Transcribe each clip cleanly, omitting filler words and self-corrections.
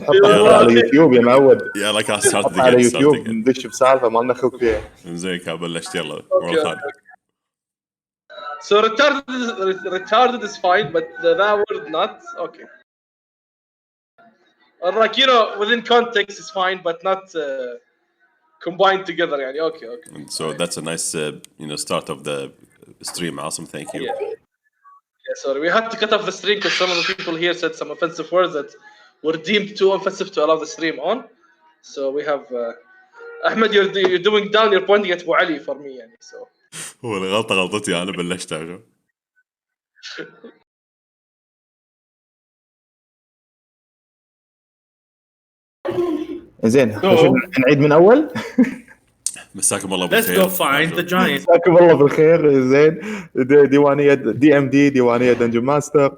نحطها على يوتيوب يا معود. Yeah, like I started على again. يوتيوب ندش بسالفه ما نخوك فيها. زين كان بلشت يلا مرة ثانية. So retarded is fine, but that word not okay. Or like within context is fine, but not combined together. Yani okay. And so that's a nice start of the stream. Awesome, thank you. Yeah, sorry, we had to cut off the stream because some of the people here said some offensive words that were deemed too offensive to allow the stream on. So we have Ahmed, you're doing down. You're pointing at Abu Ali for me, yani. So. هو الغلطة غلطتي أنا بلشتها شو. زين نعيد من اول. مساكم الله بالخير. Let's go find the giant. مساكم الله بالخير. زين ديوانيه DMD ديوانيه دنجن ماستر.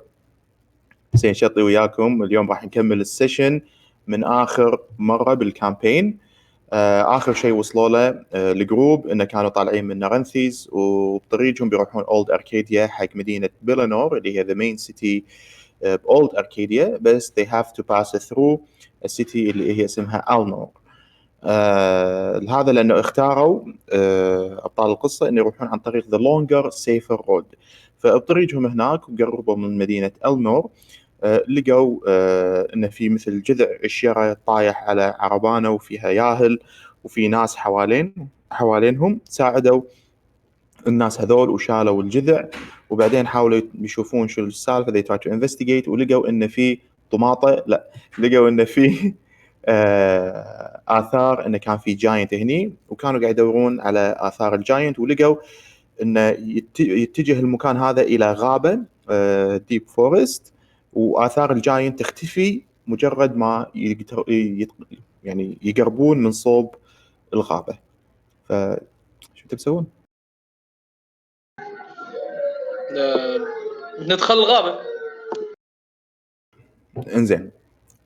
زين شطي وياكم اليوم راح نكمل السيشن من اخر مره بالكامبين. اخر شيء وصلوا له الجروب انه كانوا طالعين من نارنثيز وبطريقهم بيروحون اولد اركاديا حق مدينه بيلانور اللي هي the main city اولد اركاديا بس they have to pass through a city اللي هي اسمها Allnore. هذا لانه اختاروا ابطال القصه انه يروحون عن طريق the longer safer road. فبطريقهم هناك وقربوا من مدينه Allnore لقوا انه في مثل جذع الشيره طايح على عربانه وفيها ياهل وفي ناس حوالينهم ساعدوا الناس هذول وشالوا الجذع وبعدين حاولوا يشوفون شو السالفه they tried to investigate ولقوا انه في طماطه لقوا انه في آثار انه كان في جاينت هني وكانوا قاعد يدورون على آثار الجاينت ولقوا انه يتجه المكان هذا الى غابه ديب فورست وآثار الجاينت تختفي مجرد ما يعني يقربون من صوب الغابة. فشو تبسون؟ ندخل الغابة. انزين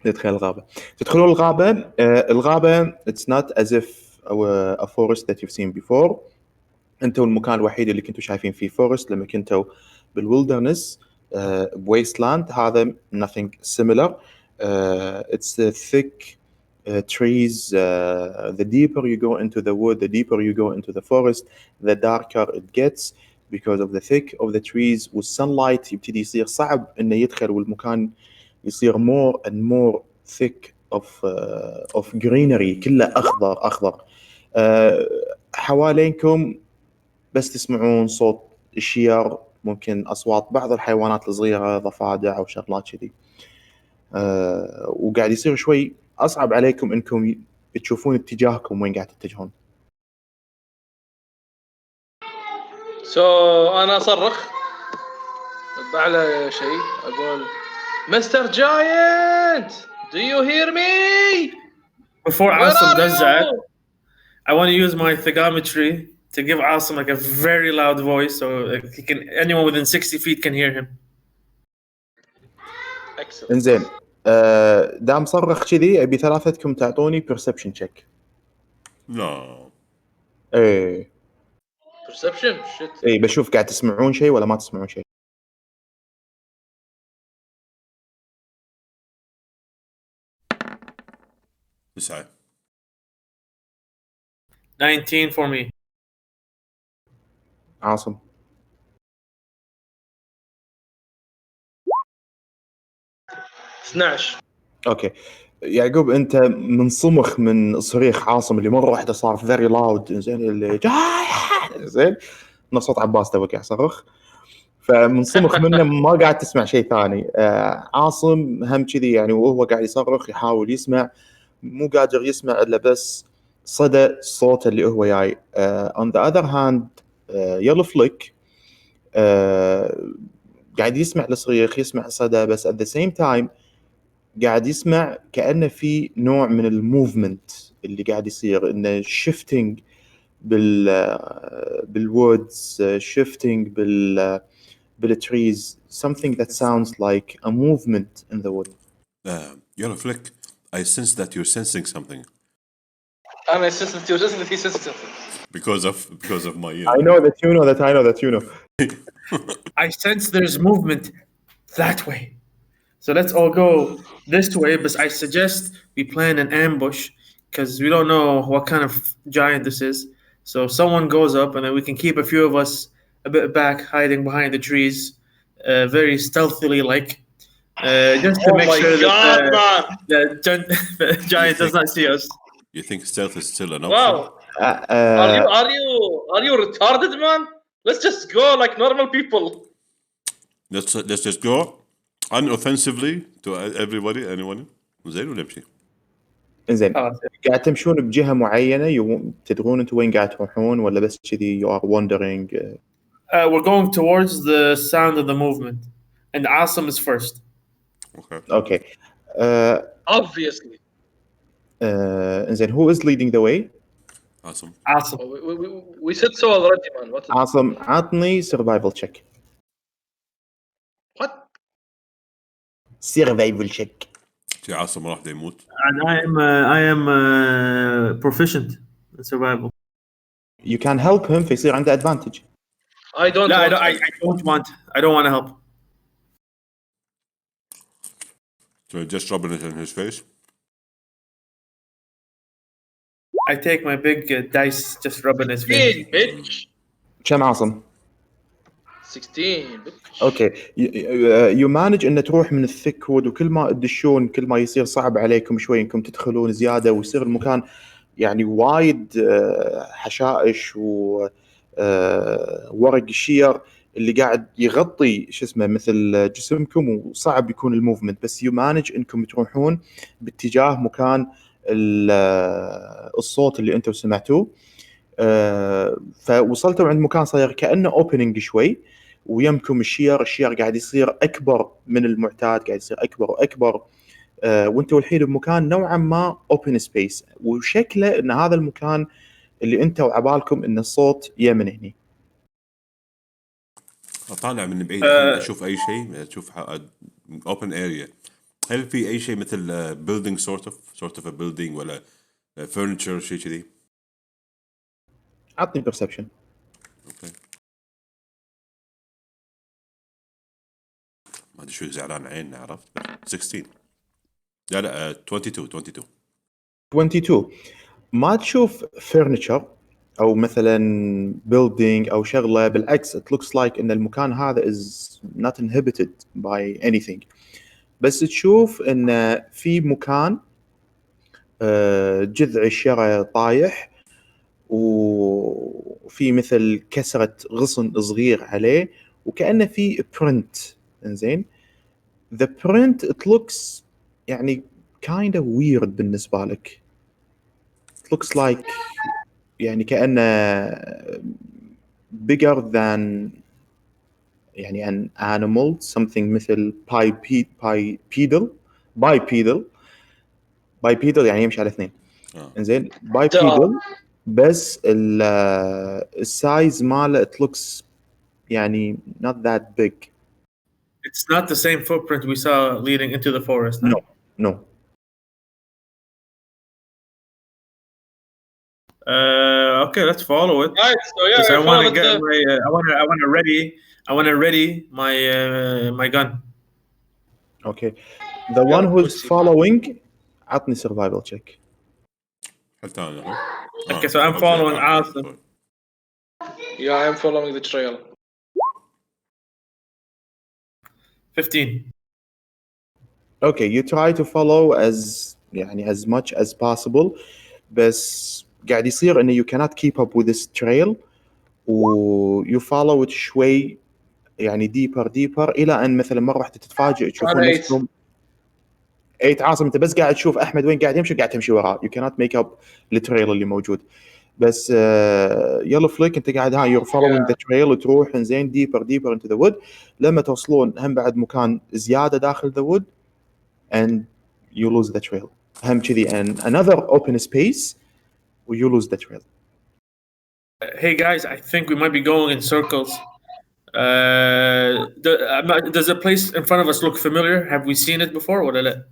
ندخل الغابة. تدخلون الغابة. الغابة it's not as if a forest that you've seen before. انتوا المكان الوحيد اللي كنتوا شايفين فيه فورست لما كنتوا بالويلدرنس wasteland. هذا nothing similar. It's thick trees. The deeper you go into the wood, the deeper you go into the forest, the darker it gets because of the thick of the trees. والsunlight يبتدي يصير صعب إنه يدخل والمكان يصير more and more thick of greenery كله أخضر. حوالينكم بس تسمعون صوت الشير ممكن أصوات بعض الحيوانات الصغيرة ضفادع أو شغلات كذي. وقاعد يصير شوي أصعب عليكم إنكم تشوفون اتجاهكم وين قاعد تتجهون. أنا أصرخ على شيء أقول Mr. Giant, do you hear me? Before Asim does that, I want to use my thegometry to give Asim like a very loud voice so he can anyone within 60 feet can hear him. Excellent. إنزين دام صرخ كذي أبي ثلاثتكم تعطوني perception check. No. إيه. Perception shit. إيه بشوف قاعد تسمعون شيء ولا ما تسمعون شيء. تسعة. 19 for me. عاصم. 12. اوكي يعقوب انت منصمخ من صريخ عاصم اللي مره واحده صار very loud. زين اللي زين نفس صوت عباس تو قاعد يصرخ فمنصمخ منه ما قاعد تسمع شيء ثاني. عاصم هم كذي يعني وهو قاعد يصرخ يحاول يسمع مو قادر يسمع الا بس صدى الصوت اللي هو جاي. on the other hand يلا فليك قاعد يسمع الصريخ يسمع صدى بس at the same time قاعد يسمع كأنه في نوع من الموفمنت اللي قاعد يصير إنه shifting بالwoods shifting بالtrees something that sounds like a movement in the wood. You're a flick. I sense that you're sensing something. I sense that you're sensing that he's sensing something. Because of my. I know that you know that you know. I sense there's movement that way. So let's all go this way, but I suggest we plan an ambush because we don't know what kind of giant this is. So someone goes up, and then we can keep a few of us a bit back, hiding behind the trees, very stealthily, just to Oh make my sure that god, man! the giant does not see us. You think stealth is still an option? Wow. Are you retarded, man? Let's just go like normal people. Let's just go unoffensively to everybody, anyone. زين ونمشي. انزين خلاص. قاعد تمشون بجهه معينه تدرون انتم وين قاعد تروحون ولا بس كذي you are wandering We're going towards the sound of the movement, and Asim is first. Okay. okay Obviously. انزين who is leading the way Awesome. Asim. We said so already, man. عاصم عطني survival check What? survival check في عاصم راح يموت. And I am proficient in survival. you can help him فيصير عنده advantage I don't No, want I don't want. I don't want to help. So just rubbing it in his face. I take my big dice, just rubbing his face. 16, bitch. كم عاصم 16, bitch. اوكي يو مانج ان تروح من الثيك وود وكل ما تدشون كل ما يصير صعب عليكم شوي انكم تدخلون زياده ويصير المكان يعني وايد حشائش و ورق الشير اللي قاعد يغطي شو اسمه مثل جسمكم وصعب يكون الموفمنت بس يو مانج انكم تروحون باتجاه مكان الصوت اللي انتم سمعتوه فوصلتوا عند مكان صاير كانه اوبننج شوي ويمكم الشير قاعد يصير اكبر من المعتاد قاعد يصير اكبر واكبر وانتم الحين بمكان نوعا ما اوبن سبيس وشكله ان هذا المكان اللي انتم عبالكم ان الصوت من هني اطالع من بعيد اشوف اي شيء اشوف open area هل في اي شيء مثل building sort of a building ولا furniture شيء كذي عطني perception اوكي ما ادري شو زعلان عيننا عرفت 16 لا 22 ما تشوف furniture او مثلا building او شغله بالعكس it looks like ان المكان هذا is not inhabited by anything بس تشوف ان في مكان جذع الشجره طايح وفي مثل كسرة غصن صغير عليه وكأنه في print انزين the print it looks يعني kind of weird بالنسبة لك it looks like يعني كأنه bigger than يعني an animal something مثل bipedal يعني يمشي على اثنين انزين bipedal بس السايز ماله it looks يعني not that big It's not the same footprint we saw leading into the forest. Huh? No. Okay, let's follow it. Right, so yeah, I want to follow get the- my. I want to ready my gun. Okay. The one who's following عطني survival check. حتى انا Okay, so I'm following Asim. Yeah, I'm following the trail. 15. Okay, you try to follow as يعني as much as possible بس قاعد يصير إنه you cannot keep up with this trail و you follow it شوي يعني deeper إلى أن مثلا مرة واحدة تتفاجئ تشوفون نفسكم 8 عاصم أنت بس قاعد تشوف أحمد وين قاعد يمشي قاعد تمشي وراه you cannot make up التريل اللي موجود بس يلا فليك أنت قاعد you're following the trail وتروح إنزين deeper into the wood لما توصلون هم بعد مكان زيادة داخل the wood and you lose the trail هم كذي and another open space you lose the trail. Hey guys, I think we might be going in circles. Does the place in front of us look familiar? Have we seen it before? Or لا?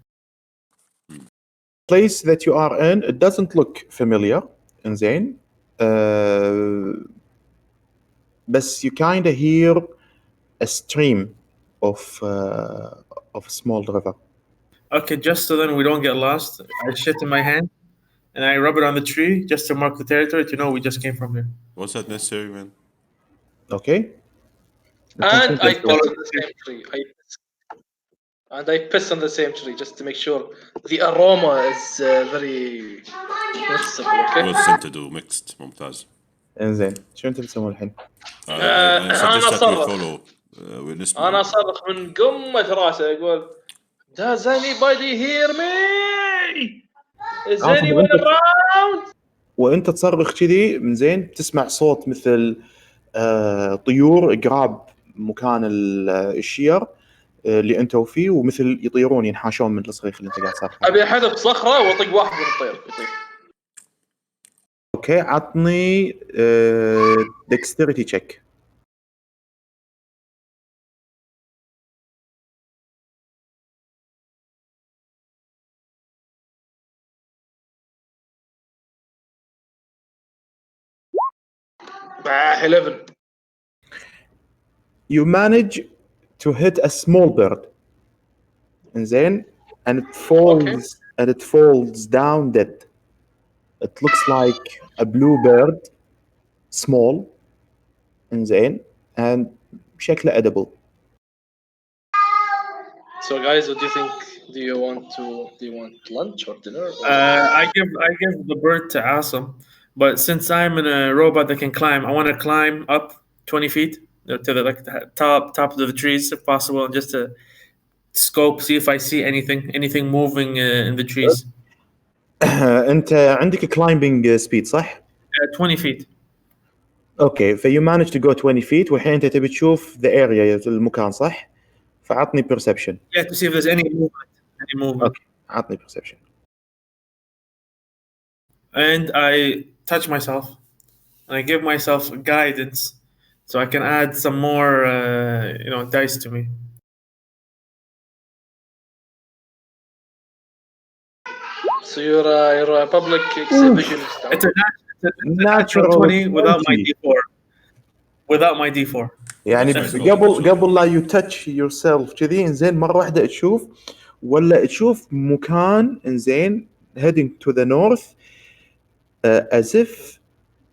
Place that you are in it doesn't look familiar إنزين بس you kind of hear a stream of a small river. Okay, just so then we don't get lost, I shit in my hand and I rub it on the tree just to mark the territory to know we just came from here. Was that necessary, man? Okay. And I piss on the same tree. I piss on the same tree just to make sure the aroma is very noticeable. Okay. Well scented to mixed. ممتاز. انزين شو انت بتسوي الحين؟ I suggest that we أصرخ. follow. ونسمع. انا اصرخ من قمه راسه اقول Does anybody hear me? Is anyone around? وانت تصرخ كذي من زين تسمع صوت مثل طيور قراب مكان الشير اللي انتوا فيه ومثل يطيرون ينحاشون من الصريخ اللي انت قاعد تصرخ. ابي احذف صخره واطق واحد من الطير يطير. اوكي عطني دexterity check. bah 11. You manage to hit a small bird. إنزين and it falls down dead. It looks like a blue bird, small. إنزين and شكله edible. So guys, what do you think? Do you want lunch or dinner? Or... I give the bird to Asim, but since I'm in a robot that can climb, I want to climb up 20 feet to the top of the trees if possible, just to scope, see if I see anything moving in the trees. أنت عندك climbing speed صح؟ 20 feet. Okay, you manage to go 20 feet والحين أنت تبي تشوف the area المكان صح؟ فعطني perception. Yeah, to see if there's any movement. Okay, عطني perception. And I touch myself. And I give myself guidance, so I can add some more, dice to me. So you're a public exhibitionist. It's a natural 20 without my D4. Without my D4. يعني قبل لا you touch yourself كذي إنزين مرة واحدة تشوف ولا تشوف مكان إنزين heading to the north as if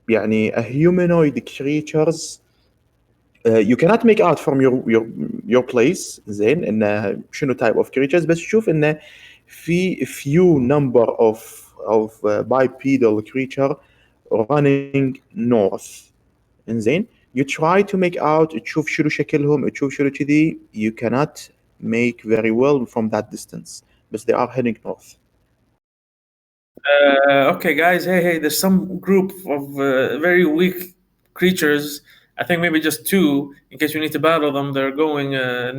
يعني a humanoid creatures you cannot make out from your place زين إنه شنو type of creatures بس تشوف إنه في few number of bipedal creature running north إنزين you try to make out تشوف شنو شكلهم تشوف شنو كذي you cannot make very well from that distance but they are heading north. Okay guys, hey, there's some group of very weak creatures. I think maybe just 2 in case we need to battle them. They're going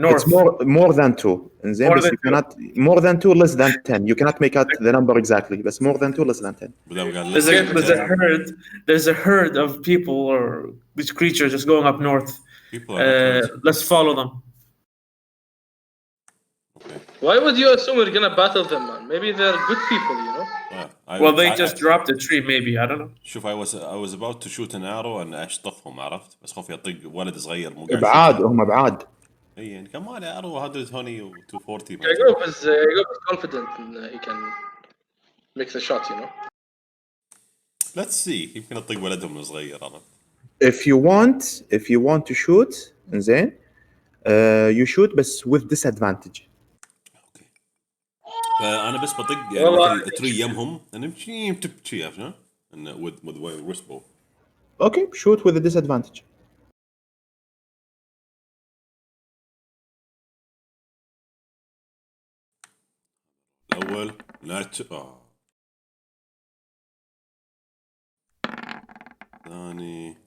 north. It's more than 2 إنزين بس you cannot more than 2 less than 10 you cannot make out the number exactly but more than 2 less than 10. There's a herd of people or these creatures just going up north. Let's follow them. Okay. Why would you assume we're gonna battle them, man? Maybe they're good people, you know. Well, they just dropped a tree, maybe. I don't know. شوف I was about to shoot an arrow and اشطفهم عرفت بس خوفي اطق ولد صغير مو بعاد هم بعاد. اي يعني كمان arrow 120 و 240. Yagub is confident and he can make the shot, you know. Let's see يمكن اطق ولدهم الصغير عرفت. If you want to shoot إنزين you shoot بس with disadvantage. فانا بس بطق يعني مثل تري يمهم نمشي تبكي عرفت شلون؟ انه with wristbow. Okay, shoot with a disadvantage. الاول ثاني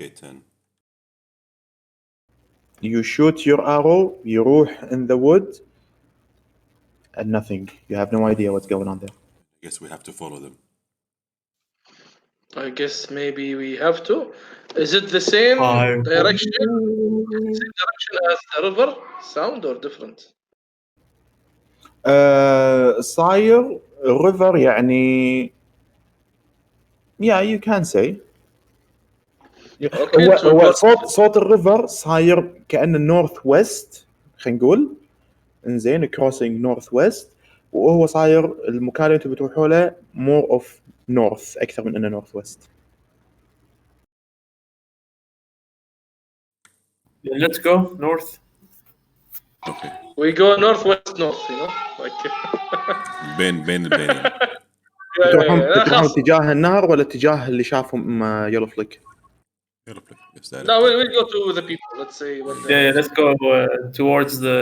اوكي 10. You shoot your arrow يروح in the wood and nothing. You have no idea what's going on there. I guess we have to follow them. I guess maybe we have to. Is it the same direction? Same direction as the river sound or different? صاير river يعني yeah you can say. هو صوت الريفر صاير كأنه north west خلينا نقول انزين كروسنج نورث ويست، وهو صاير المكان اللي انتم بتروحوا له مور اوف نورث اكثر من انه نورث ويست. Let's go north. اوكي We go northwest north, you know, like. بين يعني. تروحون خلاص. اتجاه النهر ولا اتجاه اللي شافهم يلو فليك؟ يلا بلاك بس تعال. No, we'll go to the people. Let's say what Yeah, let's go towards the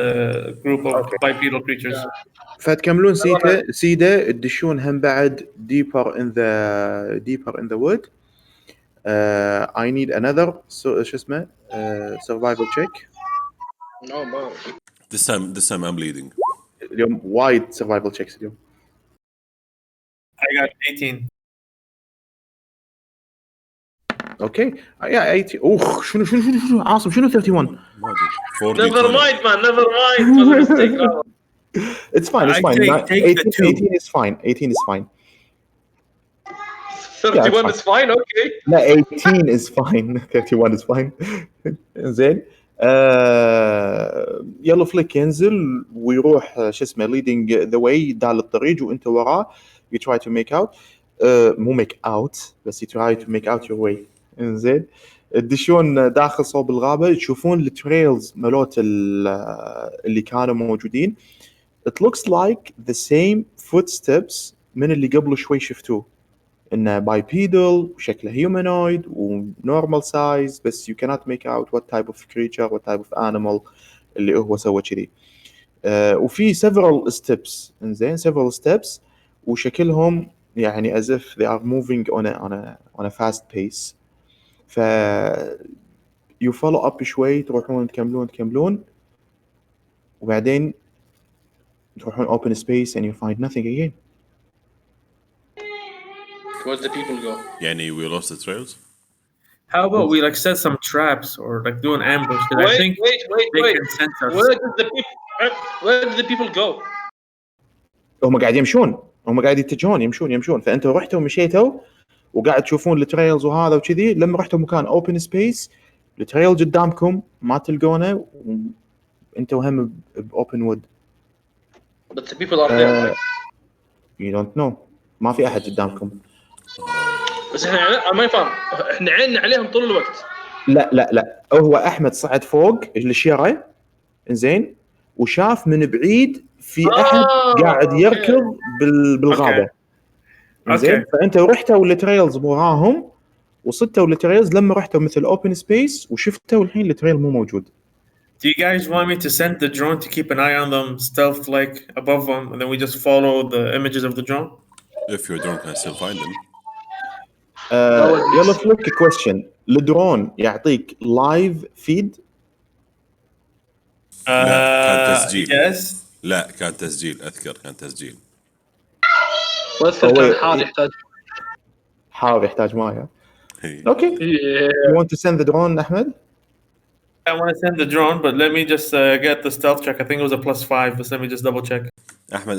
group of bipedal creatures. فتكملون سيده تدشون هم بعد deeper in the wood. I need another شو اسمه survival check. No, man. This time I'm leading. اليوم وايد survival checks اليوم. I got 18. اوكي يا 80. اوه شنو عاصم شنو 31؟ ما ادري 40 Never 20. mind, man. Never mind. It was a mistake. It's fine. I take the 18 is fine. 18 is fine. 31 fine. is fine. Okay. لا 18 is fine. 31 is fine. زين يلا فليك ينزل ويروح شو اسمه leading the way دال الطريق وانت وراه you try to make out مو make out بس you try to make out your way. زين تدشون داخل صوب الغابه تشوفون التريلز مالوت اللي كانوا موجودين. It looks like the same footsteps من اللي قبل شوي شفتوه انه بايبيدل وشكله هيومانويد ونورمال سايز بس you cannot make out what type of creature what type of animal اللي هو سوى كذي. وفي several steps انزين several steps وشكلهم يعني as if they are moving on a fast pace. ف you follow up شوي تروحون تكملون وبعدين تروحون open space and you find nothing again. Where'd the people go? يعني we lost the trails. How about we like set some traps or like do an ambush? 'Cause I think Wait. they can sense us. Where did the people go? هم قاعد يتجهون يمشون فانتوا رحتوا ومشيتوا وقاعد تشوفون التريلز وهذا وكذي. لما رحتوا مكان اوبن سبيس التريل قدامكم ما تلقونه وانتوا هم باوبن وود. But the people are there. you don't know ما في احد قدامكم. بس احنا ما يفهم احنا عيننا عليهم طول الوقت. لا هو احمد صعد فوق الشيره انزين وشاف من بعيد في احد قاعد يركض بالغابه. انزين فانتوا رحتوا التريلز وراهم وصلتوا التريلز. لما رحتوا مثل اوبن سبيس وشفتوا الحين التريل مو موجود. Do you guys want me to send the drone to keep an eye on them, stealth like above them, and then we just follow the images of the drone? If your drone can still find them. يلا فلوك كويستشن. الدرون يعطيك لايف فيد؟ كان تسجيل. Yes. لا كان تسجيل اذكر كان تسجيل. واذكر كان حار يحتاج مايه. هي. اوكي. You want to send the drone احمد؟ I want to send the drone, but let me just get the stealth check. I think it was a +5, but let me just double check. Ahmed,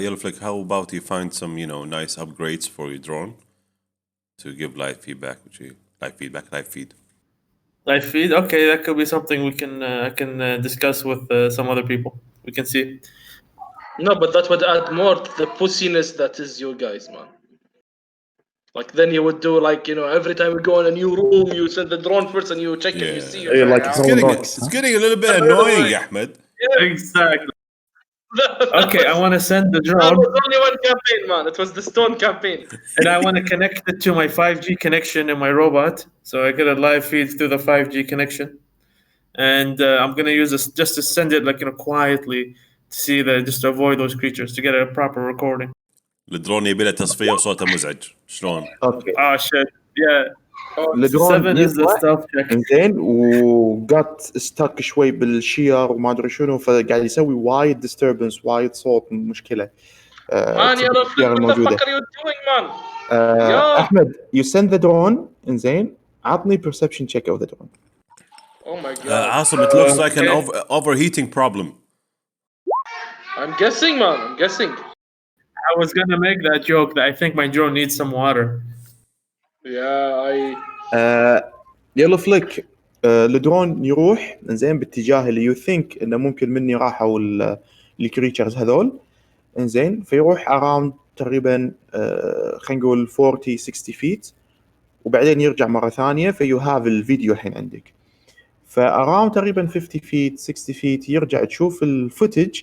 Yellow Flick, how about you find some, nice upgrades for your drone to give live feedback, live feed. Live feed. Okay, that could be something we can I can discuss with some other people. We can see. No, but that would add more to the pussiness that is you guys, man. Like then you would do every time we go in a new room, you send the drone first and you check and you see. It's getting a little bit annoying, Ahmed. Yeah. Exactly. Okay, I want to send the That drone. was only one campaign, man. It was the stone campaign. And I want to connect it to my 5G connection in my robot, so I get a live feed through the 5G connection. And I'm gonna use this just to send it quietly to see just to avoid those creatures to get a proper recording. الدرون يبي له تصفيه وصوته مزعج شلون؟ اوكي. Oh shit. Yeah. الدرون 7 is the stealth check. انزين وقات ستاك شوي بالشير وما ادري شنو فقاعد يسوي وايد ديستربنس وايد صوت مشكله. Man, you're what the fuck are you doing, man? احمد you send the drone انزين عطني perception check of the drone. Oh my god. عاصم, it looks like an overheating problem. I'm guessing, man. I'm guessing. I was gonna make that joke that I think my drone needs some water. Yeah, يلا فليك الدرون يروح انزين باتجاه اللي يو ثينك انه ممكن مني راحوا الكريتشرز هذول انزين، فيروح اراوند تقريبا خلينا نقول 40 60 فيت، وبعدين يرجع مره ثانيه. فيو هاف الفيديو الحين عندك، فاراوند تقريبا 50 فيت 60 فيت يرجع تشوف الفوتج.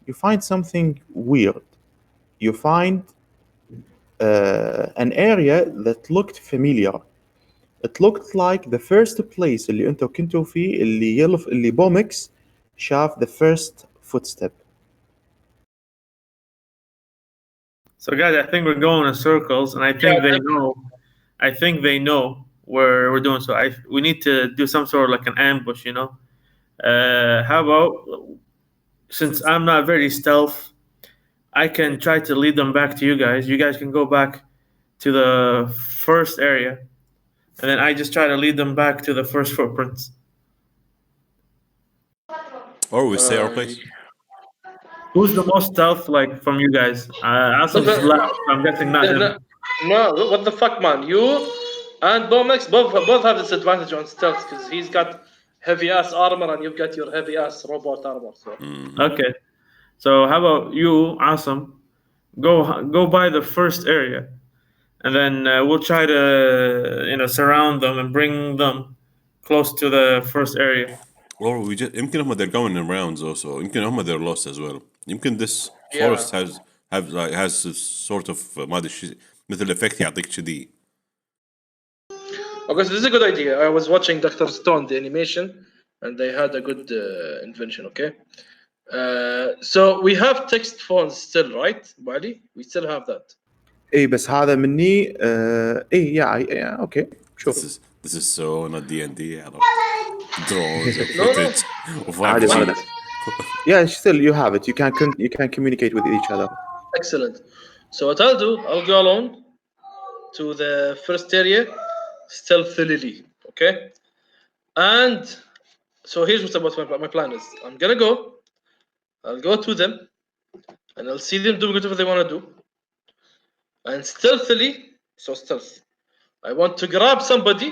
you find something weird. you find an area that looked familiar. It looked like the first place اللي انتوا كنتوا فيه، اللي بومكس شاف the first footstep. So guys, I think we're going in circles, and I think they know. I think they know where we're doing. So we need to do some sort of like an ambush, you know. How about, since I'm not very stealth, I can try to lead them back to you guys. You guys can go back to the first area, and then I just try to lead them back to the first footprints. Or we stay our place. Who's the most stealth, like, from you guys? Asim's left. I'm guessing not him. No, what the fuck, man? You and Bomex both have this advantage on stealth because he's got heavy ass armor and you've got your heavy ass robot armor. So. Okay. So how about you, Asim? Go by the first area, and then we'll try to surround them and bring them close to the first area. Or we just يمكن هم they're going in rounds also. يمكن هم they're lost as well. يمكن this forest has a sort of ما ادري شيء مثل effect يعطيك كذي. Okay, so this is a good idea. I was watching Dr. Stone, the animation, and they had a good invention, okay? So we have text phones still, right, Bali? We still have that. اي بس هذا مني اي يا اوكي شوف. This is so not DMD. Drones and No. footage of عادي everything. هذا. Yeah, still you have it. You can communicate with each other. Excellent. So what I'll do, I'll go alone to the first area stealthily, okay? And so here's what my plan is. I'm gonna go. I'll go to them, and I'll see them doing whatever they want to do. And stealthily, so stealth, I want to grab somebody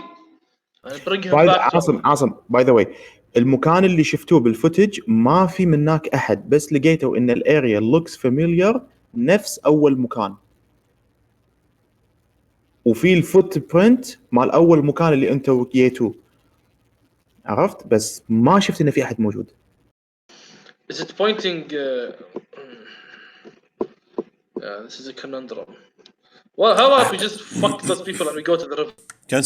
and bring him back. عاصم باي ذا واي، المكان اللي شفتوه بالفوتج ما في مناك احد، بس لقيتوا ان الاريا لوكس فاميليار نفس اول مكان، وفي الفوت برنت مال اول مكان اللي انتوا جيتوه، عرفت؟ بس ما شفت ان في احد موجود. Is it pointing? Yeah, this is a conundrum. Well, how about we just fuck those people and we go to the river? Can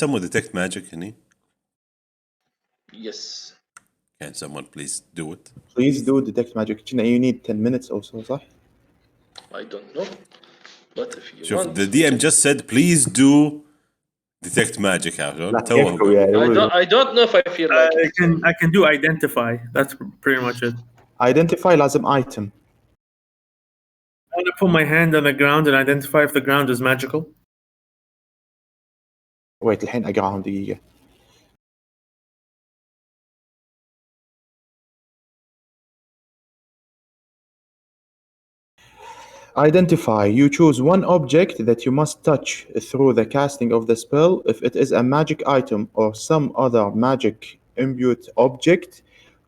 someone detect magic هني? Yes. Can someone please do it? Please do detect magic. You need 10 minutes or so, صح؟ I don't know. But if you شوف, want, the DM just said please do detect magic. I don't know if I feel like it. I can do identify. That's pretty much it. Identify لازم item. I want to put my hand on the ground and identify if the ground is magical. Wait, الحين اقراهم دقيقة. Identify. You choose one object that you must touch through the casting of the spell. If it is a magic item or some other magic imbued object,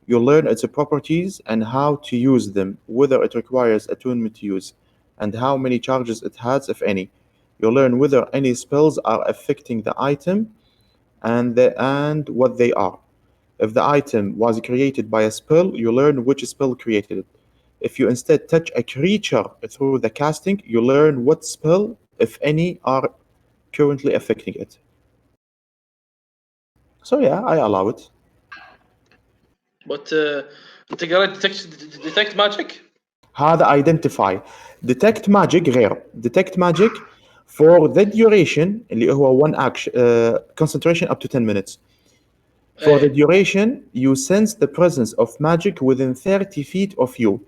you learn its properties and how to use them, whether it requires attunement to use, and how many charges it has, if any. You learn whether any spells are affecting the item and what they are. If the item was created by a spell, you learn which spell created it. If you instead touch a creature through the casting, you learn what spell, if any, are currently affecting it. So yeah, I allow it. But انت قريت detect magic؟ هذا identify. Detect magic غير. Detect magic for the duration اللي هو one action concentration up to 10 minutes. For the duration, you sense the presence of magic within 30 feet of you.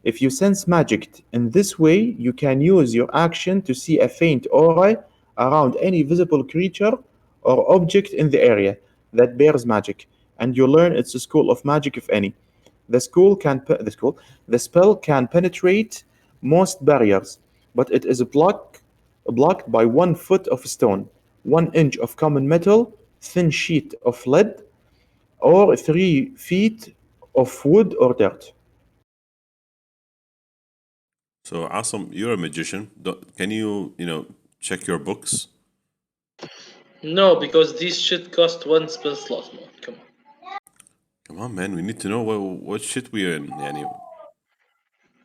If you sense magic in this way, you can use your action to see a faint aura around any visible creature or object in the area that bears magic, and you learn its school of magic, if any. The spell can penetrate most barriers, but it is blocked by 1 foot of stone, 1 inch of common metal, thin sheet of lead or 3 feet of wood or dirt. So awesome, you're a magician. Can you check your books? No, because these shit cost 1 spell slot, man. Come on. Come on, man. We need to know what shit we're in. Yani,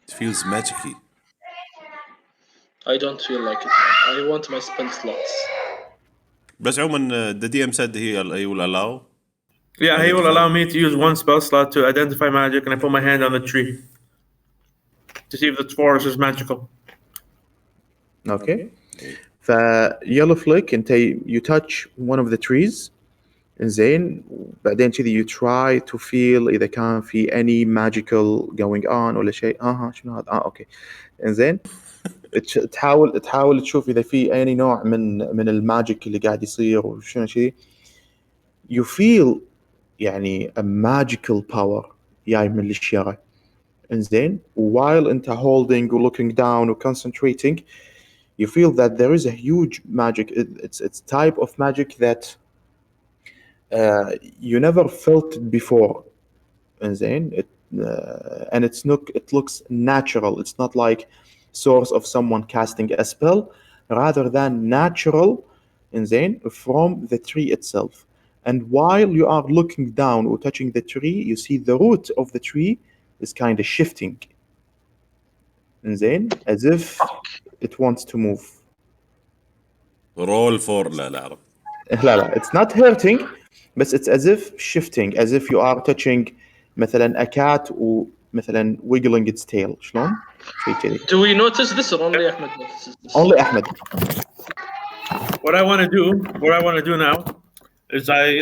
it feels magicy. I don't feel like it, man. I want my spell slots. بس عموما the DM said he will allow. Yeah, he will Identify. allow me to use 1 spell slot to identify magic, and I put my hand on the tree to see if the forest is magical. Okay. فيلا فليك انت you touch one of the trees زين بعدين كذي you try to feel اذا كان في any magical going on ولا شيء شنو هذا اوكي زين تحاول تشوف اذا في any نوع من الماجيك اللي قاعد يصير وشنو شيء you feel يعني a magical power جاي من الشجرة انزين while انت holding or looking down or concentrating you feel that there is a huge magic. It's type of magic that you never felt it before. And it looks natural. It's not like source of someone casting a spell, rather than natural from the tree itself. And while you are looking down or touching the tree, you see the root of the tree is kind of shifting. As if it wants to move. Roll for لا it's not hurting but it's as if shifting as if you are touching مثلا a cat ومثلا wiggling its tail شلون؟ شيء كذي. Do we notice this or only Ahmed notices this? Only Ahmed. What I want to do now is I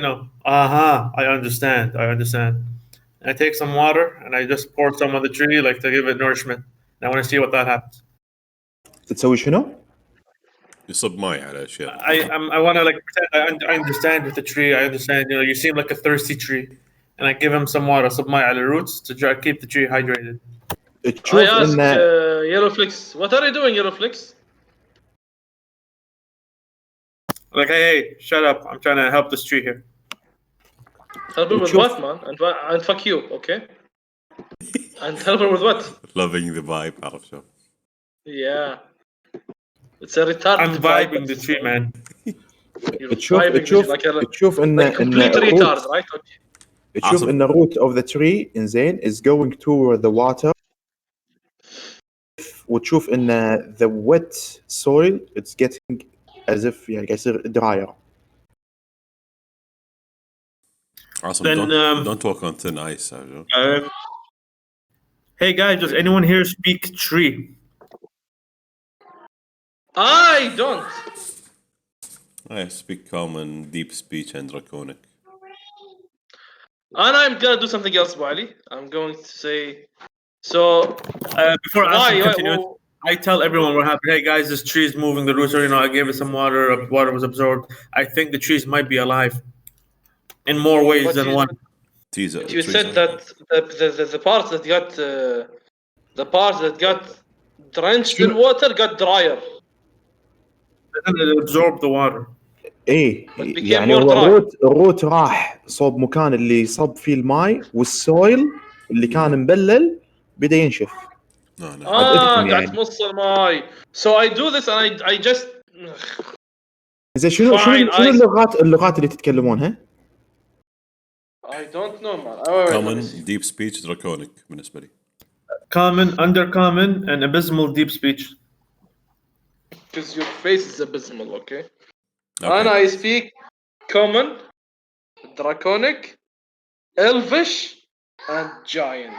understand. And I take some water and I just pour some on the tree like to give it nourishment. And I want to see what that happens. تسوي شنو؟ يصب ماي على اشياء. I want to like pretend I understand with the tree. I understand. You seem like a thirsty tree, and I give him some water, some على the roots to try to keep the tree hydrated. I ask Yellowflix, what are you doing, Yellowflix? Like, hey, shut up! I'm trying to help this tree here. Help me with what, man? And fuck you, okay? And help her with what? Loving the vibe, عرفت شو. Yeah. It's a retarded I'm vibing the tree, man. تشوف ان complete retard, right? Okay. تشوف ان root of the tree انزين is going toward the water وتشوف ان the wet soil it's getting as if يعني قاعد يصير drier. Awesome. Then, don't walk on thin ice. Hey guys, does anyone here speak tree? I don't. I speak common, deep speech, and draconic. And I'm gonna do something else, Wally. I'm going to say. So before I continue, I tell everyone what happened. Hey guys, this tree is moving. The roots are, I gave it some water. Water was absorbed. I think the trees might be alive in more ways than one. You said that the parts that got drenched in water got drier. It absorbed the water. ايه يعني هو الروت راح صوب مكان اللي صب فيه الماء والسويل اللي كان مبلل بدا ينشف. قاعد تمص الماء. So I do this and I just. زين شنو اللغات اللي تتكلمونها؟ I don't know, man. Common, deep speech, draconic بالنسبة لي. Common, undercommon, and abysmal deep speech. Because your face is abysmal, okay? And I speak common, draconic, elvish, and giant.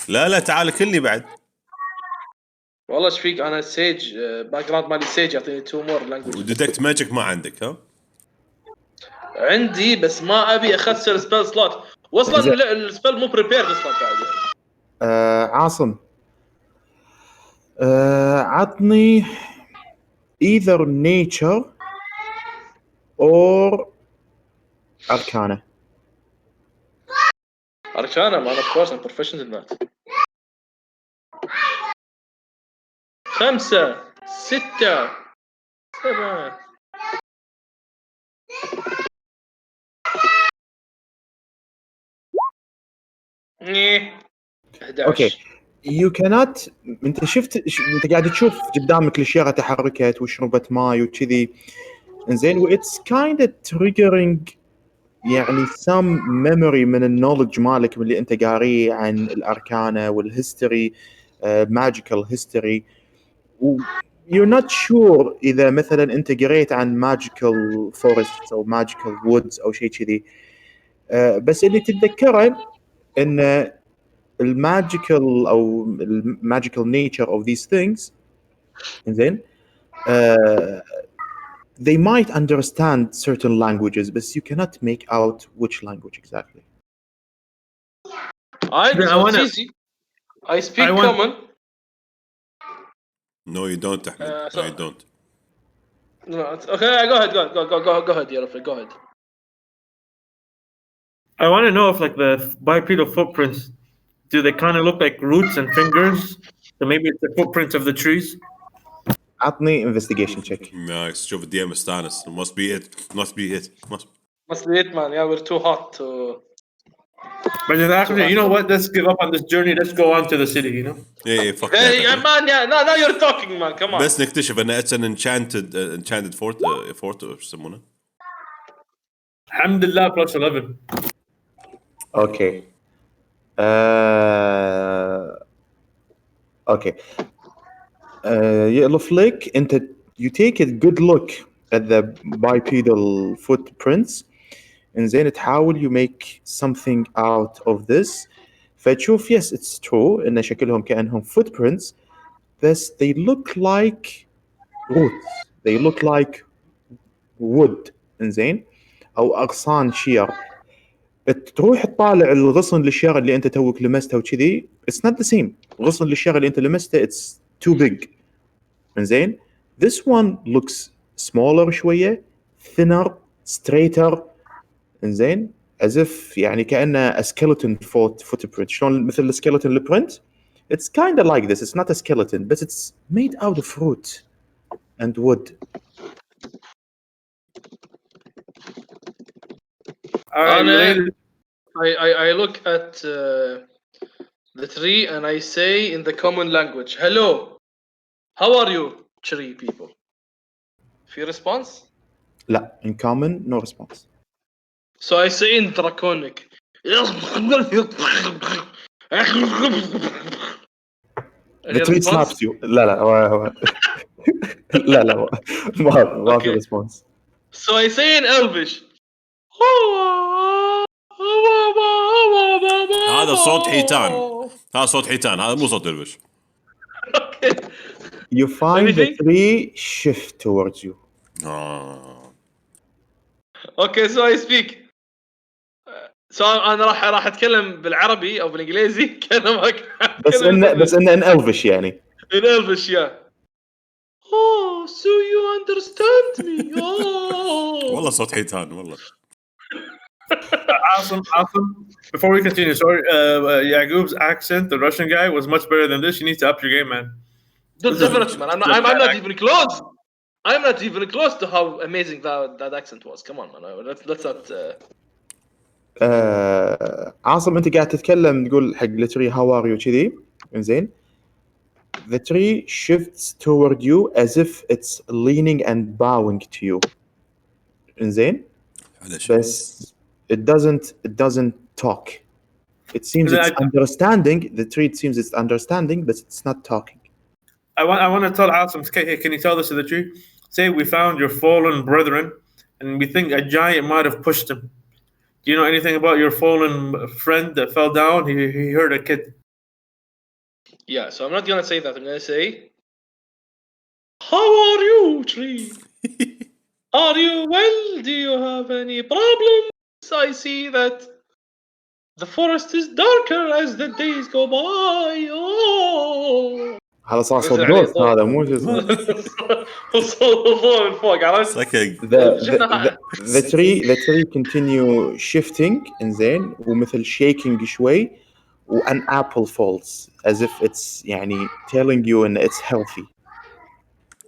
لا تعال كلني بعد. والله ايش فيك انا سيج باك جراوند مالي سيج يعطيني 2 more language. وديتكت ماجيك ما عندك ها؟ عندي بس ما ابي اخسر سبيل سلوت. واصلا السبيل مو بريبيرد اصلا بعد يعني. عاصم عطني either nature or arcana. Arcana, man, of course, I'm proficient in that. 5 6 7 اوكي 11 you cannot انت انت قاعد تشوف قدامك الاشياء تحركت وشربت ماي وكذي انزين واتس kind of triggering يعني some memory من النولج مالك من اللي انت قاريه عن الاركانه والهيستوري magical history you're not sure اذا مثلا انت قريت عن magical forests او magical woods او شيء كذي بس اللي تتذكره ان الماجيكال او الماجيكال nature of these things زين they might understand certain languages but you cannot make out which language exactly. I Yeah, I so it's wanna- easy. I speak I want- common. No, you don't, Ahmed. so- No, you don't. No, okay, go ahead, go ahead, Yarafik, go ahead. I want to know if like the bipedal footprints, do they kind of look like roots and fingers? So maybe it's the footprints of the trees. عطني investigation check. Nice. شوف الدي ام استانس. Must be it. Must be it. Must be it, man. Yeah, we're too hot to. But then actually, you know what? Let's give up on this journey. Let's go on to the city. You know. ايه fuck Hey, that. man, yeah, now you're talking, man. Come on. بس نكتشف ان it's an enchanted fort or يسمونه. Alhamdulillah plus 11. Okay. Okay. يألف لك انت you take a good look at the bipedal footprints انزين تحاول you make something out of this فتشوف yes it's true ان شكلهم كأنهم footprints بس they look like roots they look like wood انزين او اغصان شير تروح تطالع الغصن للشجر اللي انت توك لمسته وكذي it's not the same غصن للشجر اللي انت لمسته it's too big انزين this one looks smaller شويه thinner straighter انزين as if يعني كأنه a skeleton footprint شلون مثل السكeleton print it's kind of like this it's not a skeleton but it's made out of fruit and wood. All right, you ready? I look at the tree and I say in the common language, hello, how are you, tree people? في response? لا in common no response. So I say in draconic. The tree slaps you. لا لا لا ما في response. So I say in Elvish. هذا صوت حيتان. هذا صوت حيتان. هذا مو صوت البش. Okay. You find Anything? the tree shift towards you. Okay, so I speak. So انا راح اتكلم بالعربي او بالانجليزي كلامك. بس ان Elvish يعني. In Elvish, yeah. Oh, so you understand me. Oh. والله صوت حيتان والله. Awesome. Before we continue, sorry, Yagub's accent, the Russian guy, was much better than this. You need to up your game, man. Dude, definitely, man. I'm not even close. I'm not even close to how amazing that accent was. Come on, man. Let's not. عاصم انت قاعد تتكلم تقول حق التري how are you كذي انزين the tree shifts toward you as if it's leaning and bowing to you انزين بس it doesn't talk it seems it's understanding the tree it seems it's understanding but it's not talking. I want to tell Asim, can you tell this to the tree? Say we found your fallen brethren and we think a giant might have pushed him. Do you know anything about your fallen friend that fell down? He hurt a kid. Yeah, so I'm not gonna say that. I'm gonna say, how are you, tree? Are you well? Do you have any problems? I see that the forest is darker as the days go by. Oh. هذا صار صوت جوست هذا مو شو اسمه. من فوق عرفت؟ the tree continue shifting انزين ومثل shaking شوي و an apple falls as if it's يعني telling you and it's healthy.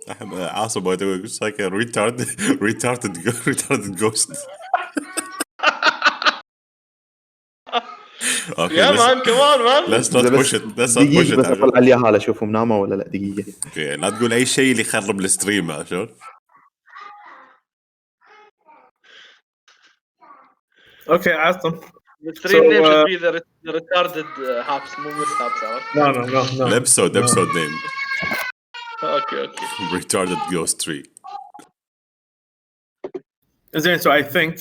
عاصم by the way it's like a retarded ghost. اوكي يا مان كمان مان. let's not بس push it let's not push دقيقة it بس عشان- اطلع اليهال اشوفهم ناموا ولا لا. دقيقة. اوكي لا تقول اي شيء اللي يخرب الستريم عشان Okay, ask them. The stream So, name should be the retarded haps, مو mishaps. no. episode name Okay. retarded ghost tree. So I think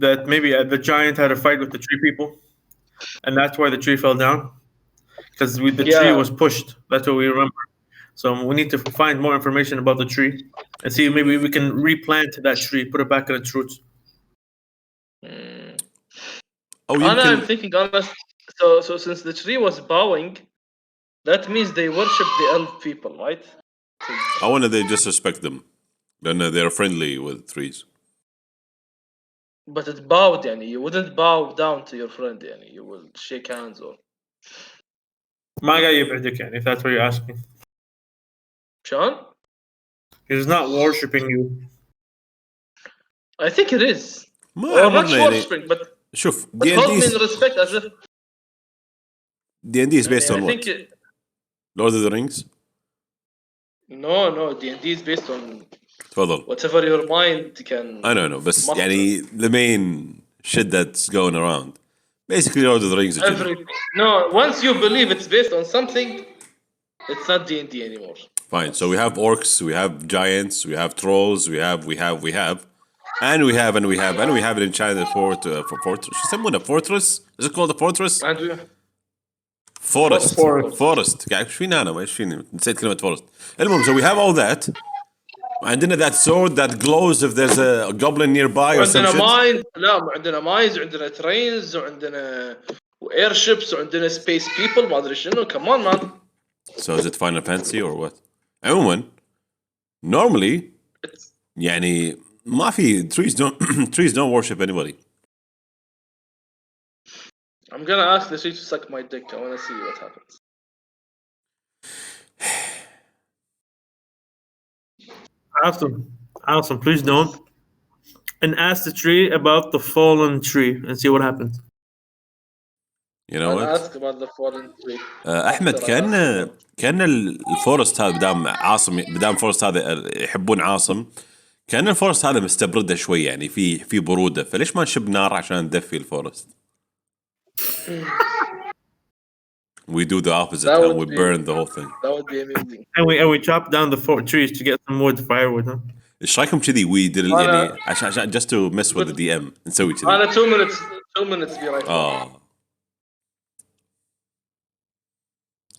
that maybe the giant had a fight with the tree people, and that's why the tree fell down. Because the tree Yeah. was pushed. That's what we remember. So we need to find more information about the tree and see maybe we can replant that tree, put it back in its roots. او I'm يمكن thinking honest. So since the tree was bowing, that means they worship the elf people, right? I wonder they just respect them then they're friendly with trees. But it bowed, يعني. You wouldn't bow down to your friend, يعني. You will shake hands or. ما قاعد يبعدك يعني, if that's what you're asking. Sean? He's not worshipping you. I think it is. ما Or not عمرنا يعني worshipping, but شوف hold me in D&D respect as if. is based I on what? think Lord of the Rings. no, D&D is based on تفضل. whatever your mind can. I know بس muster. يعني the main shit that's going around basically Lord of the Rings. No, once you believe it's based on something, it's not D&D anymore. Fine, so we have orcs, we have giants, we have trolls, we have and we have an enchanted fortress. يسمونه fortress? Is it called a fortress? And we, Forest. قاعد ايش فيني انا ما ايش فيني نسيت كلمة forest. المهم so we have all that. عندنا that sword that glows if there's a goblin nearby or some عندنا shit. ماين. لا عندنا ماينز وعندنا ترينز وعندنا اير شيبس وعندنا سبيس بيبل ما ادري شنو. كمان مان. So is it Final Fantasy or what? عموما normally يعني ما في trees don't worship anybody. I'm gonna ask the tree to suck my dick. I wanna see what happens. Ask them, please don't. And ask the tree about the fallen tree and see what happens. You know I'll what? ask about the fallen tree. احمد كان الفورست هذا بدام فورست هذا يحبون عاصم كان الفورست هذا مستبرده شوي يعني في بروده فليش ما نشب نار عشان ندفي الفورست. We do the opposite and we burn the whole thing. That would be amazing. And we chop down the trees to get some wood firewood, huh? ايش رايكم كذي we did يعني عشان just to mess with the DM نسوي كذي. أنا 2 minutes be right back.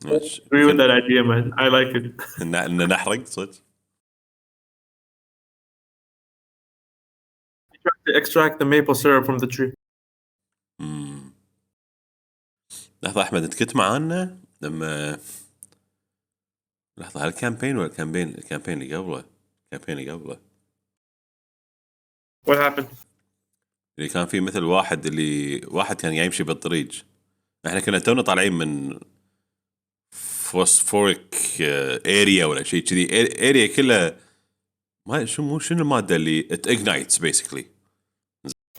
Agree with that idea, man. I like it. إن نحرق صدق. To extract the maple syrup from the tree. لحظة أحمد أنت كنت معانا لما لحظة هل الكامبين ولا الكامبين اللي قبله What happened? اللي كان فيه مثل واحد كان يمشي بالطريق. احنا كنا تونا طالعين من فوسفوريك اريا ولا شيء كذي اريا كلها ما شنو المادة اللي it ignites basically.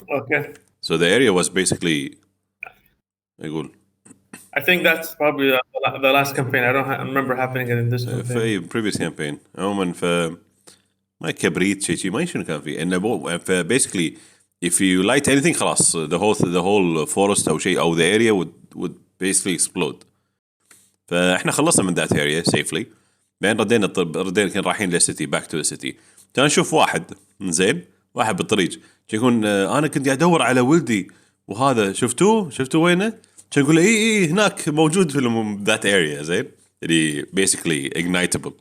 Okay. So the area was basically يقول I think that's probably the last campaign. I don't remember happening in this campaign. في previous campaign عموما ما كبريت شيء ما شنو كان فيه انه basically if you light anything خلاص the whole forest او شيء او the area would basically explode. فاحنا خلصنا من that area safely. بعدين ردينا كنا رايحين للسيتي back to the city. كان نشوف واحد واحد بالطريق يقول انا كنت قاعد ادور على ولدي وهذا شفتوه وينه؟ كان يقول اي هناك موجود في that area زين اللي basically ignitable.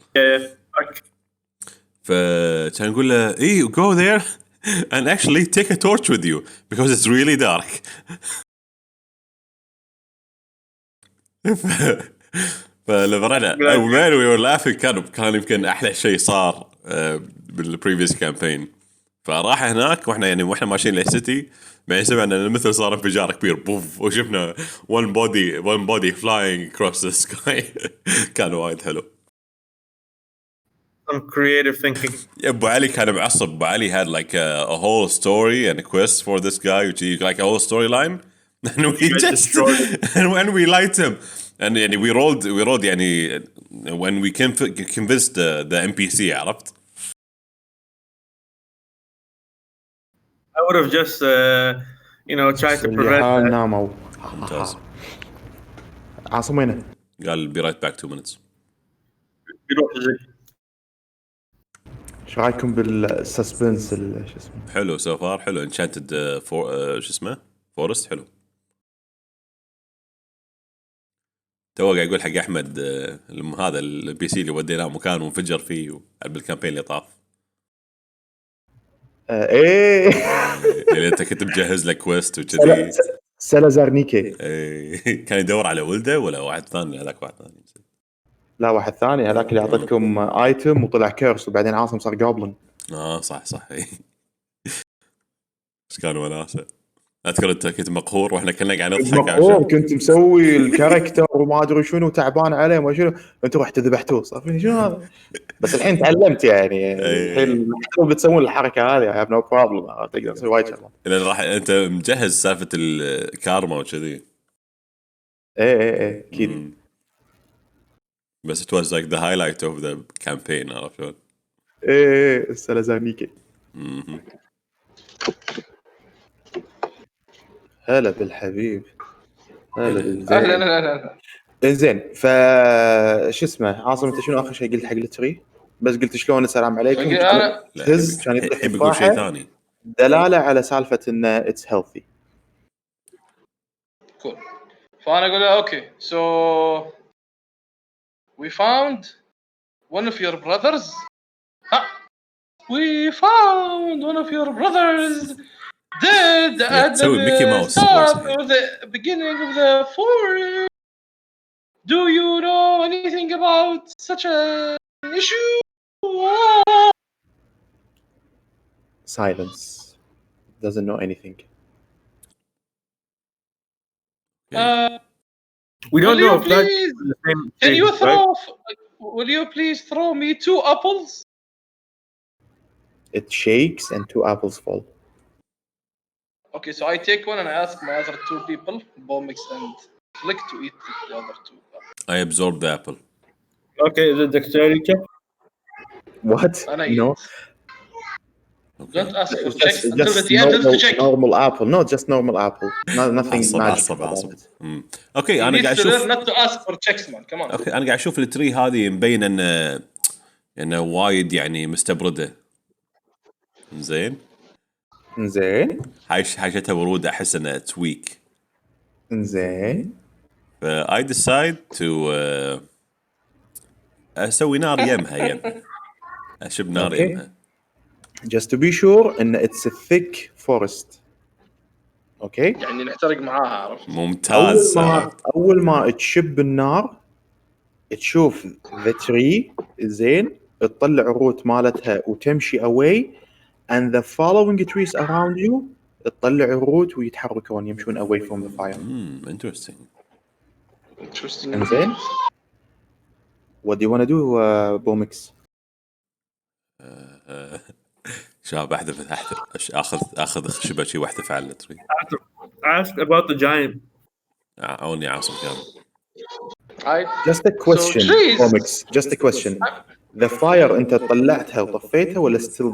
فكان يقول له go there and actually take a torch with you because it's really dark. فلما رحنا man we were laughing كان يمكن احلى شيء صار بالprevious campaign. فراح هناك واحنا ماشيين للسيتي بعدين سمعنا مثل صار انفجار كبير بوف وشفنا one body flying across the sky. كان وايد حلو. Some creative thinking. ابو علي كان معصب. ابو علي had like a whole story and a quest for this guy which like a whole storyline and we guys just destroyed and when we light him, and we rolled يعني when we convinced the NPC عرفت. I would have just tried to اللي prevent حال that. ناموا. ممتاز. عاصم وينه؟ قال be right back 2 minutes. بيروح يجي. ايش رايكم بالسسبنس شو اسمه؟ حلو so far حلو enchanted شو اسمه forest حلو. تو قاعد يقول حق احمد هذا البي سي اللي وديناه مكان وانفجر فيه بالكامبين اللي طاف. ايه اللي انت كنت مجهز لك كويست وكذي. سلازار نيكي. إيه، كان يدور على ولده ولا واحد ثاني؟ هذاك واحد ثاني. لا واحد ثاني، هذاك اللي اعطتكم ايتم وطلع كيرس وبعدين عاصم صار جوبلن. صح إيه. ايش كان وناسه. اذكر انت كنت مقهور واحنا كنا قاعد نضحك مقهور، كنت مسوي الكاركتر وما ادري شنو تعبان عليه ما شنو، انتم رحتوا ذبحتوه. صار فيني شنو هذا؟ بس الحين تعلمت يعني الحين بتسوون الحركه هذه I have no problem. تقدر تسوي وايد شغلات. لان راح انت مجهز سالفه الكارما وكذي. ايه اكيد. بس it was like the highlight of the campaign عرفت شلون؟ ايه السلازار نيكي. هلا بالحبيب، هلا بالزين. اهلا. زين شو اسمه عاصم، انت شنو اخر شيء قلت حق التري؟ بس قلت شلون السلام عليكم. انا هز كان يطيح يحب يقول شيء تفاحه ثاني. دلاله على سالفه انه اتس هيلثي. cool. فانا اقول له اوكي so we found one of your brothers. We found one of your brothers dead at تسوي ميكي the ماوس start voice. of the beginning of the forest. Do you know anything about such an issue? Silence. Doesn't know anything. We don't will know you if that's please the same can thing, you throw right? will you please throw me 2 apples? It shakes and 2 apples fall. Okay, so I take one and I ask my other 2 people, Bomix and Flick, to eat the other 2. I absorbed the apple. Okay, is it dexterity check? What? And I No. don't ask for It's checks until just the DM tells to check. normal apple. No, just normal apple. Nothing magic about it. اوكي He انا needs قاعد to learn اشوف. not to ask for checks, man. Come on. اوكي انا قاعد اشوف التري هذه مبين انه وايد يعني مستبرده. زين حاجتها ورود احس انها تويك. زين I decide to اسوي نار يمها اشب نار يمها. just to be sure ان it's a thick forest. اوكي يعني نحترق معاها عرفت. ممتاز. اول ما تشب النار تشوف the tree زين تطلع الروت مالتها وتمشي away and the following trees around you تطلع الروت ويتحركون يمشون away from the fire. Interesting. زين what do you want to do بومكس؟ شاب احذف اخذ خشبه شي واحده على التري. Ask about the giant. عوني عاصم كان. just a question بومكس just a question. the fire انت طلعتها وطفيتها ولا still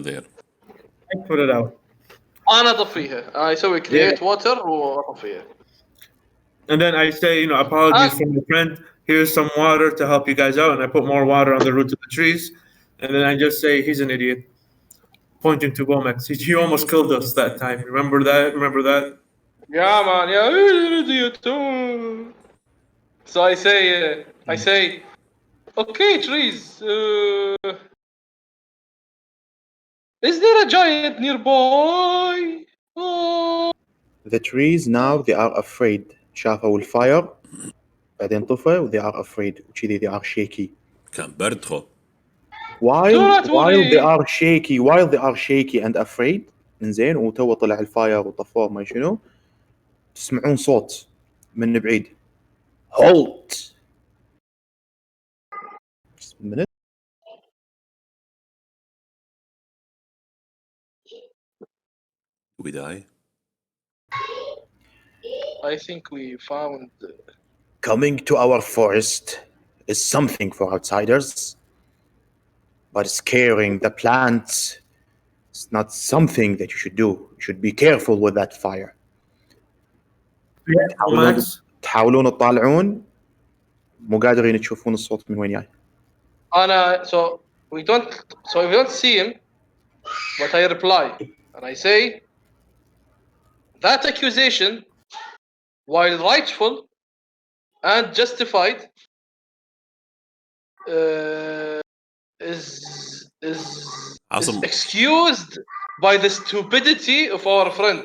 there؟ I put it out. انا اطفيها. اسوي create water واطفيها. And then I say, apologies from the friend. Here's some water to help you guys out. And I put more water on the roots of the trees. And then I just say, he's an idiot. Pointing to Womack. He almost killed us that time. Remember that? Yeah, man. Yeah, you're an idiot too. So I say, okay, trees. Is there a giant nearby? Oh. the trees now they are afraid. شافوا الفاير بعدين طفى they are afraid وكذي they are shaky. كان برد خو. while they are shaky and afraid. انزين وتو طلع الفاير وطفوه ما شنو تسمعون صوت من بعيد halt. we die. I think we found. Coming to our forest is something for outsiders, but scaring the plants is not something that you should do. You should be careful with that fire. Max. تحاولون تطالعون مو قادرين تشوفون الصوت من وين جاي. So we don't see him, but I reply and I say that accusation, while rightful and justified, is Awesome. excused by the stupidity of our friend,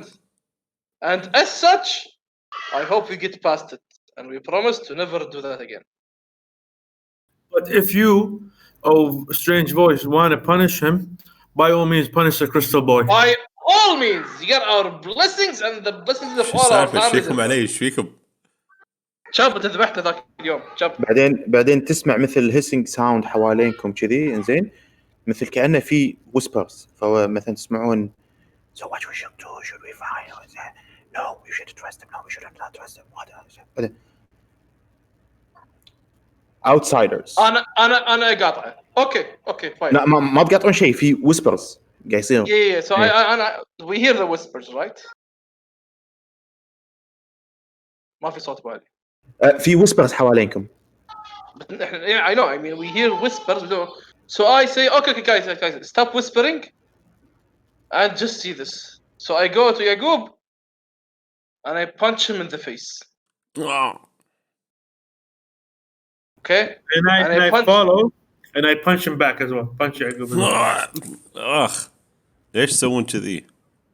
and as such, I hope we get past it, and we promise to never do that again. But if you, strange voice, want to punish him, by all means, punish the crystal boy. By all means, you get our blessings and the blessings of شو all our السالفه؟ ايش families. فيكم علي؟ ايش فيكم؟ شاب انت ذبحتنا ذاك اليوم شاب. بعدين تسمع مثل هيسنج ساوند حوالينكم كذي انزين مثل كأنه في whispers فمثلا تسمعون so what we should do should we find no we should trust him no we shouldn't not trust him what outsiders انا قاطعه. اوكي فاين. لا ما بقاطعون شيء في whispers قاعد يصير. Yeah, so انا we hear the whispers right. ما في صوت بالي. في whispers حوالينكم. I know. I mean, we hear whispers. So I say, okay, guys, stop whispering, and just see this. So I go to Yaqub, and I punch him in the face. Okay. And I follow, and I punch him back as well. Punch Yaqub. اخ ليش تسوون كذي؟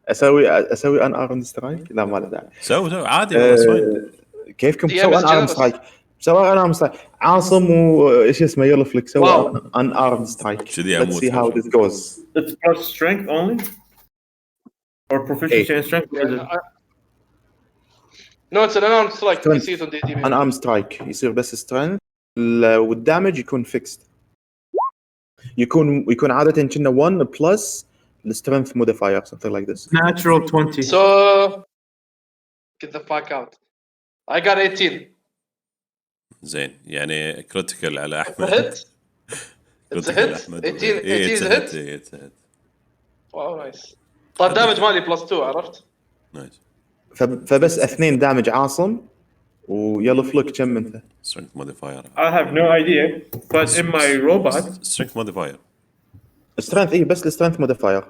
اسوي ان ارم سترايك؟ لا ما له داعي. سوي عادي والله. كيفكم تسوي ان ارم سترايك؟ سوى ان ارم سترايك عاصم وايش اسمه يلا فليك سوى ان ارم سترايك. Let's see how this goes. It's plus strength only, or proficiency in strength. No, it's an unarmed strike. You see it on the DMD. ان ارم سترايك يصير بس سترينث والدامج يكون فيكست. يكون عاده كنا 1 بلس السترينث موديفاير something like this. Natural 20. So get the fuck out. I got 18. زين يعني كريتيكال على احمد. هيت. It's a hit. 18 is a hit. واو نايس. طيب دامج مالي بلس 2 عرفت؟ نايس. فبس 2 دامج عاصم ويلا فلك كم انت؟ strength modifier. I have no idea, but in my robot strength modifier. strength اي بس السترينث موديفاير.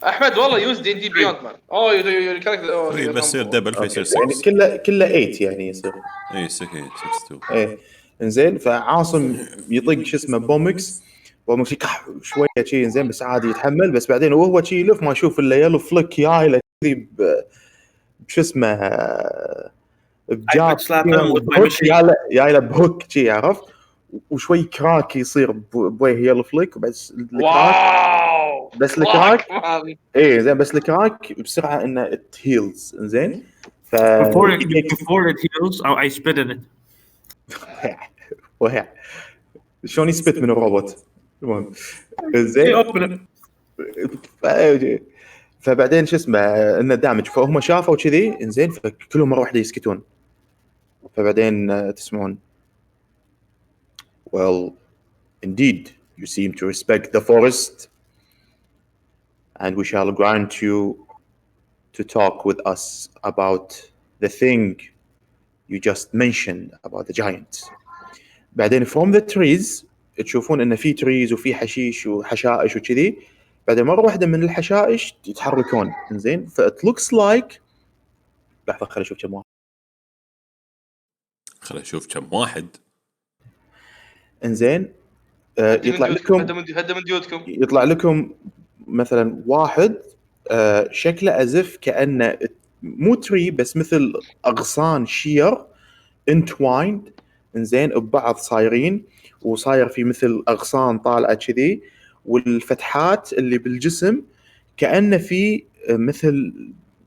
احمد والله يوز دي دي بيوند مان. يو كاركتر بس يصير دبل فيصير 6. يعني كله 8 يعني يصير. اي 62. ايه انزين فعاصم يطق شو اسمه بومكس ومشي شويه شيء انزين بس عادي يتحمل بس بعدين وهو شيء يلف ما يشوف الا يلو فلك جاي له كذي شو اسمه بجاب جاي له بهوك شيء عرفت وشوي كراك يصير بوجه يلو فلك بس واو بس الكراك ايه زين بس الكراك بسرعه انه ات هيلز انزين before it heals I spit in it. وهي شلون يسبت من الروبوت المهم زين فبعدين شو اسمه انه دامج فهم شافوا كذي انزين فكلهم مره واحده يسكتون فبعدين تسمعون well indeed you seem to respect the forest and we shall grant you to talk with us about the thing you just mentioned about the giant. بعدين from the trees تشوفون إن في trees وفي حشيش وحشائش وكذي بعدين مرة واحدة من الحشائش يتحركون إنزين ف it looks like لحظة خلي أشوف كم واحد إنزين يطلع لكم مثلا واحد شكله أزف كأنه مو تري بس مثل أغصان شير entwined إنزين ببعض صايرين وصاير في مثل أغصان طالعة كذي والفتحات اللي بالجسم كأنه في مثل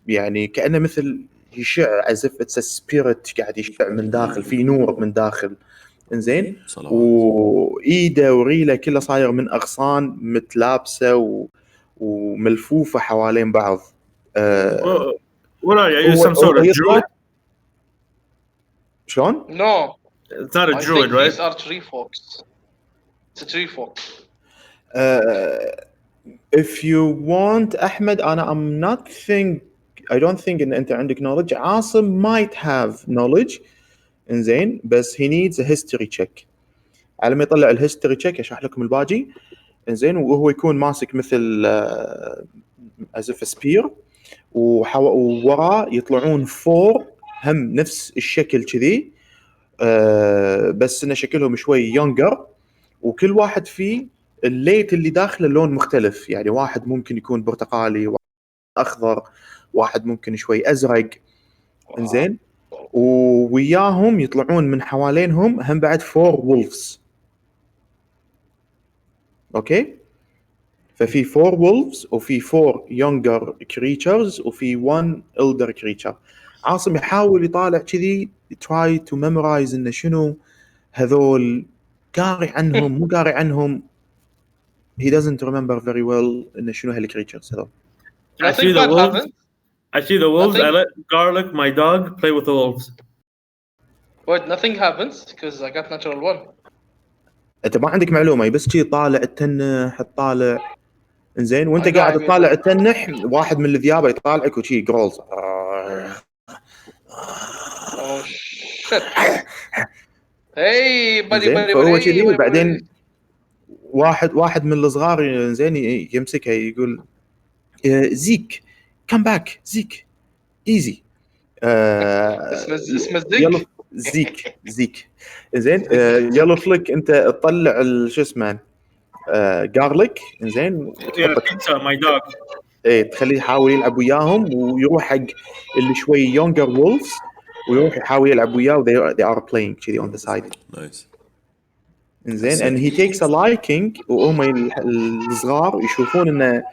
يعني كأنه مثل يشع as if it's a spirit قاعد يشع من داخل في نور من داخل إنزين وإيده وريله كله صاير من أغصان متلابسة وملفوفة حوالين بعض What are you? Are you هو some sort of يطلع druid? شلون؟ No, It's not a I druid, think right? these are tree folks. It's a tree folk. If you want احمد انا I don't think ان انت عندك knowledge. عاصم might have knowledge انزين بس he needs a history check. على ما يطلع الهيستوري تشيك اشرح لكم الباقي انزين وهو يكون ماسك مثل as if a spear ووراه يطلعون فور هم نفس الشكل كذي بس انه شكلهم شوي يونجر وكل واحد فيه الليت اللي داخله لون مختلف يعني واحد ممكن يكون برتقالي واحد اخضر واحد ممكن شوي ازرق انزين ووياهم يطلعون من حوالينهم هم بعد فور وولفز اوكي ففي 4 wolves وفي 4 younger creatures وفي 1 elder creature. عاصم يحاول يطالع كذي try to memorize انه شنو هذول قاري عنهم مو قاري عنهم he doesn't remember very well انه شنو هالcreatures هذول. I see Nothing the bad wolves. happened. I see the wolves. I Nothing- let Garlic, my dog, play with the wolves. Wait, nothing happens because I got natural one. انت ما عندك معلومه بس شي طالع التنح تطالع انزين وانت I know, قاعد I mean, تطالع التنح واحد من الذيابه يطالعك وشي جرولز oh shit. Hey buddy, زين buddy, فهو buddy, كذي buddy, وبعدين buddy. واحد من الصغار زين يمسكها يقول زيك كم باك زيك ايزي اسمه يلا زيك. زيك زين يلا فلك انت تطلع شو اسمه جارليك زين Yeah, pizza, my dog. ايه تخليه يحاول يلعب وياهم ويروح حق اللي شوي يونجر وولفز ويروح يحاول يلعب وياه they are playing كذي on the side نايس. زين and he takes a liking وهم الصغار يشوفون انه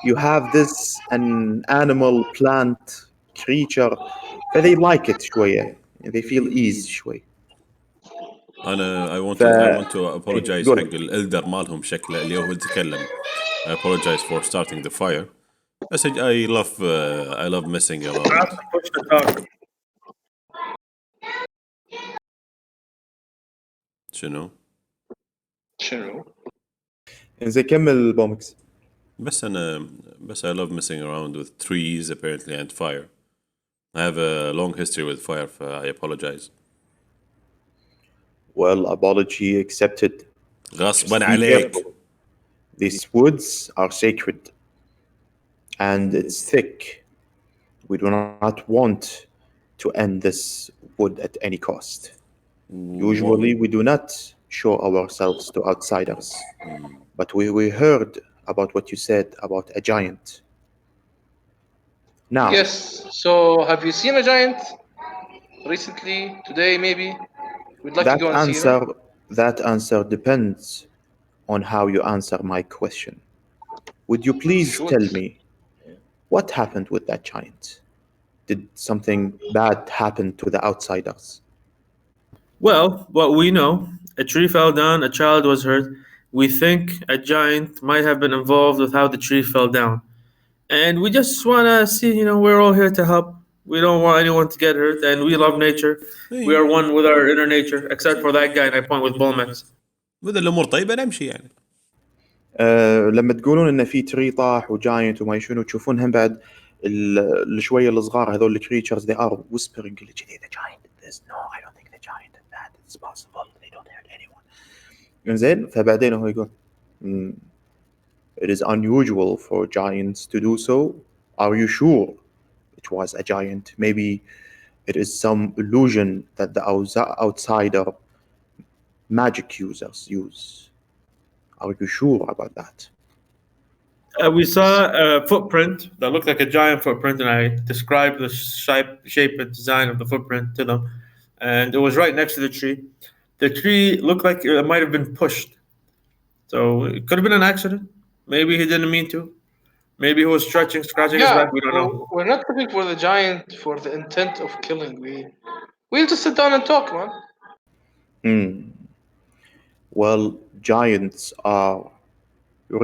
you have this an animal plant creature they like it شويه they feel ease شوي. انا I want to apologize قول. حق الالدر مالهم شكله اللي هو تكلم. I apologize for starting the fire. بس I love messing around. Push the dog. شنو؟ زين كمل بومكس. بس I love messing around with trees apparently and fire. I have a long history with fire, so I apologize. Well, apology accepted. غصبا Be عليك. careful. These woods are sacred and it's thick. We do not want to end this wood at any cost. Usually we do not show ourselves to outsiders. But we heard about what you said about a giant. Now, Yes. So, have you seen a giant recently? Today, maybe? We'd like to go and see him. that answer depends on how you answer my question. Would you please Shoot. tell me what happened with that giant? Did something bad happen to the outsiders? Well, what we know, a tree fell down, a child was hurt. We think a giant might have been involved with how the tree fell down. And we just want to see, we're all here to help. We don't want anyone to get hurt, and we love nature. We are one with our inner nature, except for that guy, and I point with Bulmax. واذا الامور طيبه نمشي يعني. لما تقولون ان في تري طاح وجاينت وما شنو تشوفون هم بعد الشويه الصغار هذول الكريتشرز they are whispering كذي the giant there's no I don't think the giant that is possible they don't hurt anyone. زين فبعدين هو يقول it is unusual for giants to do so. Are you sure it was a giant? Maybe it is some illusion that the outsider magic users use. Are you sure about that? We saw a footprint that looked like a giant footprint, and I described the shape and design of the footprint to them. And it was right next to the tree. The tree looked like it might have been pushed. So it could have been an accident. Maybe he didn't mean to. Maybe he was scratching his Yeah, back. We don't know. we're not looking for the giant for the intent of killing. We'll just sit down and talk, man. Well, giants are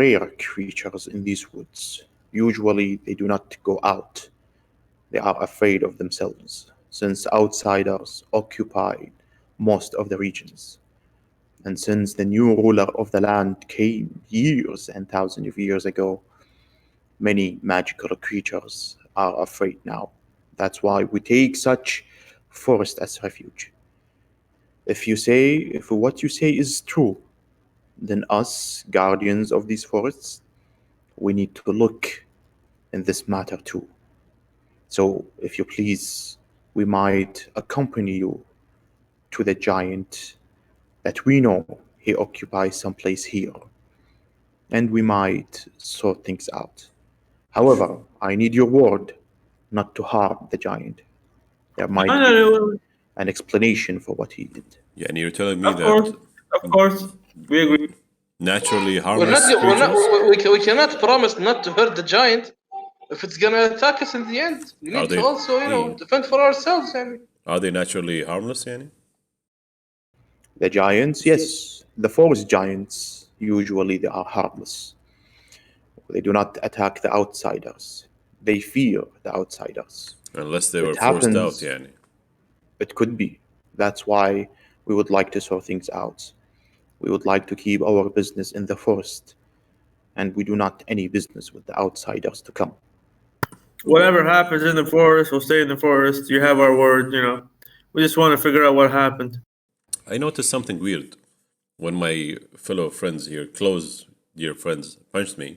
rare creatures in these woods. Usually they do not go out. They are afraid of themselves, since outsiders occupied most of the regions. And since the new ruler of the land came years and thousands of years ago, many magical creatures are afraid now. That's why we take such forest as refuge. If what you say is true, then us, guardians of these forests, we need to look in this matter too. So, if you please, we might accompany you to the giant that we know he occupies some place here, and we might sort things out. However, I need your word not to harm the giant. There No, might no, be no, an explanation for what he did. Yeah, and you're telling me of course, that of course, we agree. naturally We're not. harmless We're not. creatures We cannot promise not to hurt the giant if it's gonna attack us in the end. We are need to they? also, defend for ourselves. Are they naturally harmless? Yani? The giants, yes, the forest giants, usually they are harmless. They do not attack the outsiders. They fear the outsiders. Unless they were It forced out. happens, Yani. it could be. That's why we would like to sort things out. We would like to keep our business in the forest, and we do not any business with the outsiders to come. Whatever happens in the forest, we'll stay in the forest. You have our word, you know. We just want to figure out what happened. I noticed something weird when my fellow friends here, close dear friends, punched me.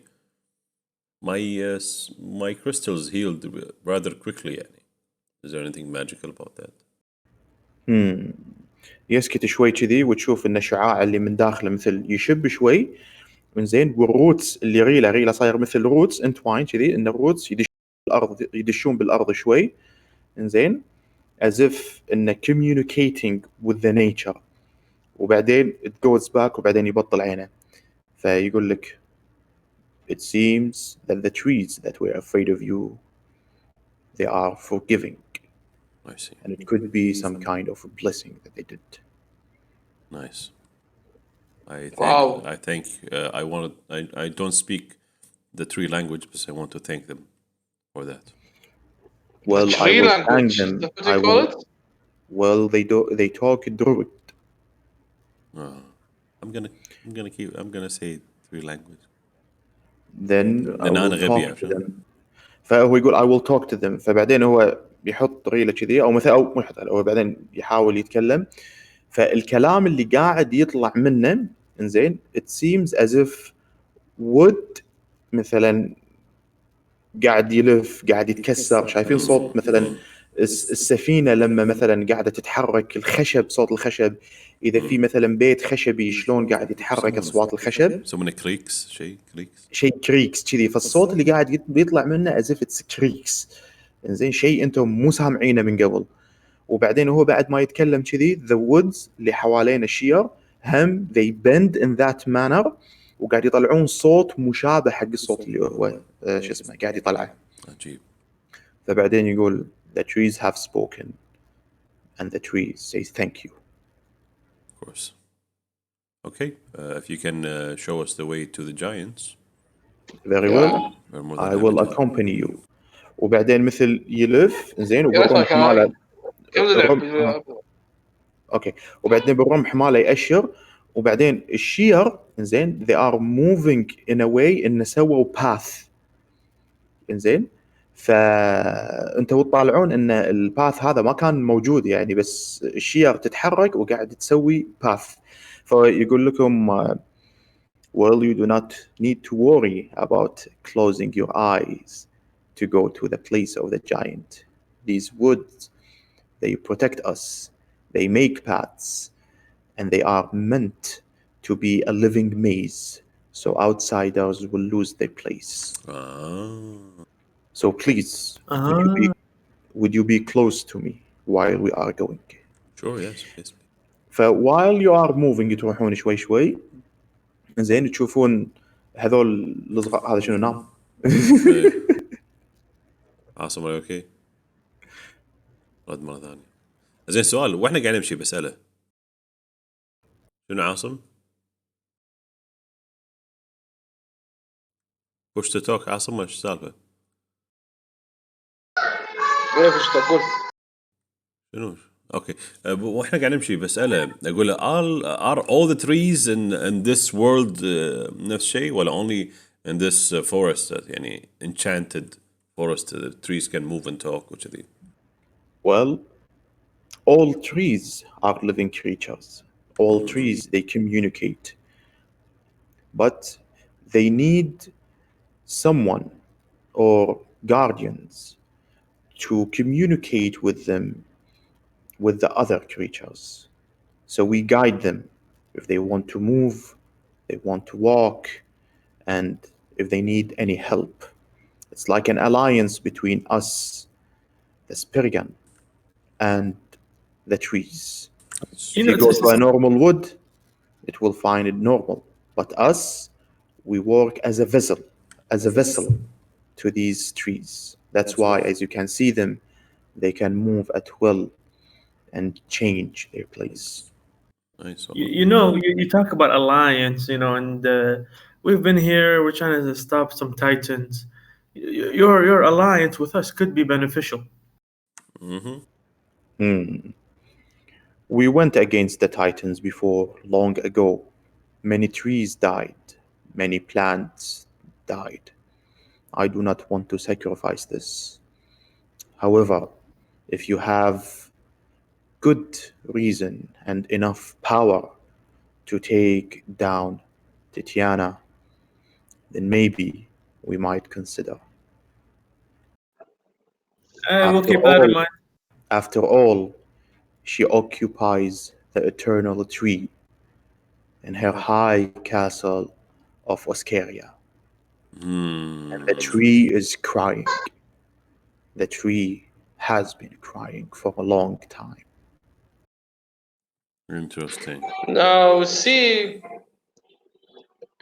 My crystals healed rather quickly. Yani. Is there anything magical about that? يسكت شوي كذي وتشوف ان الشعاع اللي من داخله مثل يشب شوي من زين والروتس اللي ريله صاير مثل روتس انتواين كذي ان الروتس يدشون بالارض شوي زين as if انه communicating with the nature وبعدين it goes back وبعدين يبطل عينه فيقول لك it seems that the trees that were afraid of you they are forgiving I see. and it could be some kind of a blessing that they did. Nice. I think. Wow. I think. I wanted. I don't speak the tree language, but I want to thank them for that. Well, I Tree will language. thank them. Is that what you I call will. it? Well, they talk Druid. I'm gonna say three language. Then I لأن أنا will غبي talk to عشان. them. فهو يقول I will talk to them. فبعدين هو يحط ريله كذي او مثلا او مو يحط هو بعدين يحاول يتكلم فالكلام اللي قاعد يطلع منه انزين it seems as if wood مثلا قاعد يلف قاعد يتكسر شايفين صوت مثلا السفينه لما مثلا قاعده تتحرك الخشب صوت الخشب اذا في مثلا بيت خشبي شلون قاعد يتحرك اصوات الخشب يسمونه كريكس كريكس شيء كريكس كذي فالصوت اللي قاعد بيطلع منه as if it's كريكس زين شيء انتم مو سامعينه من قبل وبعدين هو بعد ما يتكلم كذي the woods اللي حوالين الشير هم they bend in that manner وقاعد يطلعون صوت مشابه حق الصوت اللي هو شو اسمه قاعد يطلعه عجيب. فبعدين يقول the trees have spoken and the trees say thank you. Of course. Okay. If you can show us the way to the giants. Very Yeah. well. We're more than I happy will to. accompany you. وبعدين مثل يلف زين يا ريت وبالرمح ماله كم الرمح اوكي وبعدين بالرمح ماله يأشر وبعدين الشير زين they are moving in a way انه سووا path زين فانتوا تطالعون ان الباث هذا ما كان موجود يعني بس الشير تتحرك وقاعد تسوي path فيقول لكم well you do not need to worry about closing your eyes to go to the place of the giant. These woods they protect us, they make paths, and they are meant to be a living maze, so outsiders will lose their place. So please, would you be close to me while we are going? Sure. Yes. Yes. فwhile you are moving تروحون شوي شوي زين تشوفون هذول الصغار هذا شنو نام عاصم are you okay؟ رد مرة ثانية. زين سؤال واحنا قاعدين نمشي بسأله شنو عاصم؟ push to talk عاصم وش السالفة؟ ايه ايش تقول؟ شنو؟ اوكي واحنا قاعد نمشي بساله اقول له are all the trees in this world نفس الشيء ولا only in this forest يعني enchanted forest the trees can move and talk وكذي. Well, all trees are living creatures. All trees, they communicate. But they need someone or guardians to communicate with them, with the other creatures. So we guide them if they want to move, they want to walk, and if they need any help. It's like an alliance between us, the Spirigan, and the trees. You If know, you go to a normal wood, it will find it normal. But us, we work as a vessel to these trees. That's why, as you can see them, they can move at will and change their place. Nice. you know, you talk about alliance, you know, and we've been here. We're trying to stop some titans. Your alliance with us could be beneficial. We went against the Titans before long ago. Many trees died, many plants died. I do not want to sacrifice this. However, if you have good reason and enough power to take down Titiana, then maybe we might consider. We'll After keep that in all, mind. after all, she occupies the eternal tree in her high castle of Oscaria. And the tree is crying. The tree has been crying for a long time. Interesting. Now, see,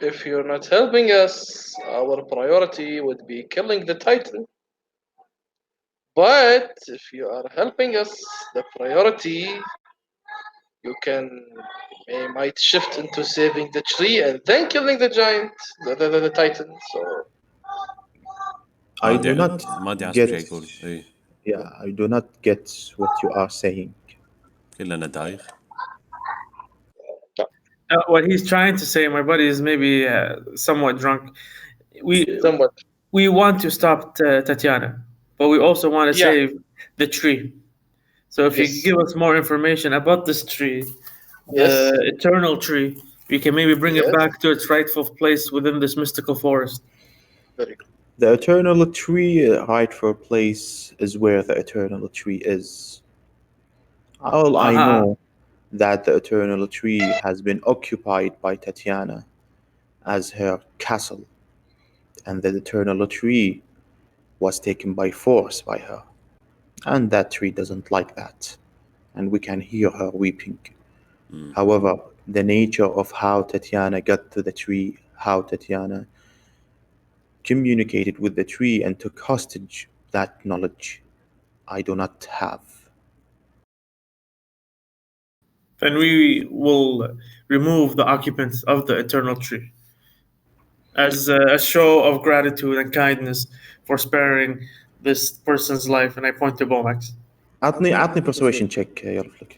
if you're not helping us, our priority would be killing the Titan. But if you are helping us, the priority you can might shift into saving the tree and then killing the giant, the Titan. So I do not ما ادري حسب get, شيء يقول اي yeah, I do not get what you are saying. كلنا دايخ. What he's trying to say, my buddy, is maybe somewhat drunk. We somewhat. we want to stop Tatiana, but we also want to Yeah. save the tree. So if you Yes. could give us more information about this tree, the Yes. eternal tree, we can maybe bring it Yes. back to its rightful place within this mystical forest. Very good. The eternal tree, rightful place is where the eternal tree is. All I Uh-huh. know that the eternal tree has been occupied by Tatiana as her castle, and the eternal tree was taken by force by her. And that tree doesn't like that, and we can hear her weeping. However, the nature of how Tatiana got to the tree, how Tatiana communicated with the tree and took hostage that knowledge, I do not have. Then we will remove the occupants of the eternal tree as a show of gratitude and kindness for sparing this person's life. And I point to Bomax. عطني persuasion check يا رفلك.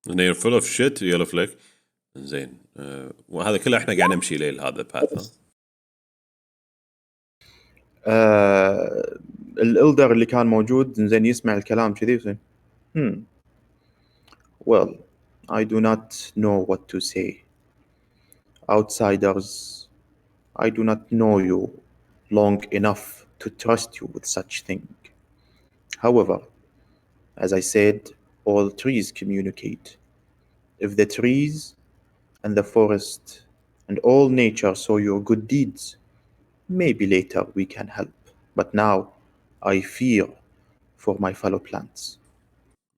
And they're full of shit يلا فلك. زين وهذا كله احنا قاعد نمشي ليل هذا باث. الإلدر اللي كان موجود زين يسمع الكلام كذي زين. Well, I do not know what to say. Outsiders, I do not know you long enough to trust you with such thing. However, as I said, all trees communicate. If the trees and the forest and all nature saw your good deeds, maybe later we can help. But now I fear for my fellow plants.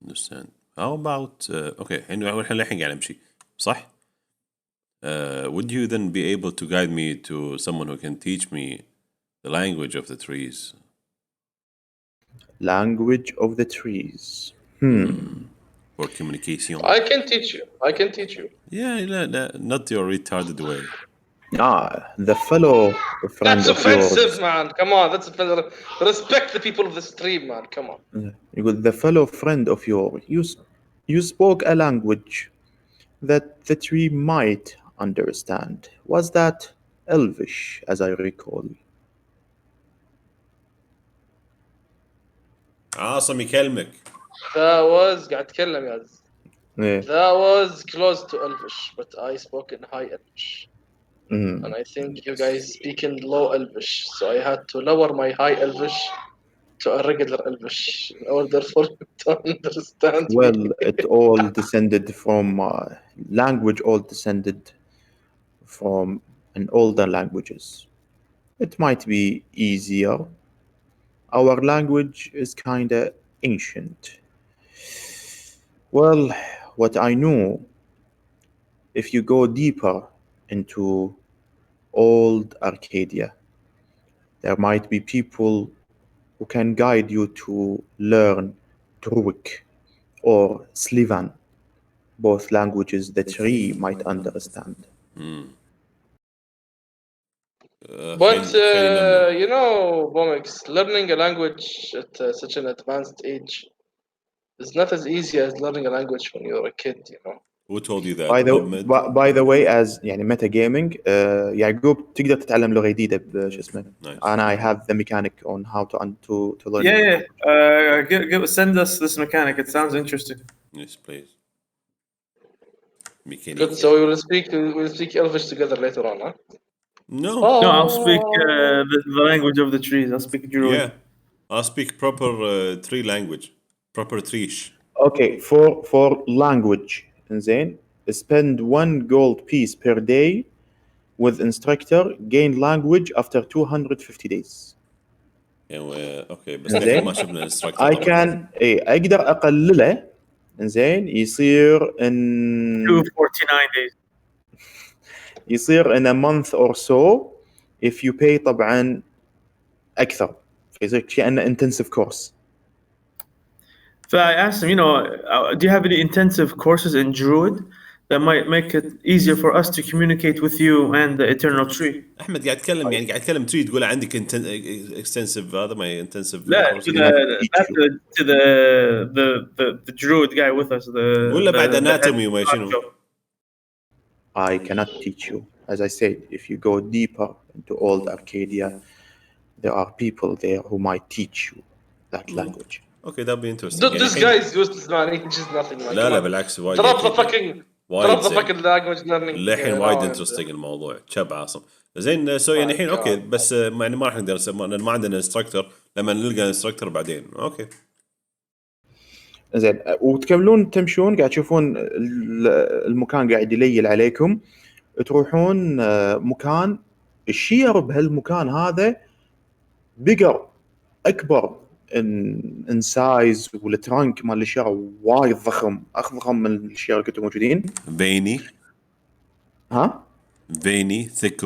Understand. How about okay احنا الحين قاعد نمشي صح؟ Would you then be able to guide me to someone who can teach me the language of the trees? Language of the trees. For communication. I can teach you. I can teach you. Yeah, not your retarded way. The fellow friend That's of yours. offensive, man. Come on, that's offensive. Respect the people of the stream, man. Come on. يقول the fellow friend of yours. You spoke a language that the tree might understand. Was that Elvish, as I recall? عاصم يكلمك. That was قاعد اتكلم يا عز. Yeah. That was close to Elvish, but I spoke in high Elvish. Mm. And I think you guys speak in low Elvish, so I had to lower my high Elvish to a regular Elvish in order for you to understand Well, me. it all descended from language. All descended from an older languages. It might be easier. Our language is kinda ancient. Well, what I know, if you go deeper into old Arcadia, there might be people who can guide you to learn Druic or Slivan, both languages the tree might understand. But you know, Bomix, learning a language at such an advanced age is not as easy as learning a language when you're a kid, you know. Who told you that? By the way, as يعني ميتا جيمنج يعقوب تقدر تتعلم لغه جديده بشو اسمه. And I have the mechanic on how to learn. Send us this mechanic. It sounds interesting. Yes, please. Mechanic. Good. So we'll speak Elvish together later on, huh? No. No, I'll speak the language of the trees. I'll speak Druid. Yeah, I'll speak proper tree language, proper treesh. Okay, for language, زين, spend 1 gold piece per day with instructor. Gain language after 250 days. اوكي بس للحين ما شفنا انستراكتور. I can اقدر اقلله زين يصير in 249 days. يصير in a month or so if you pay طبعا اكثر فيصير كأنه intensive course. So I asked him, do you have any intensive courses in Druid that might make it easier for us to communicate with you and the Eternal Tree? احمد قاعد يتكلم يعني قاعد يتكلم تري تقول عندك extensive هذا ما intensive. لا, to the Druid guy with us. ولا بعد anatomy وما شنو. I cannot teach you. As I said, if you go deeper into old Arcadia, there are people there who might teach you that language. Okay, that'd be interesting. This guy is useless, man. He teaches nothing. Like, لا بالعكس وايد. Drop the fucking language learning. الحين وايد interesting الموضوع. شاب عاصم. زين سو يعني الحين اوكي بس يعني ما راح نقدر ما عندنا انستراكتور لما نلقى انستراكتور بعدين. اوكي. زين وتكملون تمشون قاعد تشوفون المكان قاعد يليل عليكم تروحون مكان الشير بهالمكان هذا بيجر اكبر ان سايز والترانك مال الشير وايد ضخم اضخم من الشير اللي كنتوا موجودين. فيني ها فيني ثيك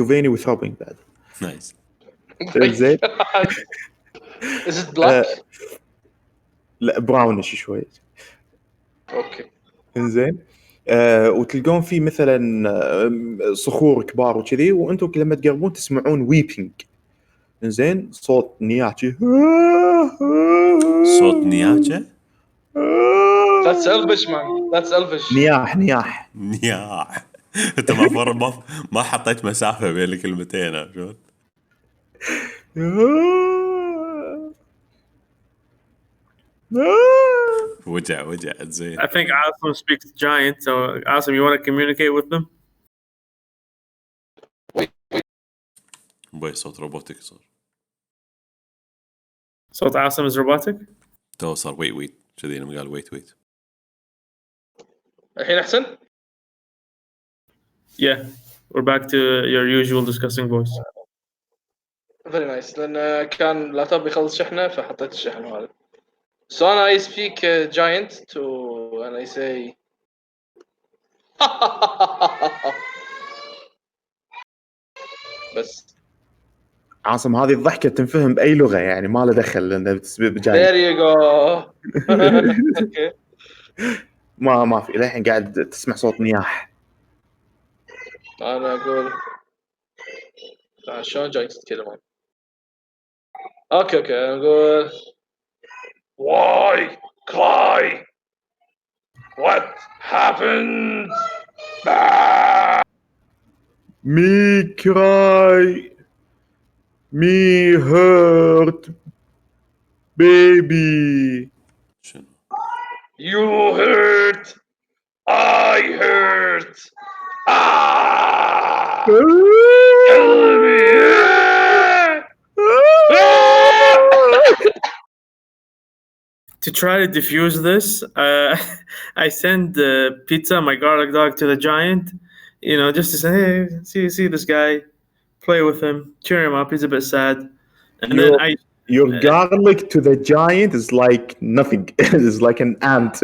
فيني وثروبينج بعد. نايس. زين Is it black? لا براونش شوي. اوكي انزين وتلقون فيه مثلا صخور كبار وكذي وانتم لما تقربون تسمعون ويبينج. انزين صوت نياحه. صوت نياحه. That's Elvish, man. That's Elvish. نياح انت ما حطيت مسافه بين الكلمتين شلون؟ وجع زين. I think Asim speaks giant, so Asim, you want to communicate with them? باي صوت روبوتك صار. صوت Asim is robotic? تو صار ويت كذي لما قال ويت. الحين أحسن؟ Yeah, we're back to your usual discussing voice. Very nice. لأن كان اللابتوب يخلص شحنة فحطيت الشحن هذا. So I speak giant to and I say بس عاصم هذه الضحكة تنفهم بأي لغة يعني ما له دخل لأنه بتسبب جاي. There you go. Okay. ما في الحين قاعد تسمع صوت نياح. انا اقول شلون جاي تتكلمون؟ اوكي انا اقول Why cry? What happened? Me cry. Me hurt. Baby. شنو؟ You hurt. I hurt. Ah! Kill me. To try to diffuse this, I send pizza, my garlic dog, to the giant. You know, just to say, hey, see this guy, play with him, cheer him up. He's a bit sad, and then Your garlic to the giant is like nothing. It's like an ant.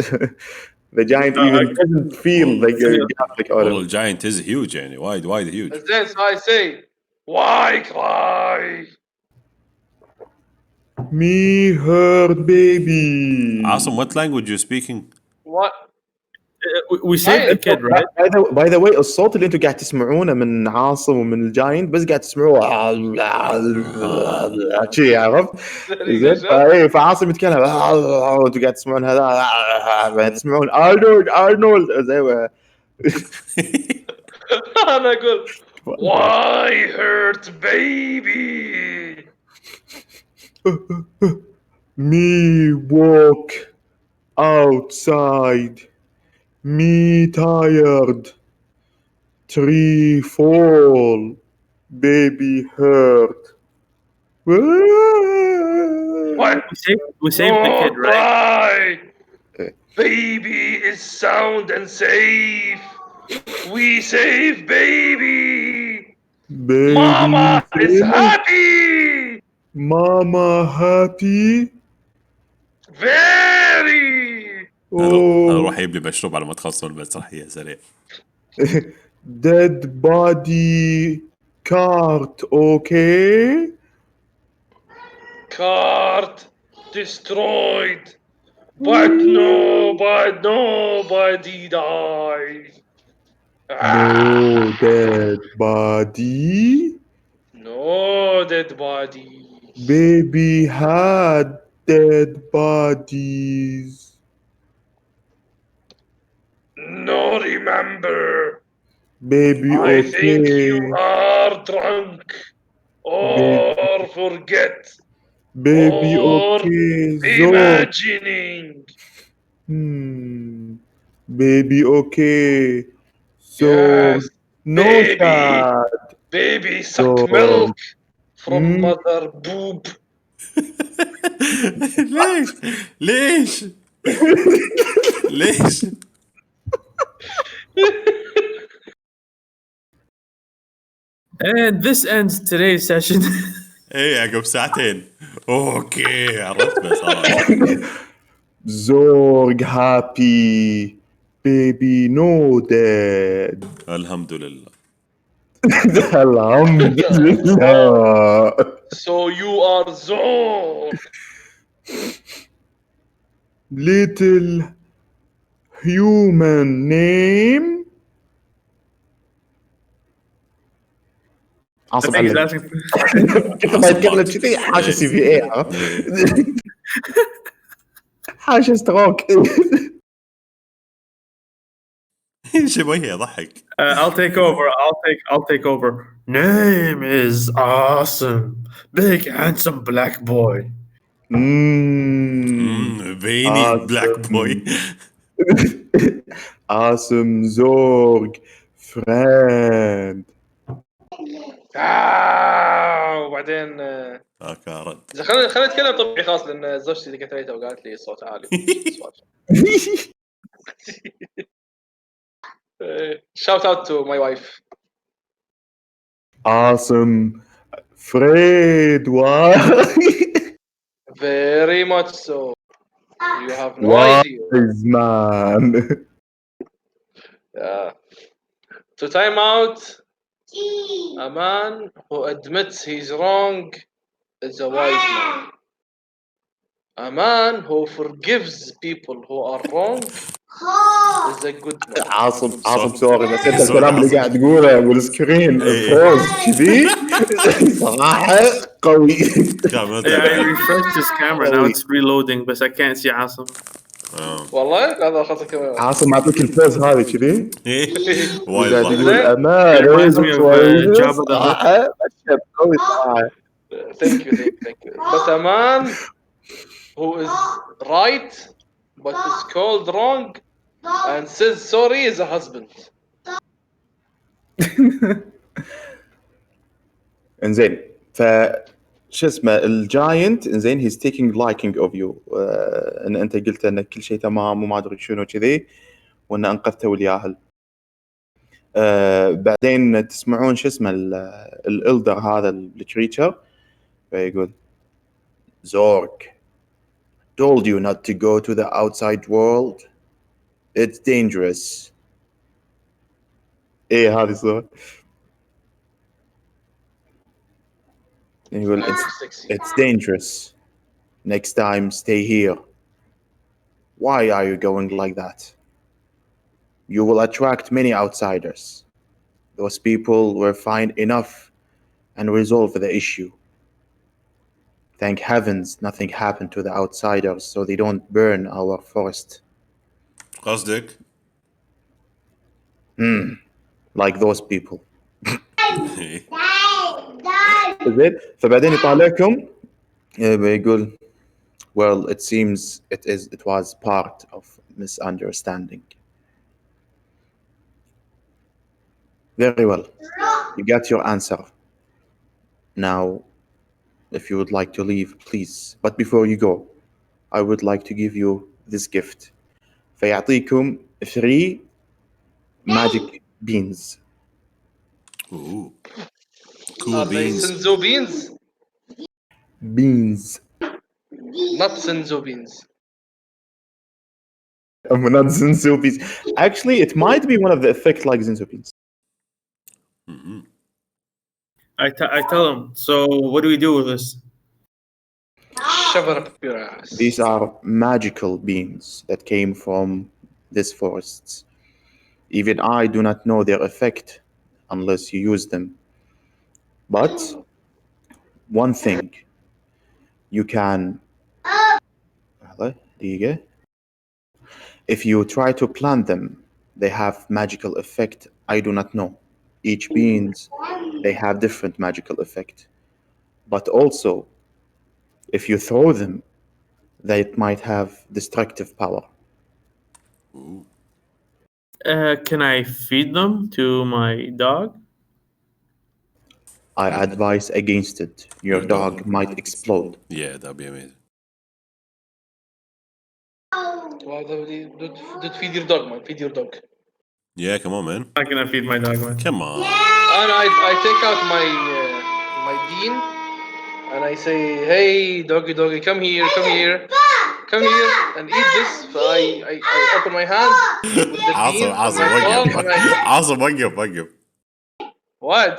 The giant even doesn't feel like a garlic on والله him. الجاينت is huge يعني وايد huge. Then so I say, why cry? Me hurt baby. عاصم, what language you speaking? What? we saved the kid, right? By the way الصوت اللي انتم قاعد تسمعونه من عاصم ومن الجاينت بس قاعد تسمعوه شي عرفت؟ زين فعاصم يتكلم وانتم قاعد تسمعون هذا تسمعون ارنولد زي انا اقول why hurt baby? Me walk outside. Me tired. Tree fall. Baby hurt. What? We saved the kid, right? Baby is sound and safe. We save baby. Baby Mama is safe. happy. Mama happy. Very. هذا راح يجيب لي مشروب على ما تخلصون المسرحية سريع. Dead body cart, okay? Cart destroyed. But nobody died. No dead body. No dead body. Baby had dead bodies. No remember. Baby I okay. think you are drunk or forget Baby or okay. imagining. Baby okay. So Yes, no baby. sad. Baby suck So- milk from mother boob. ليش And this ends today's session. ايه عقب ساعتين اوكي عرفت بس خلاص. Zorg happy. Baby no dead. الحمد لله. Alhamdulillah. So you are Zorg. Little human name. I عاصم think he's علق. asking. كنت ما يتكلم كذي حاشا سي في اي حاشا ستروك. شبيه يضحك. I'll take over. I'll take over. Name is awesome. Big handsome black boy. veiny black boy. Awesome Zorg friend. وبعدين كارد. خلينا نتكلم طبيعي خاص لان زوجتي اللي قالت وقالت لي صوت عالي. Shout out to my wife. Awesome Fred. Why? Very much so. You have no idea. Wise man. Yeah. To time out, a man who admits he's wrong is a wise man. A man who forgives people who are wrong is a good one. عاصم سوري بس انت الكلام اللي قاعد تقوله والسكرين فروز كذي صراحه قوي. I refreshed his camera now it's reloading but I can't see Asim. والله هذا خاطر كمان. عاصم معطيك الفوز هذه كذي وايد قاعد ضحك. يقول It امان reminds me of Jabba the Hutt. صراحه مشهد قوي صراحه. Thank you. But a man who is right but is called wrong and says sorry is a husband. انزين شو اسمه الجاينت انزين هيز تيكينج لايكينج اوف يو ان انت قلت ان كل شيء تمام وما ادري شنو كذي وان انقذته والياهل. بعدين تسمعون شو اسمه الالدر هذا الكريتشر فيقول Zork told you not to go to the outside world. It's dangerous. ايه هذه صوت يقول it's dangerous. Next time stay here. Why are you going like that? You will attract many outsiders. Those people will find enough and resolve the issue. Thank heavens nothing happened to the outsiders so they don't burn our forest. قصدك Like those people. زين فبعدين يطالعكم بيقول well it seems it was part of misunderstanding. Very well. You got your answer. Now if you would like to leave please but before you go I would like to give you this gift. فيعطيكم 3 magic beans. Ooh. Cool beans. Senzo beans? Beans. Not Senzo beans. Not Zinzo beans. Actually, it might be one of the effects like Zinzo beans. Mm-hmm. I tell him, so what do we do with this? Shove it up your ass. These are magical beans that came from this forest. Even I do not know their effect unless you use them. But one thing, you can... If you try to plant them, they have magical effect. I do not know. Each beans, they have different magical effect. But also, if you throw them, they might have destructive power. Can I feed them to my dog? I advise against it. Your dog might explode. Yeah, that'd be amazing. Well, don't feed your dog, man. Feed your dog. Yeah, come on, man. I'm not gonna feed my dog, man. Come on. And I take out my bean and I say, hey, doggy, come here, and eat this. So I open my hand with the bean. عاصم وقف. What?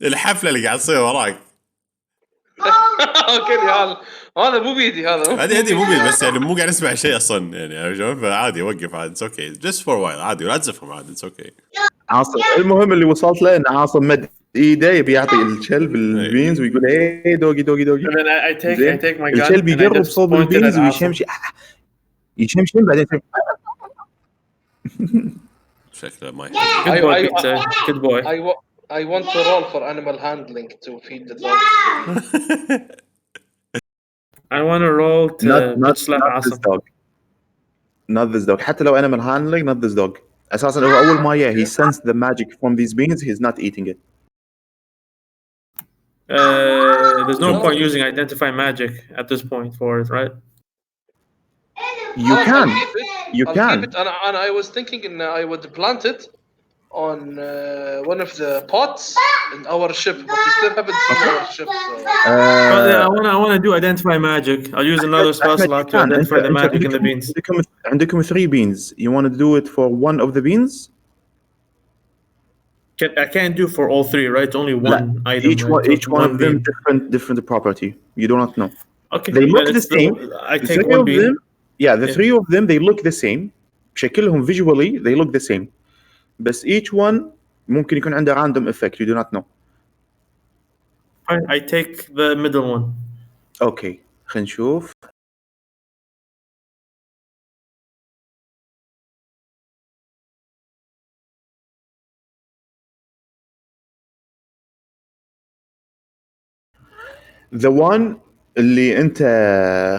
الحفلة اللي قاعد تصير وراك. اوكي هذا مو بيدي هذا. هذه مو بيدي بس يعني مو قاعد نسمع شيء اصلا يعني فعادي وقف عادي اتس اوكي just for a while عادي ولا تزفهم عادي اتس اوكي. عاصم المهم اللي وصلت له ان عاصم مد ايده يبي يعطي الكلب البينز ويقول ايه دوغي. And then I take my gun. الكلب يقرب صوب البينز ويشمشي بعدين شكله ما Good boy. I want to roll for animal handling to feed the dog. I want to roll to not Awesome. this dog. Not this dog. حتى لو animal handling, not this dog. أساساً هو أول ما he sensed the magic from these beans. He's not eating it. There's no point using identify magic at this point for it, right? You can. You I'll can. keep it, and I was thinking I would plant it on one of the pots in our ship, but we still haven't seen our ship. So. I want to do identify magic. I'll use another spell slot to identify the magic in the beans. عندكم 3 beans. You want to do it for one of the beans? I can't do for all 3, right? It's only one item. Each one of them different property. You do not know. Okay. They look the same. I take one bean. The 3 of them they look the same, بشكلهم visually they look the same بس each one ممكن يكون عنده random effect you do not know. I take the middle one. اوكي خلينا نشوف. the one اللي انت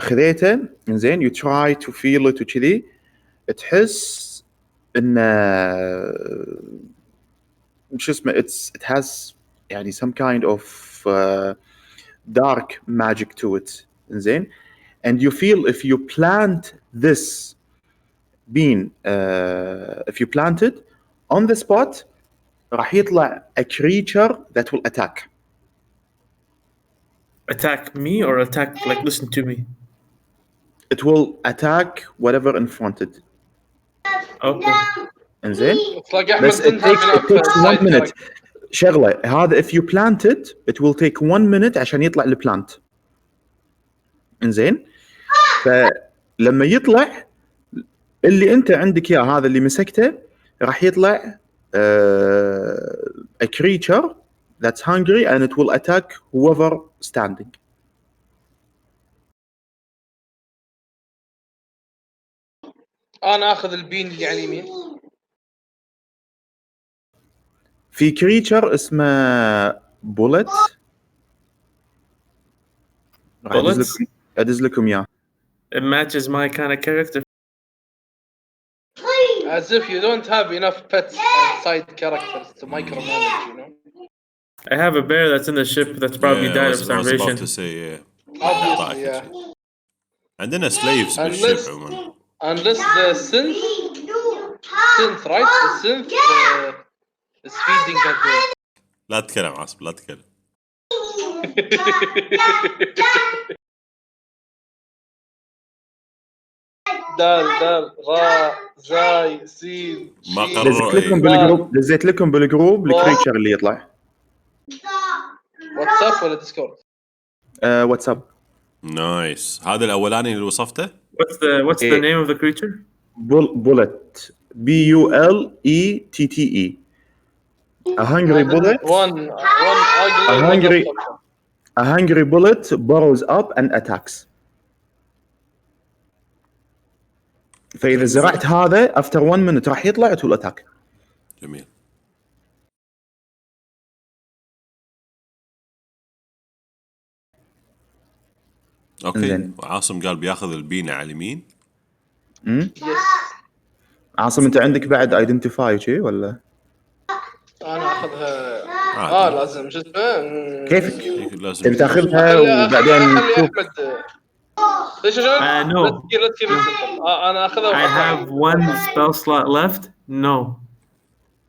خذيته زين you try to feel it وكذي تحس ان شو اسمه it has يعني some kind of dark magic to it زين and you feel if you plant this bean if you plant it on the spot راح يطلع a creature that will attack. Attack me or attack like listen to me? It will attack whatever confronted. Okay. انزين تلاقي بس احمد it takes 1 minute. شغله هذا if you plant it will take 1 minute عشان يطلع البلانت. انزين فلما يطلع اللي انت عندك اياه هذا اللي مسكته راح يطلع a creature that's hungry and it will attack whoever standing. انا اخذ البين اللي على اليمين. في كريتشر اسمه بولت راح ادز لكم اياه. It matches my kind of character. As if you don't have enough pets and side characters to micromanage, you know. I have a bear that's in the ship that's probably died of I was starvation. about to say Obviously, yeah. عندنا slaves بالشip عموما. Unless the synth, right? The synth is feeding the bear. لا تتكلم عاصم لا تتكلم. دال را زاي سين ما شين. قرروا دزيت لكم بالجروب الكريتشر اللي يطلع. واتساب ولا ديسكورد؟ واتساب. نايس. هذا الاولاني اللي وصفته. What's the name of the creature? Bullet. BULETTE. A hungry bullet. A hungry bullet burrows up and attacks. فإذا زرعت هذا after 1 minute راح يطلع to attack. جميل. اوكي وعاصم قال بياخذ البينة على اليمين. عاصم انت عندك بعد ايدنتيفاي شيء ولا؟ انا اخذها لازم شو اسمه كيفك؟ لازم تبي تاخذها وبعدين تشوف. ليش عشان no. انا اخذها I have 1 spell slot left. No.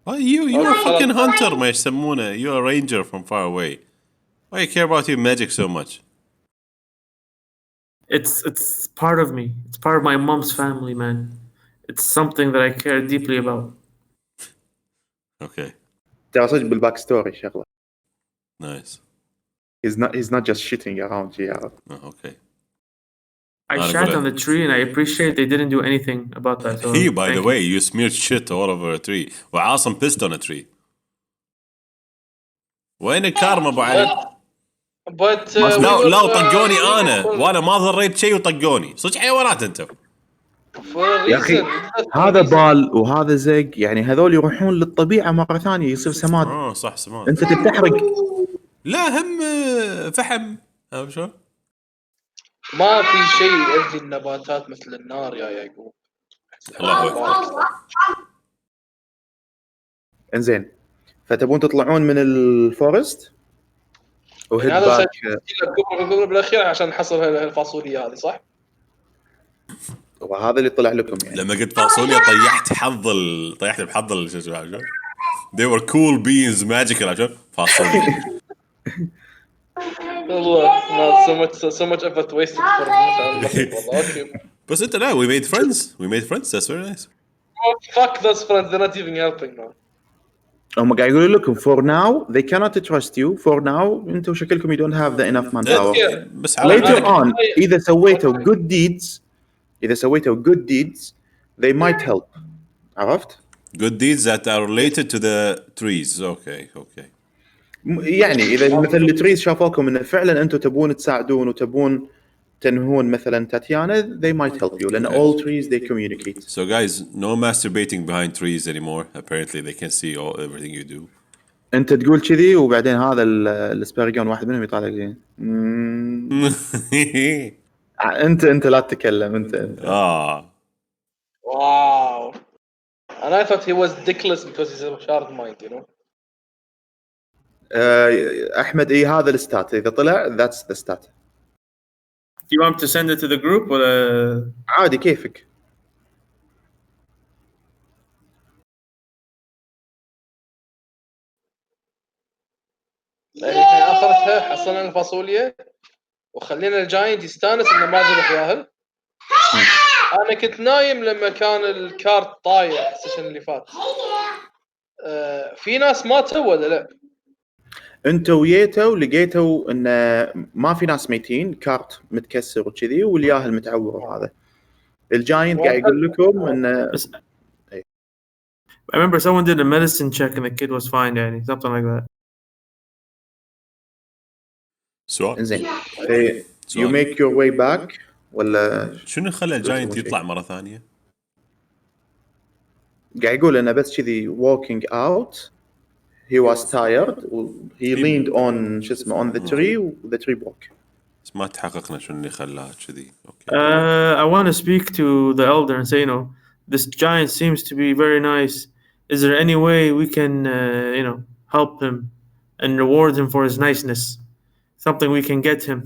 You're a fucking hunter ما يسمونه. You're a ranger from far away. Why you care about your magic so much? It's part of me. It's part of my mom's family, man. It's something that I care deeply about. Okay. ترى صدق بالباك ستوري شغله. Nice. He's not just shitting around here. Oh, okay. I shat on the tree and I appreciate they didn't do anything about that. So by the way, you smeared shit all over a tree. وعاصم pissed on a tree. وين الكارما ابو علي؟ لو طقوني انا وانا ما ضريت شيء وطقوني صدق حيوانات انت يا اخي هذا بال وهذا زق يعني هذول يروحون للطبيعه مره ثانيه يصير سماد. صح سماد. انت تحرق. لا هم فحم شو ما في شيء يؤذي النباتات مثل النار يا يعقوب. انزين فتبون تطلعون من الفورست وهيد باك قبل بالاخير عشان نحصل الفاصوليا هذه صح؟ وهذا اللي طلع لكم يعني لما قلت فاصوليا طيحت بحظ شو اسمه they were cool beans magical عشان فاصوليا والله so much effort wasted for والله. بس انت لا we made friends that's very nice. Fuck those friends, they're not even helping now. هم قاعد يقولوا لكم for now they cannot trust you for now انتم شكلكم you don't have the enough manpower. بس later on إذا سويتوا good deeds they might help. عرفت؟ Good deeds that are related to the trees. Okay. يعني اذا مثلا التريز شافوكم ان فعلا انتم تبون تساعدون وتبون تنهون مثلا تاتيانا, they might help you لان all trees they communicate. So guys, no masturbating behind trees anymore. Apparently they can see everything you do. انت تقول كذي وبعدين هذا الاسبرجون واحد منهم يطالع كذي. انت لا تتكلم انت. Wow. And I thought he was dickless because he's a shard mind, you know. احمد اي هذا الستات اذا طلع that's the stat. Do you want to send it to the group ولا عادي كيفك. يعني احنا اخرتها حصلنا الفاصوليا وخلينا الجاينت يستانس انه ما ذبح ياهل. انا كنت نايم لما كان الكارت طايح السيشن اللي فات. في ناس ماتوا ولا لا؟ انتوا ويتوا لقيتوا ان ما في ناس ميتين, كارت متكسر وكذي والياهل متعور. وهذا الجاينت قاعد يقول لكم ان I remember someone did a medicine check and the kid was fine يعني something like that. سؤال زين you make your way back ولا شنو خلى الجاينت يطلع مرة ثانية؟ قاعد يقول انه بس كذي walking out he was tired he leaned on شو اسمه on the tree the tree broke. بس ما تحققنا شنو اللي خلاه كذي. I want to speak to the elder and say, you know, this giant seems to be very nice. Is there any way we can, you know, help him and reward him for his niceness? Something we can get him.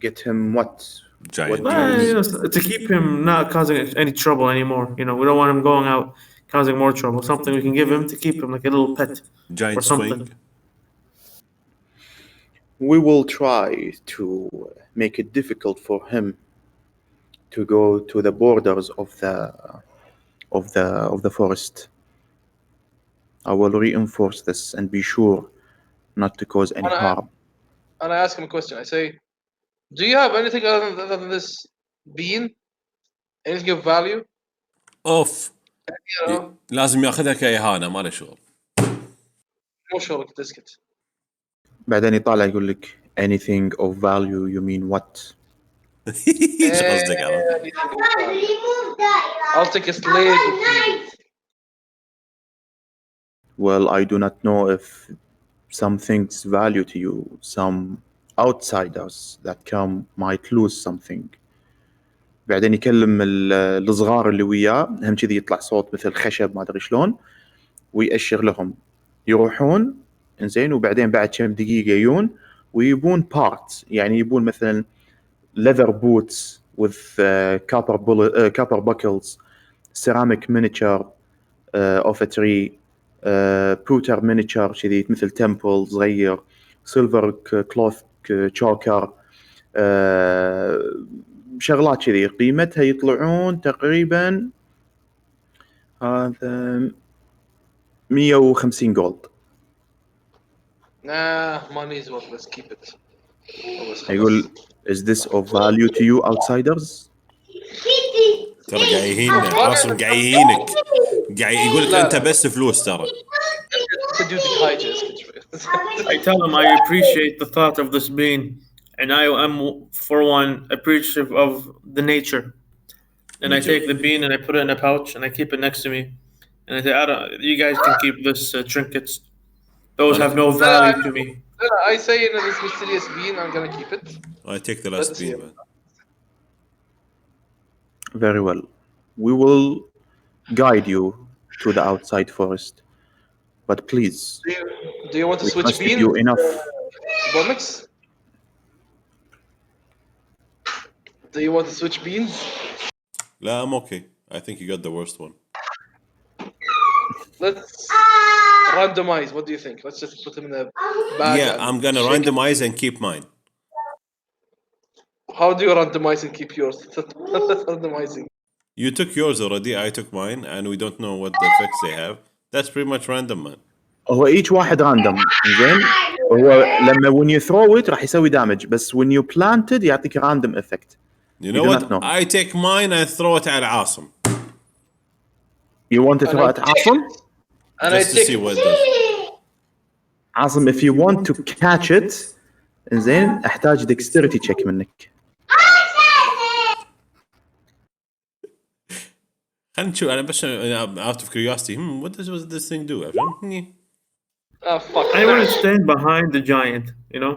Get him what? Giant. You know, to keep him not causing any trouble anymore. You know, we don't want him going out causing more trouble. Something we can give him to keep him like a little pet. Giant or something. swing. We will try to make it difficult for him to go to the borders of the forest. I will reinforce this and be sure not to cause any harm. And I ask him a question. I say, do you have anything other than this bean? Anything of value? اوف لازم ياخذها كإهانة ما له شغل. مو شغلك تسكت. بعدين يطالع يقول لك anything of value you mean what? ايش قصدك على؟ I'll take a slave. Well, I do not know if some things value to you. Some outsiders that come might lose something. بعدين يكلم الصغار اللي وياه, هم كذي يطلع صوت مثل خشب ما ادري شلون, ويأشر لهم يروحون. انزين وبعدين بعد كم دقيقة يجون ويبون parts, يعني يبون مثلا leather boots with copper buckles, ceramic miniature of a tree, pewter miniature كذي مثل temple صغير, silver cloth choker, شغلات كذي قيمتها يطلعون تقريبا هذا 150 جولد. Nah, money is worth. Let's keep it. يقول is this of value to you outsiders? ترى قاعد يهينك عاصم, قاعد يهينك, قاعد يقول لك انت بس فلوس ترى. I tell him I appreciate the thought of this being, and I am for one appreciative of the nature. And I take the bean and I put it in a pouch and I keep it next to me. And I say, you guys can keep this trinkets. Those have no value to me. I say in this mysterious bean, I'm gonna keep it. I take the last bean, man. Very well. We will guide you to the outside forest. But please, do you want to switch beans? You enough. Bomix? Do you want to switch beans? لا, I'm okay. I think you got the worst one. Let's randomize. What do you think? Let's just put him in the bag. Yeah, I'm gonna randomize and keep mine. How do you randomize and keep yours? Randomizing. You took yours already, I took mine, and we don't know what the effects they have. That's pretty much random, man. هو each واحد random, زين. هو لما when you throw it راح يسوي damage, بس when you plant it يعطيك random effect. You know do what? not know. I take mine and throw it على عاصم. You want to throw at Asim? And I Just to take see what it does. Asim, if you want to catch it, زين احتاج dexterity check منك. خلينا نشوف انا بس out of curiosity what does this thing do عشان Oh fuck. I want to stand behind the giant. You know,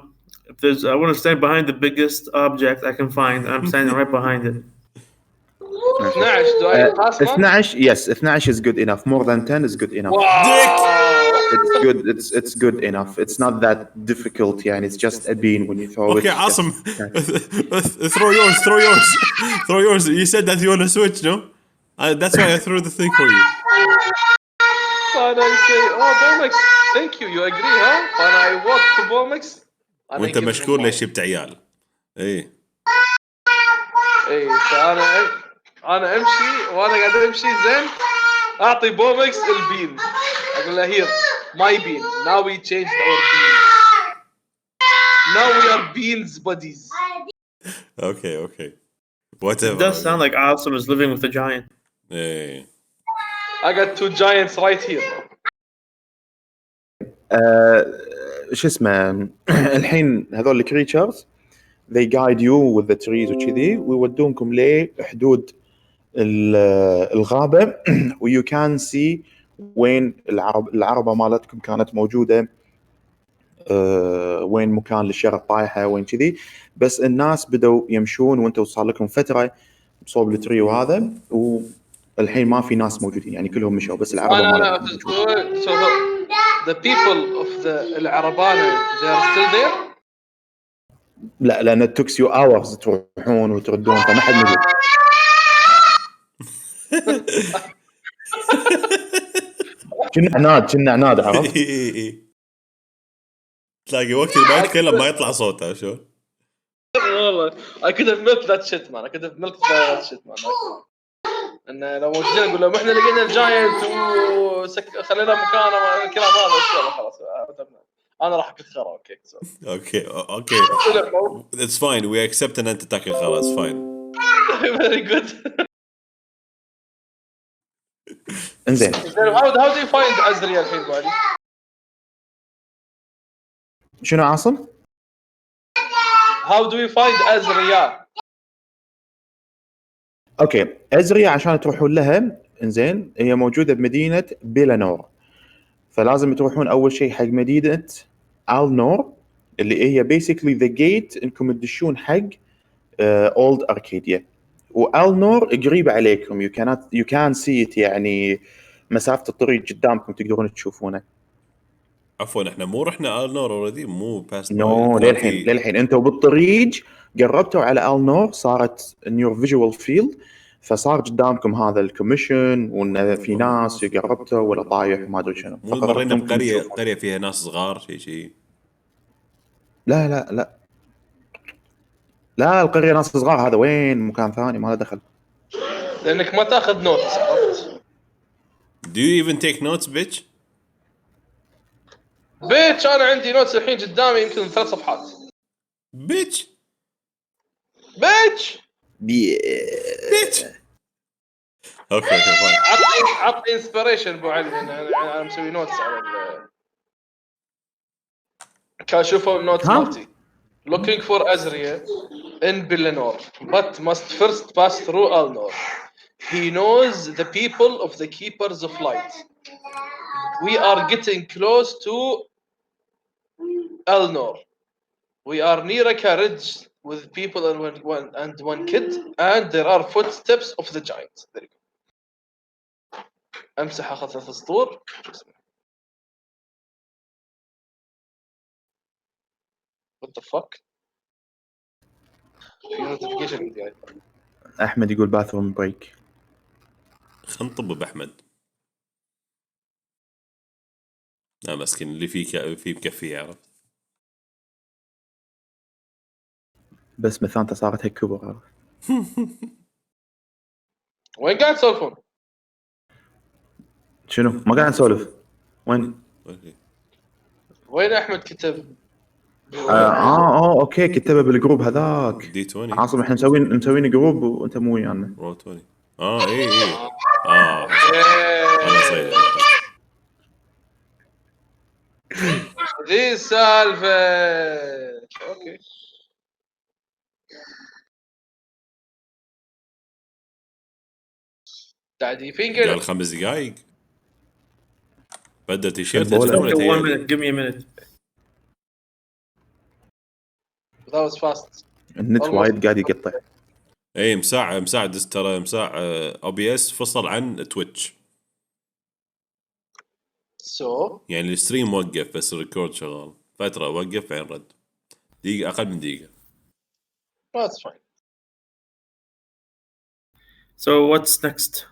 if there's, I want to stand behind the biggest object I can find. I'm standing right behind it. 12. Do I pass man? 12, yes, 12 is good enough. More than 10 is good enough. Wow. It's good. It's good enough. It's not that difficult. Yeah, it's just a bean when you throw it. Okay, it's just- awesome. throw yours. You said that you want to switch, no? That's why I threw the thing for you. And I say, oh Bomex, thank you. You agree, huh? And I walk to Bomex. and I وانت give him مشكور mine. ليش جبت عيال. ايه اي فانا امشي وانا قاعد امشي زين اعطي بومكس البين اقول له هير ماي بين now we changed our bean now we are beans buddies. okay. Whatever. It does sound like Awesome is living with a giant. ايه I got two giants right here. شو اسمه الحين هذول الكريتشرز they guide you with the trees وكذي ويودونكم لحدود الغابة و you can see وين العربة مالتكم كانت موجودة وين مكان للشرف طايحة وين كذي بس الناس بدوا يمشون وانتوا صار لكم فترة بصوب التري وهذا والحين ما في ناس موجودين يعني كلهم مشوا بس العربة لا مالتكم so the people of the العربانة they are still there. لا لان it took you hours تروحون وتردون فما حد موجود كنا عناد عرفت تلاقي وقت اللي ما يتكلم ما يطلع صوته شو والله I could have milked that shit man. I could have milked that shit man. انه لو موجودين اقول لهم احنا لقينا الجاينت وخلينا مكانه الكلام هذا يلا خلاص انا راح اتخرى. اوكي okay it's fine we accept ان انت تاكل خلاص fine. very good. انزين how do you find ازريا الحين بعدي؟ شنو عاصم؟ how do you find ازريا؟ اوكي ازريا عشان تروحون لها انزين هي موجوده بمدينه بيلانور فلازم تروحون اول شيء حق مدينه آلنور اللي هي بيسكلي ذا جيت انكم تدشون حق اولد اركيديا وآلنور قريبه عليكم يو كان سي ات يعني مسافه الطريق قدامكم تقدرون تشوفونه. عفوا احنا مو رحنا آلنور اوريدي مو باست نو للحين انتم بالطريق قربتوا على آلنور صارت نيور فيجوال فيلد فصار قدامكم هذا الكوميشن وان في ناس قربتوا ولا طايح ما ادري شنو مو مرينا بقريه فيها ناس صغار شيء لا القريه ناس صغار هذا وين مكان ثاني ما له دخل لانك ما تاخذ نوتس عرفت. Do you even take notes bitch؟ بيتش انا عندي نوتس الحين قدامي يمكن 3 صفحات. bitch بيتش اوكي فاين. عطني انسبيريشن ابو علي انا مسوي نوتس على كان شوفوا النوتس مالتي. looking for Azria in Bellanor but must first pass through Allnore. He knows the people of the Keepers of Light. We are getting close to Allnore. We are near a carriage with people and one kid and there are footsteps of the giant. There you go. امسح اخذ 3 سطور. What the fuck؟ في نوتيفيكيشن عندي. احمد يقول باثروم بريك. خلينا نطب باحمد. لا مسكين اللي فيه بكفيه عرفت. بس مثانته صارت هيك كبر عرفت. وين قاعد تسولفون؟ شنو ما قاعد نسولف وين وين احمد كتب؟ اوكي كتبها بالجروب هذاك. دي 20 عاصم احنا مسوين جروب وانت مو ويانا. رو 20 اي انا صيد ذي السالفه. اوكي تعدي فينجر. قال 5 دقائق بدأ تيشيرت البولة. تجربة Okay, 1 هي. minute. Give me a minute. that was fast. النت Almost. وايد قاعد يقطع. اي مساع ترى مساع او بي اس فصل عن تويتش So يعني الستريم وقف بس الريكورد شغال فترة وقف بعدين رد دقيقة أقل من دقيقة. that's fine. So what's next?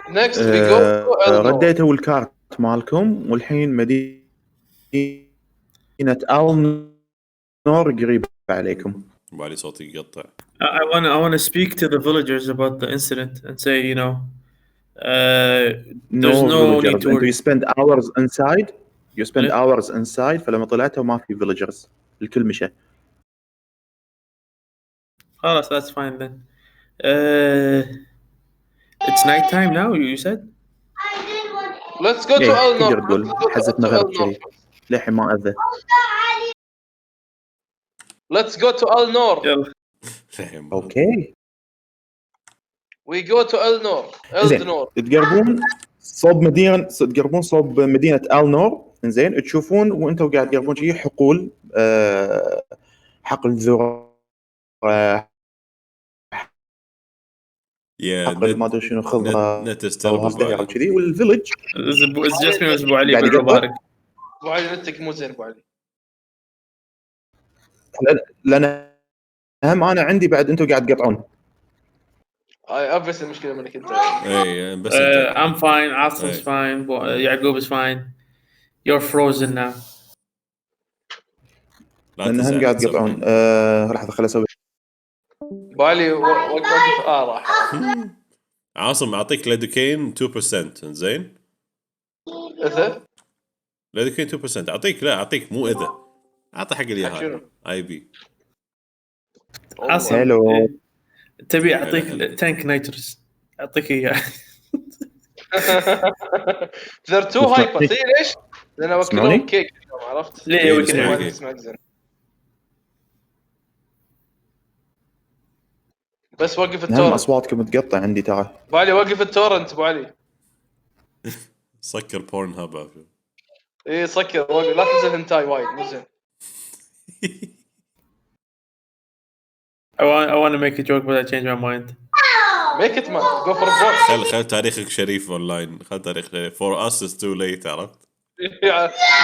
Next we go to Allnore. رديتوا الكارت مالكم والحين مدينة ألنور قريبة عليكم. بالي صوتي يقطع. I want to speak to the villagers about the incident and say, you know, there's no need to villagers. worry. You spend hours inside. You spend Yeah. hours inside. فلما طلعتوا ما في villagers. الكل مشى. خلاص, that's fine then. It's night time now, you said? Let's go to إيه Allnore. تقدر تقول حزة مغرب كذي. للحين ما أذى. Let's go to Allnore. يلا. أوكي. We go to Allnore. زين تقربون صوب مدينة ألنور. إنزين تشوفون وأنتوا قاعد تقربون شيء حقول حقل ذرة حقل ما أدري شنو خضرة نت كذي والفيلج It's just me وأبو علي قاعد يقطع. بالمبارك. أبو علي نتك مو زين أبو علي. لأن أهم أنا عندي بعد أنتوا قاعد تقطعون. obviously المشكلة منك أنت. اي بس I'm fine. Asim's fine. Yaqub is fine. You're frozen now. لأن هم قاعد يقطعون. لحظة خليني أسوي. أبو علي وقف راح. عاصم أعطيك ليدوكين 2% زين. إذا ليدوكين 2% أعطيك مو إذا أعطي حق اليهال اي بي. Asim, هلو. تبي أعطيك تانك نيتروس أعطيك إياه. they're too hyper. ليش؟ لأن وكلهم كيك عرفت؟ ليه وكذا؟ تسمع زين. بس وقف التورنت. أصواتكم تقطع عندي ترى. أبو علي وقف التورنت أبو علي. سكر بورن هاب. إيه سكر وقف لا تنزل هنتاي وايد مو زين. I want to make a joke but I changed my mind. Make it man. Go for a walk. خل تاريخك شريف اونلاين. خل تاريخ شريف. For us it's too late عرفت.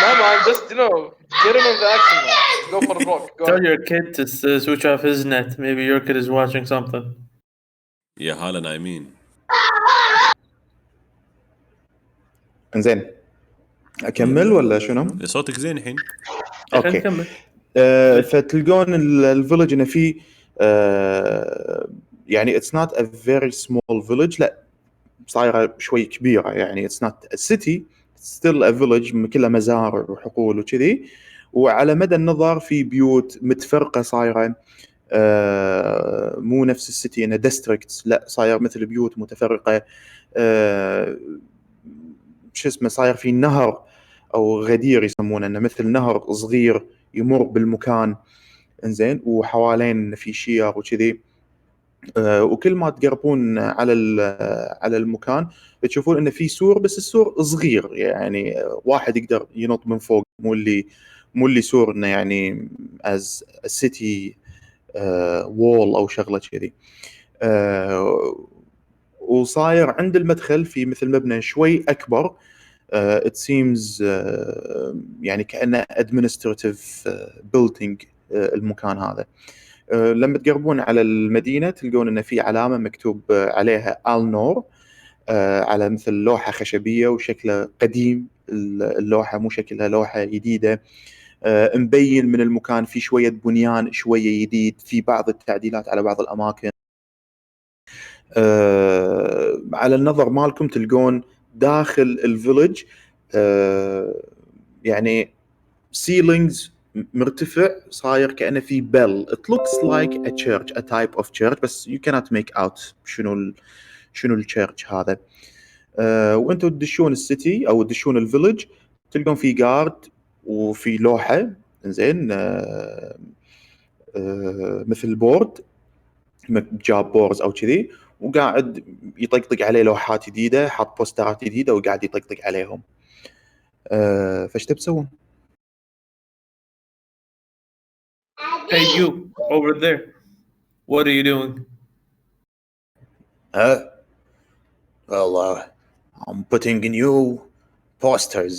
No man, just get him in the action man. Go for a walk. Go. Tell your kid to switch off his net. Maybe your kid is watching something. يا هلا نايمين. إنزين أكمل ولا شنو؟ صوتك زين الحين. أوكي. فتلقون الفيلج إنه فيه يعني it's not a very small village. لا صايرة شوي كبيرة يعني it's not a city still a village كلها مزارع وحقول وكذي. وعلى مدى النظر في بيوت متفرقة صايرة مو نفس السيتي إنه districts. لا صاير مثل بيوت متفرقة. شو اسمه صاير في نهر أو غدير يسمونه إنه مثل نهر صغير يمر بالمكان. إنزين وحوالين في شيار وكذي. وكل ما تقربون على المكان تشوفون إنه في سور بس السور صغير يعني واحد يقدر ينط من فوق مو اللي سور إنه يعني as a city wall أو شغلة كذي. وصاير عند المدخل في مثل مبنى شوي أكبر. it seems يعني كأنه administrative building المكان هذا. لما تقربون على المدينة تلقون إن في علامة مكتوب عليها Allnore على مثل لوحة خشبية وشكلها قديم. اللوحة مو شكلها لوحة جديدة. مبين من المكان في شوية بنيان شوية جديد في بعض التعديلات على بعض الأماكن. على النظر مالكم تلقون داخل الفيلج يعني ceilings مرتفع صاير كأنه في bell. It looks like a church, a type of church, بس you cannot make out شنو الchurch هذا. وانتوا تدشون السيتي او تدشون الفيلج تلقون في جارد وفي لوحة زين مثل بورد جاب بورز او كذي وقاعد يطقطق عليه لوحات جديدة حط بوسترات جديدة وقاعد يطقطق عليهم. فايش تبسون؟ Hey, you over there. What are you doing? Well, I'm putting new posters.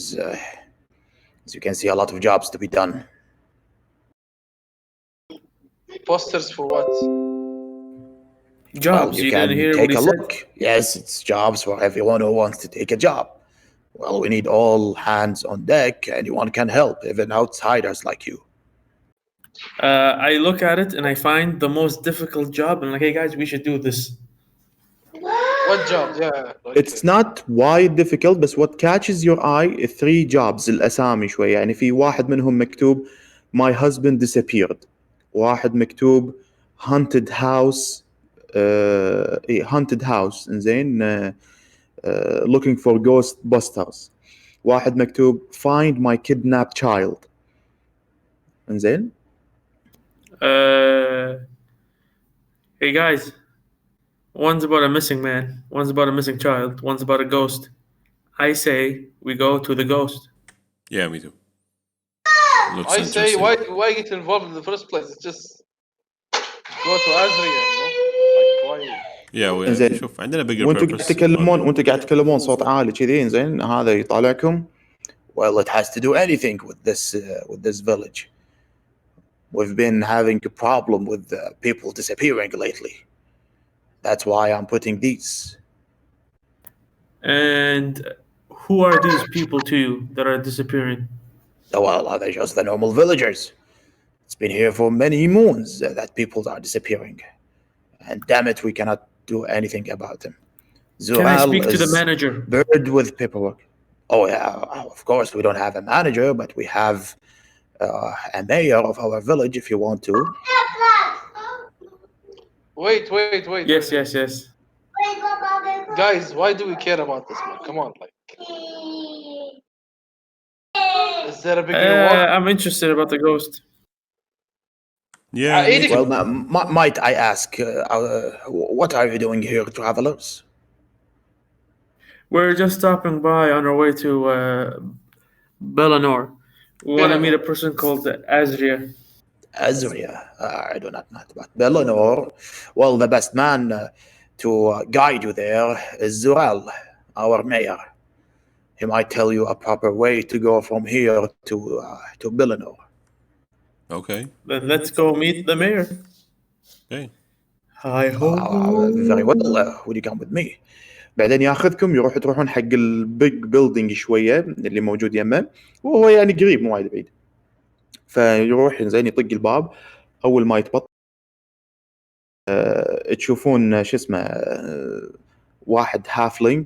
As you can see, a lot of jobs to be done. Posters for what? Jobs. Well, you didn't hear what take he a said? look. Yes, it's jobs for everyone who wants to take a job. Well, we need all hands on deck. Anyone can help, even outsiders like you. I look at it and I find the most difficult job. And I'm like, hey guys, we should do this. What job? Yeah. Like, It's not wide difficult, but what catches your eye is 3 jobs الأسامي شوية. يعني في واحد منهم مكتوب My husband disappeared. واحد مكتوب Haunted house. Haunted house. إنزين looking for ghost busters. واحد مكتوب Find my kidnapped child. إنزين Hey guys, one's about a missing man, one's about a missing child, one's about a ghost. I say we go to the ghost. Yeah, me too. Looks I say, interesting. why get involved in the first place? It's just go to Azria, you know? Like, why? Yeah, إنزين شوف عندنا bigger وانتوا purpose. قاعد تتكلمون صوت عالي كذي إنزين هذا يطالعكم. Well, it has to do anything with this village. We've been having a problem with people disappearing lately. That's why I'm putting these. And who are these people to you that are disappearing? Well, they're just the normal villagers. It's been here for many moons that people are disappearing. And damn it, we cannot do anything about them. Can I Zural speak to the is manager? bird with paperwork. Oh yeah, of course we don't have a manager, but we have a mayor of our village if you want to. Wait. Yes, yes, yes. Guys, why do we care about this, man? Come on, like. Is there a big reward? I'm interested about the ghost. Yeah, me Edith- too. Well, might I ask, what are you doing here, travelers? We're just stopping by on our way to Allnore. We want to meet a person called Azria. Azria, I do not know about Allnore. Well, the best man to guide you there is Zural, our mayor. He might tell you a proper way to go from here to Allnore. Okay. Then let's go meet the mayor. Okay. Hi ho. Very well. Will you come with me? بعدين ياخذكم تروحون حق البيج بيلدينج شويه اللي موجود يمه وهو يعني قريب مو وايد بعيد. فيروح زين يطق الباب اول ما يتبطل تشوفون شو اسمه واحد هافلينج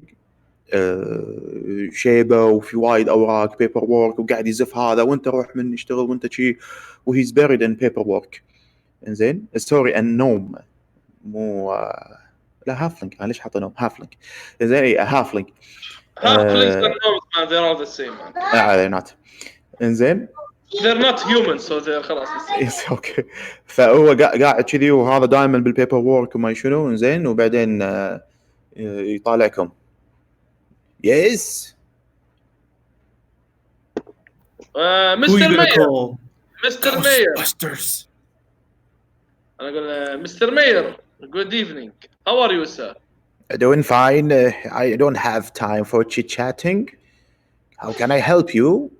شيبه وفي وايد اوراق بيبر وورك وقاعد يزف هذا وانت روح من يشتغل وانت شي وهيز بيريد ان بيبر وورك. انزين سوري النوم مو لا هافلينج انا ليش حاطه نوم هافلينج زين اي هافلينج Halflings and gnomes, man, they're all the same, man. they're not. انزين They're not human, so they're خلاص. يس اوكي. فهو قاعد كذي وهذا دائما بالبيبر وورك وما شنو انزين وبعدين يطالعكم. يس Who you Mr. gonna Mayor. call? Mr. Mayor. Ghostbusters. أنا أقول Mr. Mayor. Good evening. How are you, sir? doing fine. I don't have time for chit-chatting. How can I help you?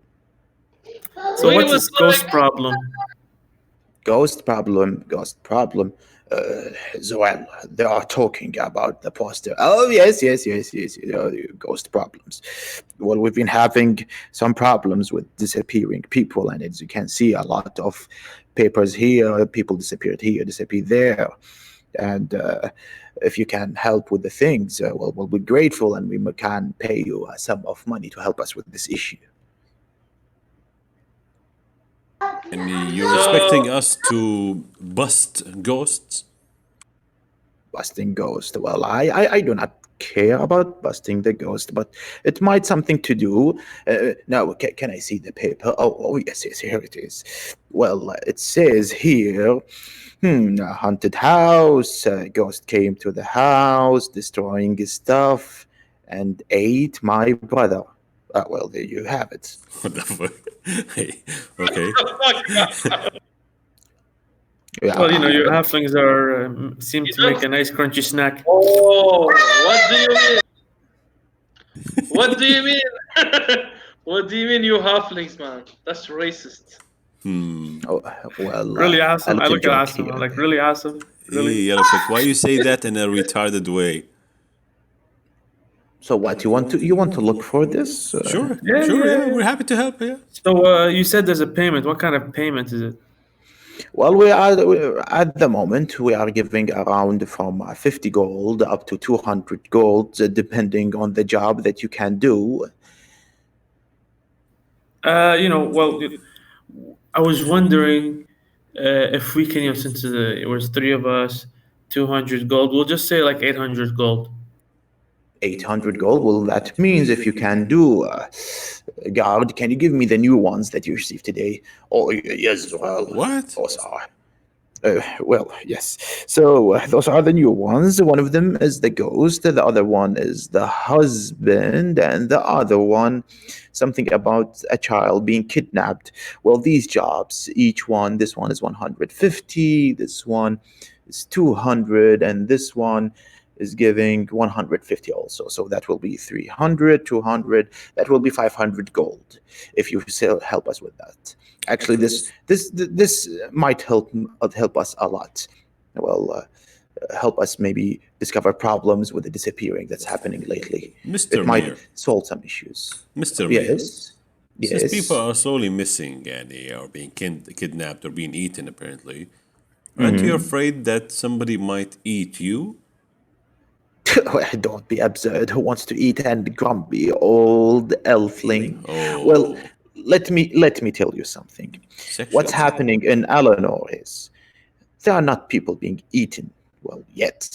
So We what's would this ghost like- problem? Ghost problem. Zoel, they are talking about the poster. Oh, yes. Ghost problems. Well, we've been having some problems with disappearing people, and as you can see, a lot of papers here, people disappeared here, disappeared there. And if you can help with the things, well, we'll be grateful, and we can pay you a sum of money to help us with this issue. And you're expecting us to bust ghosts? Busting ghost. Well, I do not care about busting the ghost, but it might something to do. Now, can I see the paper? Oh, yes, here it is. Well, it says here, a haunted house. A ghost came to the house, destroying his stuff, and ate my brother. Well, there you have it. What the fuck? Hey, okay. Yeah, Well, your halflings seem to make a nice crunchy snack. Oh, what do you mean? What do you mean? What do you mean, you halflings, man? That's racist. oh, well, Really a awesome. I little look at joke awesome. here I'm and like, there. really awesome. Really? Yellow Fox, why you say that in a retarded way? So what you want to look for this? Sure, Yeah, sure, yeah, yeah. yeah. We're happy to help, yeah. So you said there's a payment. What kind of payment is it? Well, at the moment we are giving around from 50 gold up to 200 gold, depending on the job that you can do. Well, I was wondering if we can, since it was three of us, 200 gold. We'll just say like 800 gold. 800 gold. Well, that means if you can do, guard, can you give me the new ones that you received today? Oh, yes, well, What? those are. Well, yes. So those are the new ones. One of them is the ghost. The other one is the husband, and the other one, something about a child being kidnapped. Well, these jobs, each one, this one is 150. This one is 200, and this one is giving 150 also. So that will be 300, 200. That will be 500 gold if you still help us with that. Actually, this might help us a lot. Well, help us maybe discover problems with the disappearing that's happening lately. Mr. It might Mayor. solve some issues. Mr. Mayor. Yes. Since Yes. people are slowly missing or being kidnapped or being eaten, apparently, aren't you afraid that somebody might eat you? Don't be absurd. Who wants to eat and grumpy old elfling? Oh. Well, let me tell you something. Sexual. What's happening in Allnore is there are not people being eaten, well, yet,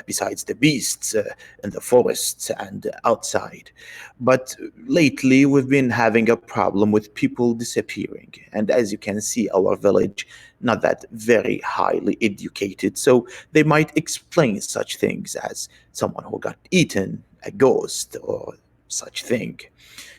besides the beasts in the forests and outside. But lately, we've been having a problem with people disappearing. And as you can see, our village, not that very highly educated, so they might explain such things as someone who got eaten, a ghost, or such thing.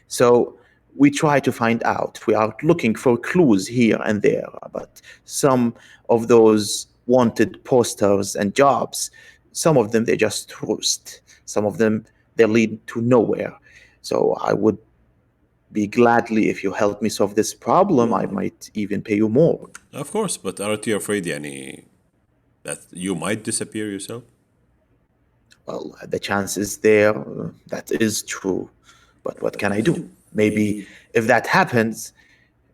So we try to find out. We are looking for clues here and there, but some of those wanted posters and jobs, some of them they just roost. Some of them they lead to nowhere. So I would be gladly if you help me solve this problem. I might even pay you more. Of course, but aren't you afraid, yani, that you might disappear yourself? Well, the chance is there. That is true. But what can I do? Maybe if that happens,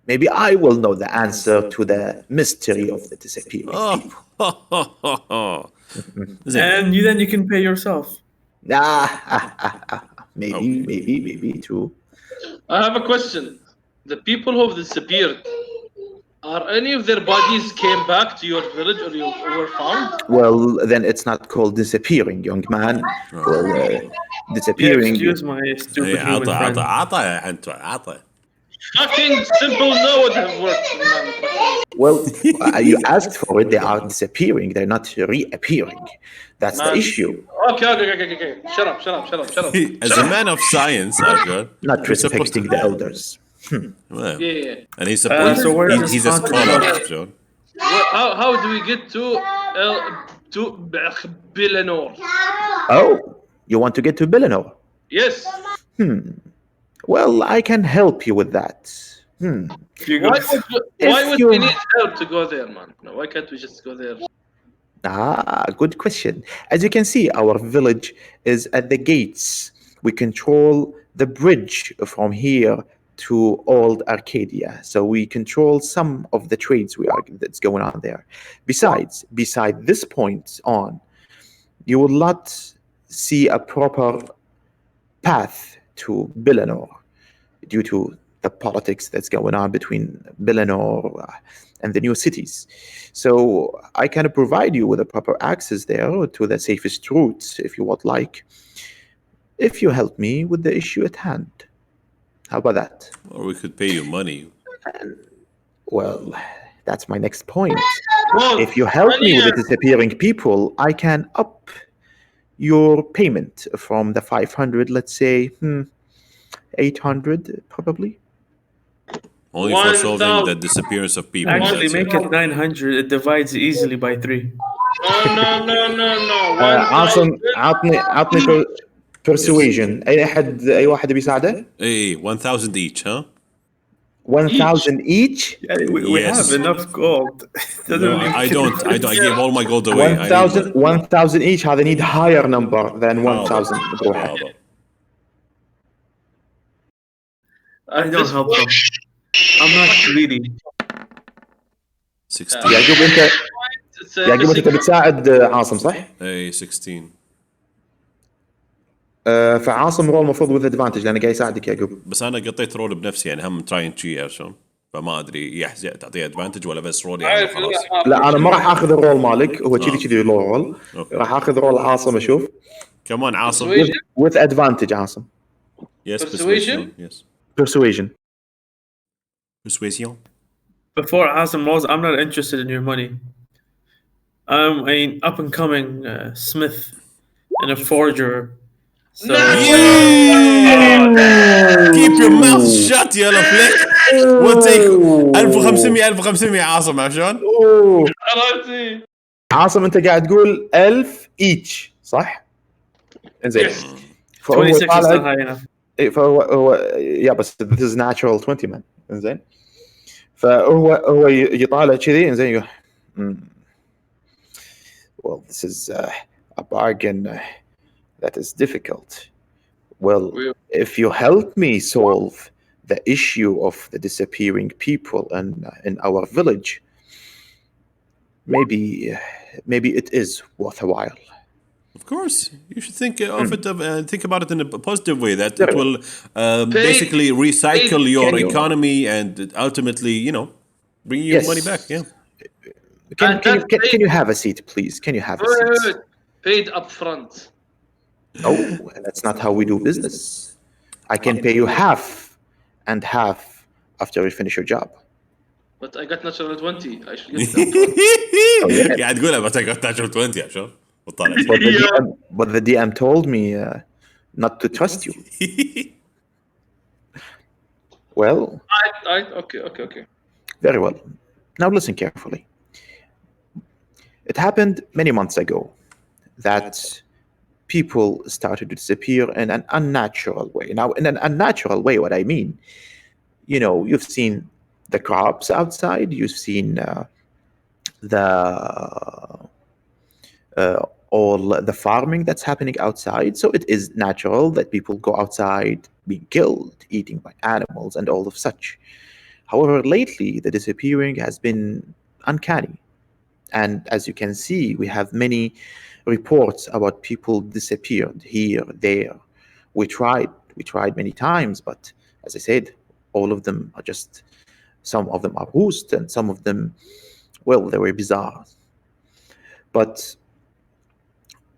maybe I will know the answer to the mystery of the disappearing people. Oh, And then you can pay yourself. Maybe true. I have a question. The people who have disappeared, are any of their bodies came back to your village or you were found? Well, then it's not called disappearing, young man. Well, Yeah, disappearing. excuse my stupid Hey, human friend. عطى. Fucking simple no would have worked, man. Well, you asked for it. They are disappearing. They're not reappearing. That's the Man. issue. Okay. Shut up. As a man of science, Arjun, Not you're supposed respecting to. the elders. Well, Yeah. and he's supposed. So where is he's this a haunted scholar, house? John. How do we get to Bellenor? Oh, you want to get to Bellinor? Yes. Well, I can help you with that. You go. Why If would you- we need help to go there, man? No, why can't we just go there? Good question. As you can see, our village is at the gates. We control the bridge from here to old Arcadia. So we control some of the trades that's going on there. Besides, beside this point on, you will not see a proper path to Bellinor due to the politics that's going on between Bellinor and the new cities. So I can provide you with a proper access there to the safest routes, if you would like, if you help me with the issue at hand. How about that? Or we could pay you money. Well, that's my next point. Well, If you help me with the money, disappearing people, I can up your payment from the 500, let's say, 800 probably. Only for solving the 1,000. disappearance of people. Actually, That's make it. it 900. It divides easily by 3. No. عاصم 1,000. عطني persuasion. اي واحد بيساعده؟ Hey, 1,000 each, huh? 1000 each. Yeah, we Yes. have enough gold. Doesn't No, make I a don't. I difference. gave all my gold away. I need 1000 1000 each. هذا need higher number than 1000 بروحه. حاضر. I At don't this help point, them. I'm not greedy. 16. يعقوب انت it's يعقوب انت تبي تساعد عاصم صح؟ Hey, 16. فعاصم رول المفروض with advantage لانه قاعد يساعدك يعقوب. بس انا قطيت رول بنفسي يعني هم تراي اند شي عشان فما ادري يحزق تعطيه ادفانتج ولا بس رول يعني عارف خلاص. لا انا ما راح اخذ الرول مالك، هو كذي آه. كذي لو رول. أوكي. راح اخذ رول عاصم اشوف كمان عاصم. Persuasion. with advantage عاصم. Yes, Persuasion? Yes. Persuasion. Persuasion. Before Asim rolls, I'm not interested in your money. I'm an up and coming smith and a forger. So Keep your mouth shut يلا فليك. We'll take 1500 عاصم عشان. عرفتي؟ عاصم انت قاعد تقول 1000 each صح؟ انزين. فهو 26 is not طالع high enough. فهو يا بس this is natural 20 man. انزين. فهو يطالع كذي انزين يقول well this is a bargain that is difficult. Well, if you help me solve the issue of the disappearing people in our village, maybe it is worthwhile. Of course, you should think of it. Think about it in a positive way. That it will basically recycle your economy and ultimately, bring you money back. Yeah. Can you have a seat, please? Can you have a seat? Paid up front. Oh, that's not how we do business. I can pay you half and half after you finish your job. But I got natural 20. I should get that. قاعد تقولها بس I got natural 20 عشان وطالع. But the DM told me not to trust you. Well. Okay. Very well. Now listen carefully. It happened many months ago that people started to disappear in an unnatural way. Now, in an unnatural way, what I mean, you've seen the crops outside, you've seen all the farming that's happening outside. So it is natural that people go outside being killed, eaten by animals, and all of such. However, lately, the disappearing has been uncanny. And as you can see, we have many reports about people disappeared here, there. We tried many times, but as I said, all of them are just, some of them are host and some of them, well, they were bizarre. But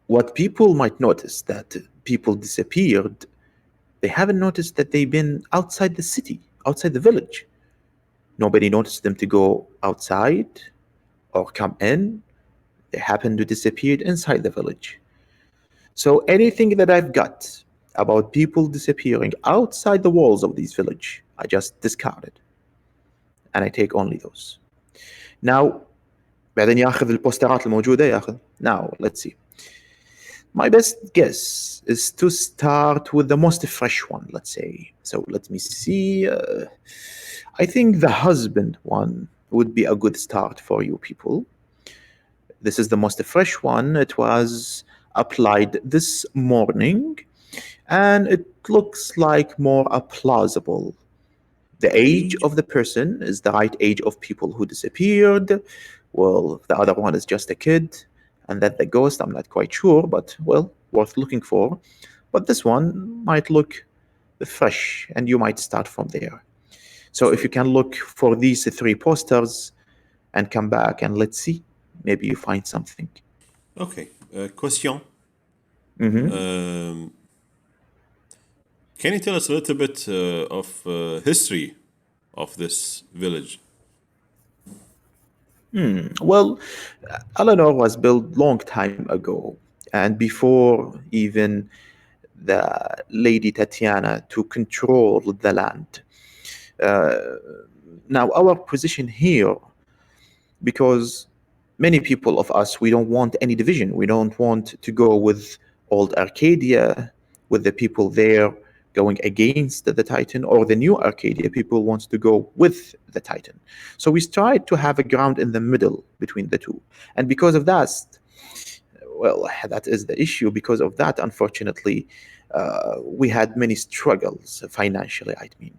what people might notice that people disappeared, they haven't noticed that they've been outside the city, outside the village. Nobody noticed them to go outside or come in. They happen to disappear inside the village. So anything that I've got about people disappearing outside the walls of this village, I just discarded. And I take only those. Now, بعدين ياخذ البوسترات الموجودة ياخذ. Now, let's see. My best guess is to start with the most fresh one, let's say. So let me see. I think the husband one would be a good start for you people. This is the most fresh one. It was applied this morning, and it looks like more plausible. The age of the person is the right age of people who disappeared. Well, the other one is just a kid, and that the ghost, I'm not quite sure, but well, worth looking for. But this one might look fresh, and you might start from there. So if you can look for these 3 posters and come back and let's see, maybe you find something. Okay. Question. Can you tell us a little bit of history of this village? Well, Allnore was built long time ago, and before even the Lady Tatiana to control the land. Now, our position here, because many people of us, we don't want any division. We don't want to go with old Arcadia, with the people there going against the Titan, or the new Arcadia people wants to go with the Titan. So we tried to have a ground in the middle between the two. And because of that, well, that is the issue. Because of that, unfortunately, we had many struggles financially, I mean.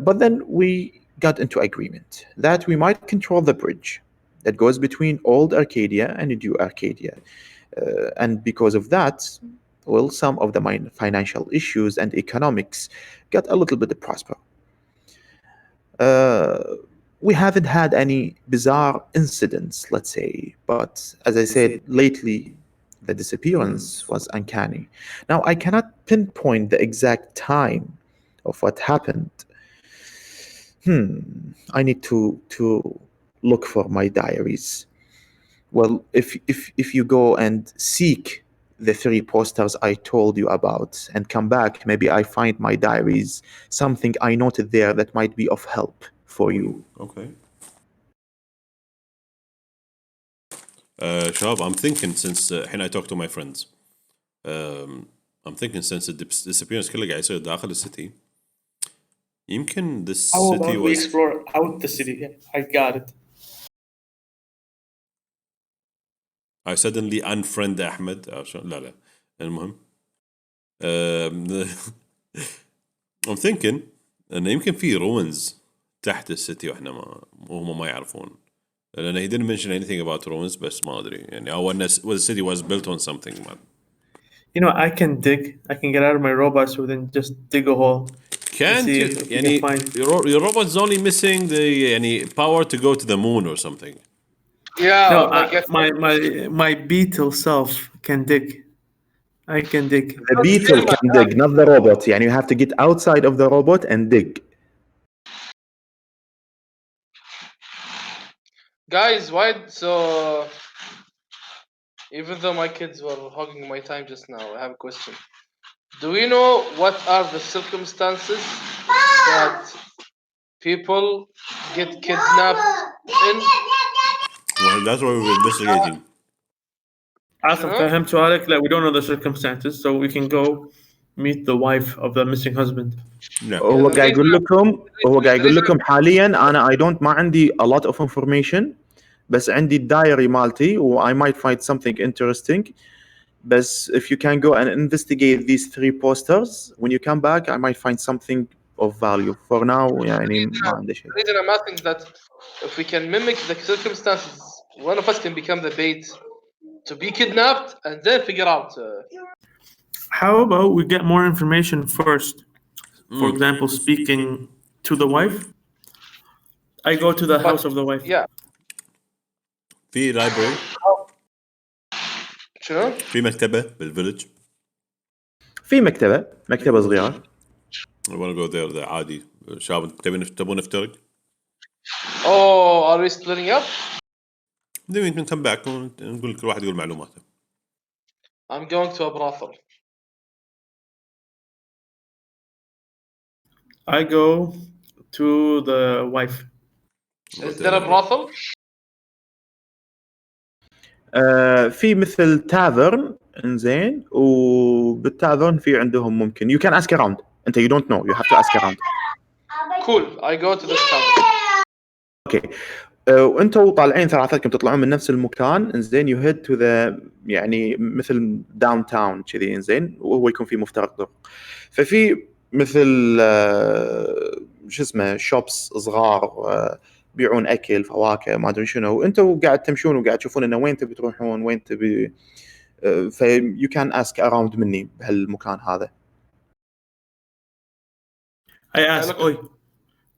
But then we got into agreement that we might control the bridge that goes between old Arcadia and new Arcadia. And because of that, well, some of the financial issues and economics got a little bit prosper. We haven't had any bizarre incidents, let's say, but as I said, lately the disappearance was uncanny. Now, I cannot pinpoint the exact time of what happened. I need to look for my diaries. Well, if you go and seek the 3 posters I told you about and come back, maybe I find my diaries, something I noted there that might be of help for you. Okay. Shab, I'm thinking since I talk to my friends. I'm thinking since the disappearance كله قاعد يصير داخل السيتي. يمكن this How city about we was explore out the city? Yeah, I got it. I suddenly unfriend أحمد لا لا المهم I'm thinking انه يمكن في ruins تحت السيتي واحنا وهم ما يعرفون لأنه he didn't mention anything about ruins بس ما أدري يعني أو أن the city was built on something. You know, I can dig. I can get out of my robot so then just dig a hole. Can't see you if we يعني can find- your robot's only missing the يعني power to go to the moon or something. Yeah, No, like if my beetle self can dig. I can dig. The beetle can dig, not the robot. يعني you have to get outside of the robot and dig. guys, why so? Even though my kids were hogging my time just now, I have a question. Do we know what are the circumstances that people get kidnapped in? Well, that's what we're investigating. عاصم فهمت سؤالك. Like we don't know the circumstances, so we can go meet the wife of the missing husband. Yeah. هو the قاعد يقول reason- لكم حاليا انا I don't ما عندي a lot of information بس عندي الدايري مالتي و I might find something interesting. بس if you can go and investigate these 3 posters when you come back I might find something of value. For now يعني ما عندي شيء. The reason I'm asking that if we can mimic the circumstances, one of us can become the bait to be kidnapped and then figure out. How about we get more information first? For example, speaking to the wife. I go to the house of the wife. Yeah. في library شنو؟ في مكتبة بالفيلج. في مكتبة صغيرة. I want to go there عادي. شباب تبون نفترق؟ Oh, are we splitting up? Then we can come back ونقول كل واحد يقول معلوماته. I'm going to a brothel. I go to the wife. Is there a brothel? في مثل تافرن انزين وبالتافرن في عندهم ممكن you can ask around. انت you don't know, you have to ask around. Cool. I go to this tavern. اوكي. وانتوا طالعين ثلاثتكم تطلعون من نفس المكان انزين you head to the يعني مثل داون تاون كذي انزين وهو يكون في مفترق طرق. ففي مثل شو اسمه شوبس صغار بيعون اكل فواكه ما ادري شنو وانتوا قاعد تمشون وقاعد تشوفون انه وين تبي تروحون وين تبي في you can ask around مني بهالمكان هذا. I ask, Oi,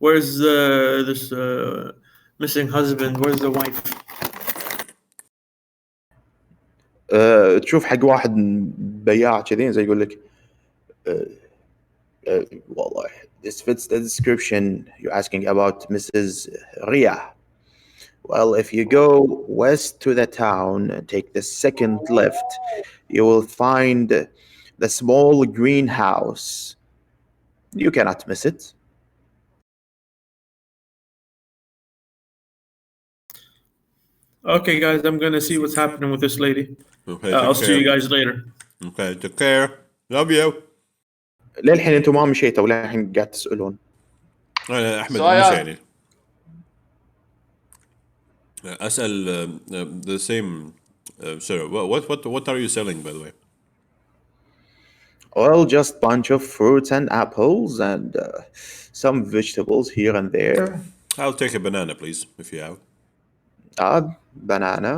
Where's this missing husband? Where's the wife? تشوف حق واحد بياع كذي زي يقول لك والله this fits the description. You're asking about Mrs. Ria. Well, if you go west to the town and take the second left, you will find the small greenhouse. You cannot miss it. Okay, guys, I'm gonna see what's happening with this lady. Okay, I'll take see you care. guys later. Okay, take care. Love you. للحين انتم ما مشيتوا للحين قاعد تسألون. احمد سؤال. مش يعني اسال the same sir, what are you selling, by the way? Well, just bunch of fruits and apples and some vegetables here and there. I'll take a banana, please, if you have. Banana.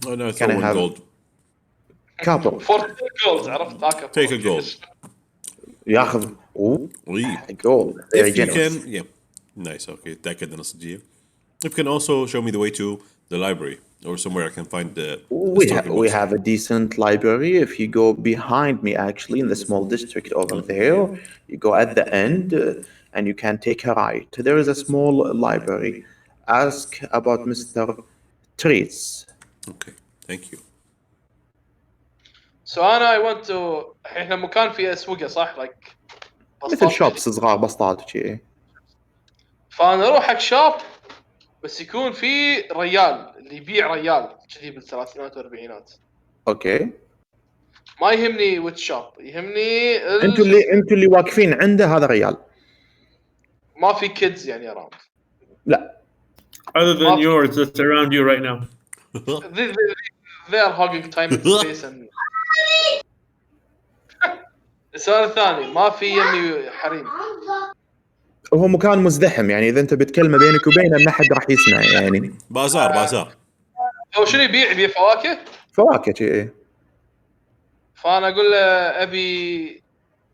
Oh no, Can I throw one have gold. couple. 14 جولد عرفت هاك. Take a gold. ياخذ gold. Very If you generous. can, yeah. Nice, okay. تأكد أنا صدقية. If you can also show me the way to the library or somewhere I can find the historical We books. have a decent library. If you go behind me, actually, in the small district over there, you go at the end and you can take a right. There is a small library. Ask about Mr. Trees. Okay, thank you. So انا I want to احنا مكان فيه اسوقه صح like مثل شوبس صغار بسطات وشي. فانا اروح حق شوب بس يكون في ريال اللي يبيع ريال كذي بالثلاثينات والاربعينات. اوكي. ما يهمني ويتش شوب يهمني انتوا اللي واقفين عنده هذا ريال. ما في كيدز يعني اراوند. لا. Other than yours that's around you right now. they are hogging time and space and السؤال الثاني ما في يمي حريم. هو مكان مزدحم يعني اذا انت بتكلمه بينك وبينه ما حد راح يسمع يعني. بازار. هو شنو يبيع فواكه شيء. فانا اقول له ابي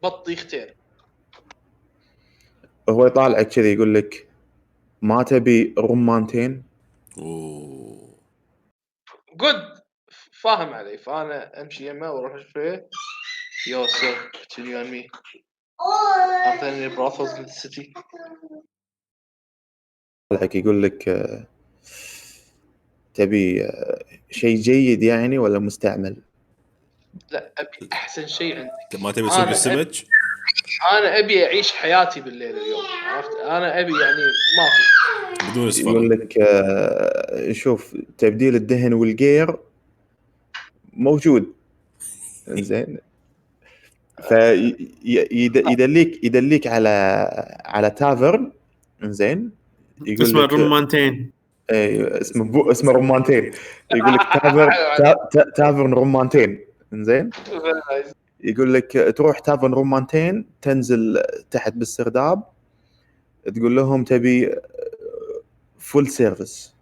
بطيختين. هو يطالعك كذي يقول لك ما تبي رمانتين؟ اوه جود فاهم علي. فانا امشي يمه واروح شويه يو سير continue on me. Are there any brothels in the city? يطالعك يقول لك تبي شيء جيد يعني ولا مستعمل؟ لا ابي احسن شيء عندك. ما تبي تسوق السمك؟ انا ابي اعيش حياتي بالليل اليوم عرفت. انا ابي يعني ما في بدون اصفار. يقول لك شوف تبديل الدهن والجير موجود. زين. يدليك على تافرن. زين. يقول اسمه لك رمانتين. ايوه اسمه رمانتين. يقول لك تافرن رمانتين. زين. يقول لك تروح تافرن رمانتين تنزل تحت بالسرداب تقول لهم تبي فول سيرفيس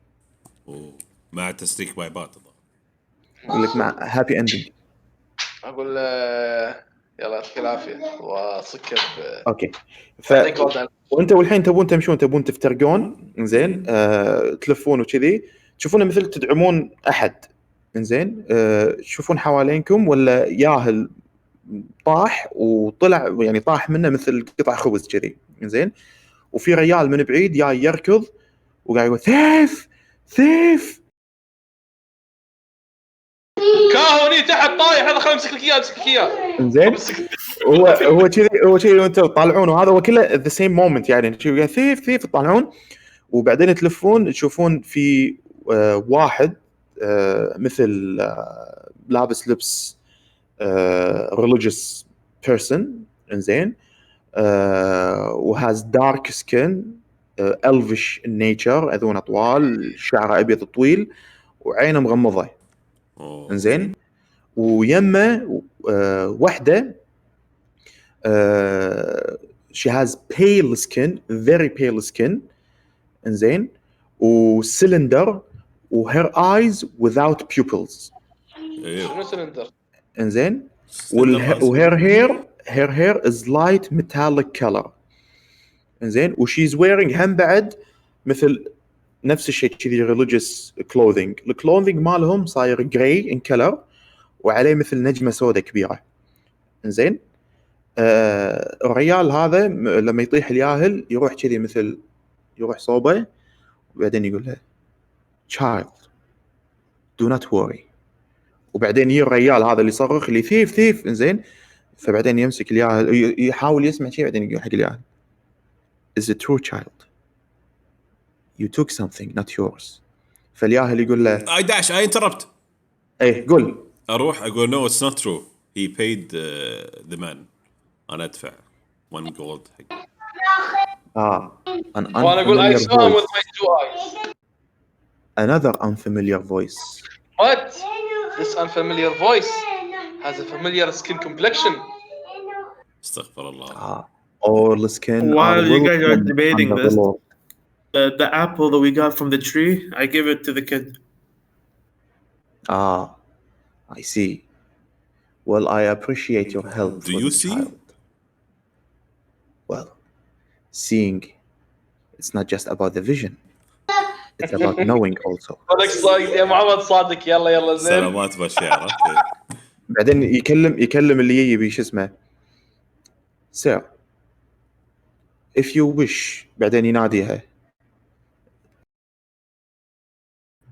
مع تسليك بايبات. يقول لك مع هابي اندنج. اقول يلا يعطيك العافيه وصك اوكي. وانت والحين تبون تمشون تبون تفترقون. زين. تلفون وكذي تشوفون مثل تدعمون احد. زين. تشوفون حوالينكم ولا ياهل طاح وطلع يعني طاح منه مثل قطع خبز كذي. زين. وفي ريال من بعيد جاي يركض وقاعد يقول ثيف كاهوني تحت طايح هذا خلينا نمسك لك اياه. زين. هو كذي وانتم تطالعون وهذا هو كله ذا سيم مومنت يعني تشوفون ثيف تطالعون وبعدين تلفون تشوفون في واحد مثل لابس لبس religious person. انزين. وهاز دارك سكين elvish nature اذون طوال شعره ابيض طويل وعينه مغمضه. انزين. ويمه وحده she has pale skin very pale skin. انزين. وسلندر her eyes without pupils. شنو سلندر؟ انزين. her hair is light metallic color. إنزين وشيز ويرينج هم بعد مثل نفس الشيء كذي religious clothing. الكلوذينج مالهم صاير جراي ان كلر وعليه مثل نجمه سوداء كبيره. إنزين الريال هذا لما يطيح الياهل يروح كذي مثل يروح صوبه وبعدين يقول له child do not worry. وبعدين يجي الريال هذا اللي يصرخ اللي ثيف إنزين فبعدين يمسك الياهل يحاول يسمع شيء بعدين يقول حق الياهل is a true child you took something not yours. فالياهل يقول له I dash I interrupt. ايه قول. اروح اقول no it's not true he paid the man. انا ادفع 1 gold حق. an وانا اقول I unfamiliar saw him with voice. my 2 eyes. Another unfamiliar voice. But this unfamiliar voice has a familiar skin complexion. استغفر الله. All skin While are you guys are welcome debating under this, the law. the apple that we got from the tree, I give it to the kid. I see. Well, I appreciate your help Do for you the see? child. Well, seeing, it's not just about the vision. It's about knowing also. Looks like يا محمد صادق يلا زين. سلامات بالشعر. اوكي. بعدين يكلم اللي يبي شو اسمه. Sir, if you wish بعدين يناديها.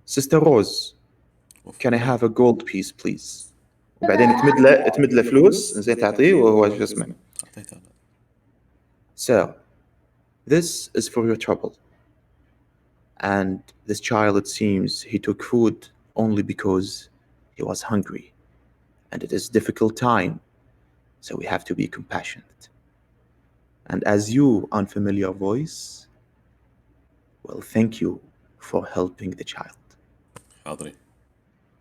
Sister Rose, can I have a gold piece please? وبعدين تمد له فلوس زين تعطيه وهو شو اسمه. Sir, this is for your trouble. And this child, it seems, he took food only because he was hungry. And it is a difficult time, so we have to be compassionate. And as you, unfamiliar voice, well, thank you for helping the child. حاضرين.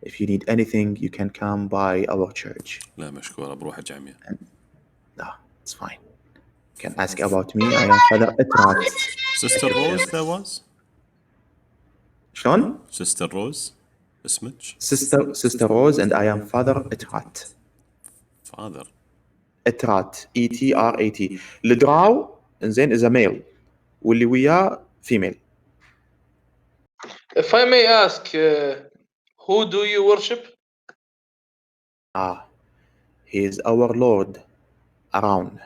If you need anything, you can come by our church. لا مشكورة بروح الجامعة. No, it's fine. You can ask about me. I am Father Etrat. Sister Rose that was? شلون؟ Sister Rose اسمك؟ Sister Rose and I am Father Etrat. Father. Etrat. E-T-R-A-T. الدراو إنزين is a male واللي وياه female. If I may ask, who do you worship? He is our Lord around.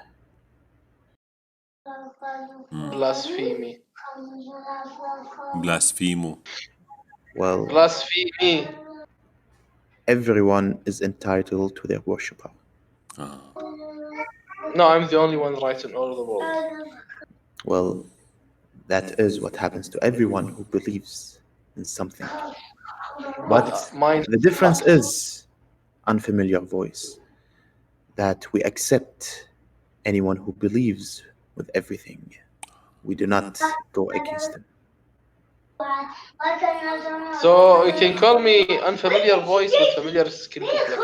Blasphemy. Blasphemo. Well, Blasphemy. everyone is entitled to their worshipper. No, I'm the only one right in all of the world. Well, that is what happens to everyone who believes in something. But the difference is unfamiliar voice, that we accept anyone who believes with everything. We do not go against them. So you can call me unfamiliar voice with familiar skin complexion.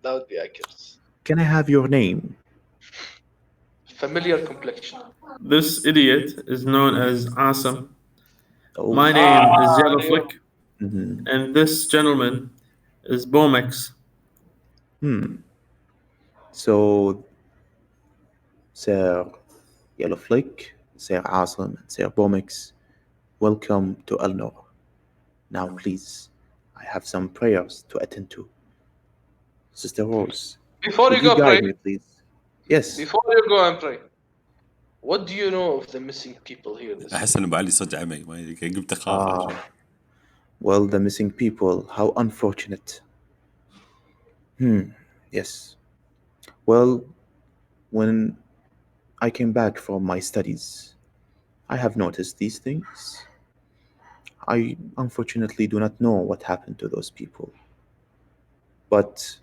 That would be accurate. Can I have your name? Familiar complexion. This idiot is known as Awesome. Oh. My name is Yellow Flick, Mhm. and this gentleman is Bomex. So, Sir Yellow Flick, Sir Awesome, and Sir Bomex, welcome to Allnore. Now, please, I have some prayers to attend to. Sister Rose, Before you would go pray, guide me, please? Yes. before you go and pray, what do you know of the missing people here? This أحس إنه بعلي صدق عمي ما قمت أخاف. Well, the missing people, how unfortunate. Yes. Well, when I came back from my studies, I have noticed these things. I unfortunately do not know what happened to those people. But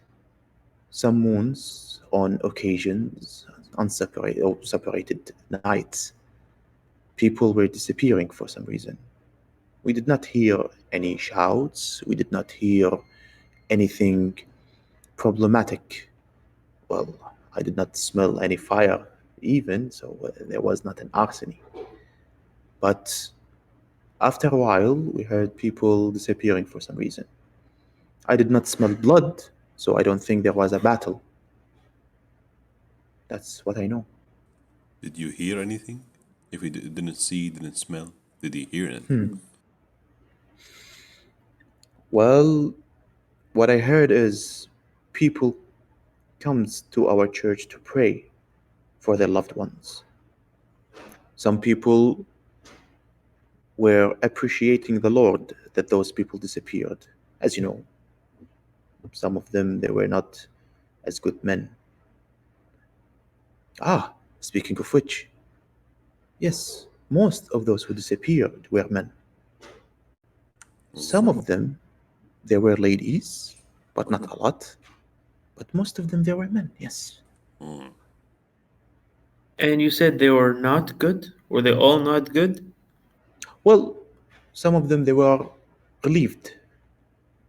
some moons, on occasions, on separated nights, people were disappearing for some reason. We did not hear any shouts. We did not hear anything problematic. Well, I did not smell any fire even, so there was not an arsony. But after a while, we heard people disappearing for some reason. I did not smell blood, so I don't think there was a battle. That's what I know. Did you hear anything? If you didn't see, didn't smell, did you hear anything? Well, what I heard is people comes to our church to pray for their loved ones. Some people were appreciating the Lord that those people disappeared. As you know, some of them they were not as good men. Ah, speaking of which, yes, most of those who disappeared were men. Some of them they were ladies, but not a lot. But most of them they were men, yes. And you said they were not good? Were they all not good? Well, some of them they were relieved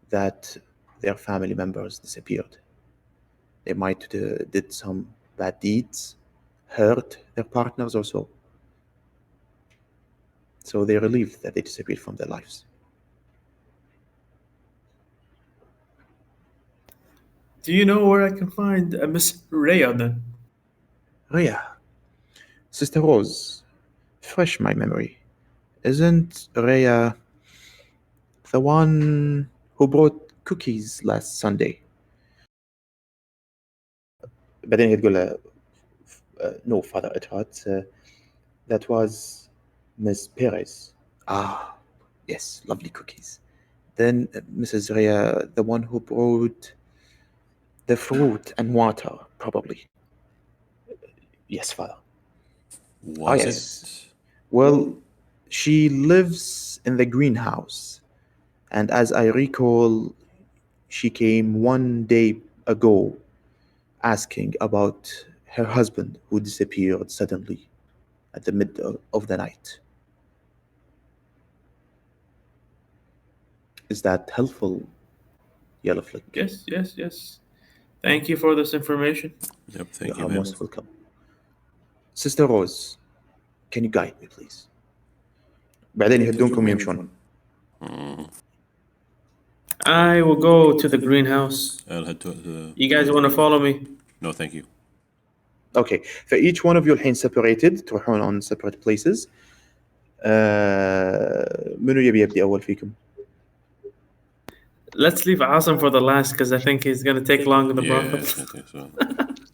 that their family members disappeared. They might did some bad deeds, hurt their partners or so. So they're relieved that they disappeared from their lives. Do you know where I can find Miss Rhea then? Rhea, Sister Rose, fresh my memory. Isn't Rhea the one who brought cookies last Sunday? بعدين هي تقول لها no father it hurts. That was Miss Perez. Ah, yes, lovely cookies. Then Mrs. Rhea, the one who brought the fruit and water, probably. Yes, father. Was yes. it? Well, she lives in the greenhouse, and as I recall, she came one day ago asking about her husband who disappeared suddenly at the mid of the night. Is that helpful, Yellow Flick? Yes, yes, yes. Thank you for this information. Yep, You thank you, are man. most welcome. Sister Rose, can you guide me, please? بعدين يهدونكم يمشون. I will go to the greenhouse. I'll head to the... You guys want to follow me? No, thank you. Okay, فeach one of you الحين separated تروحون on separate places. منو يبي يبدي أول فيكم؟ Let's leave Asim for the last because I think he's going to take long in the Yeah, brothel. I think so.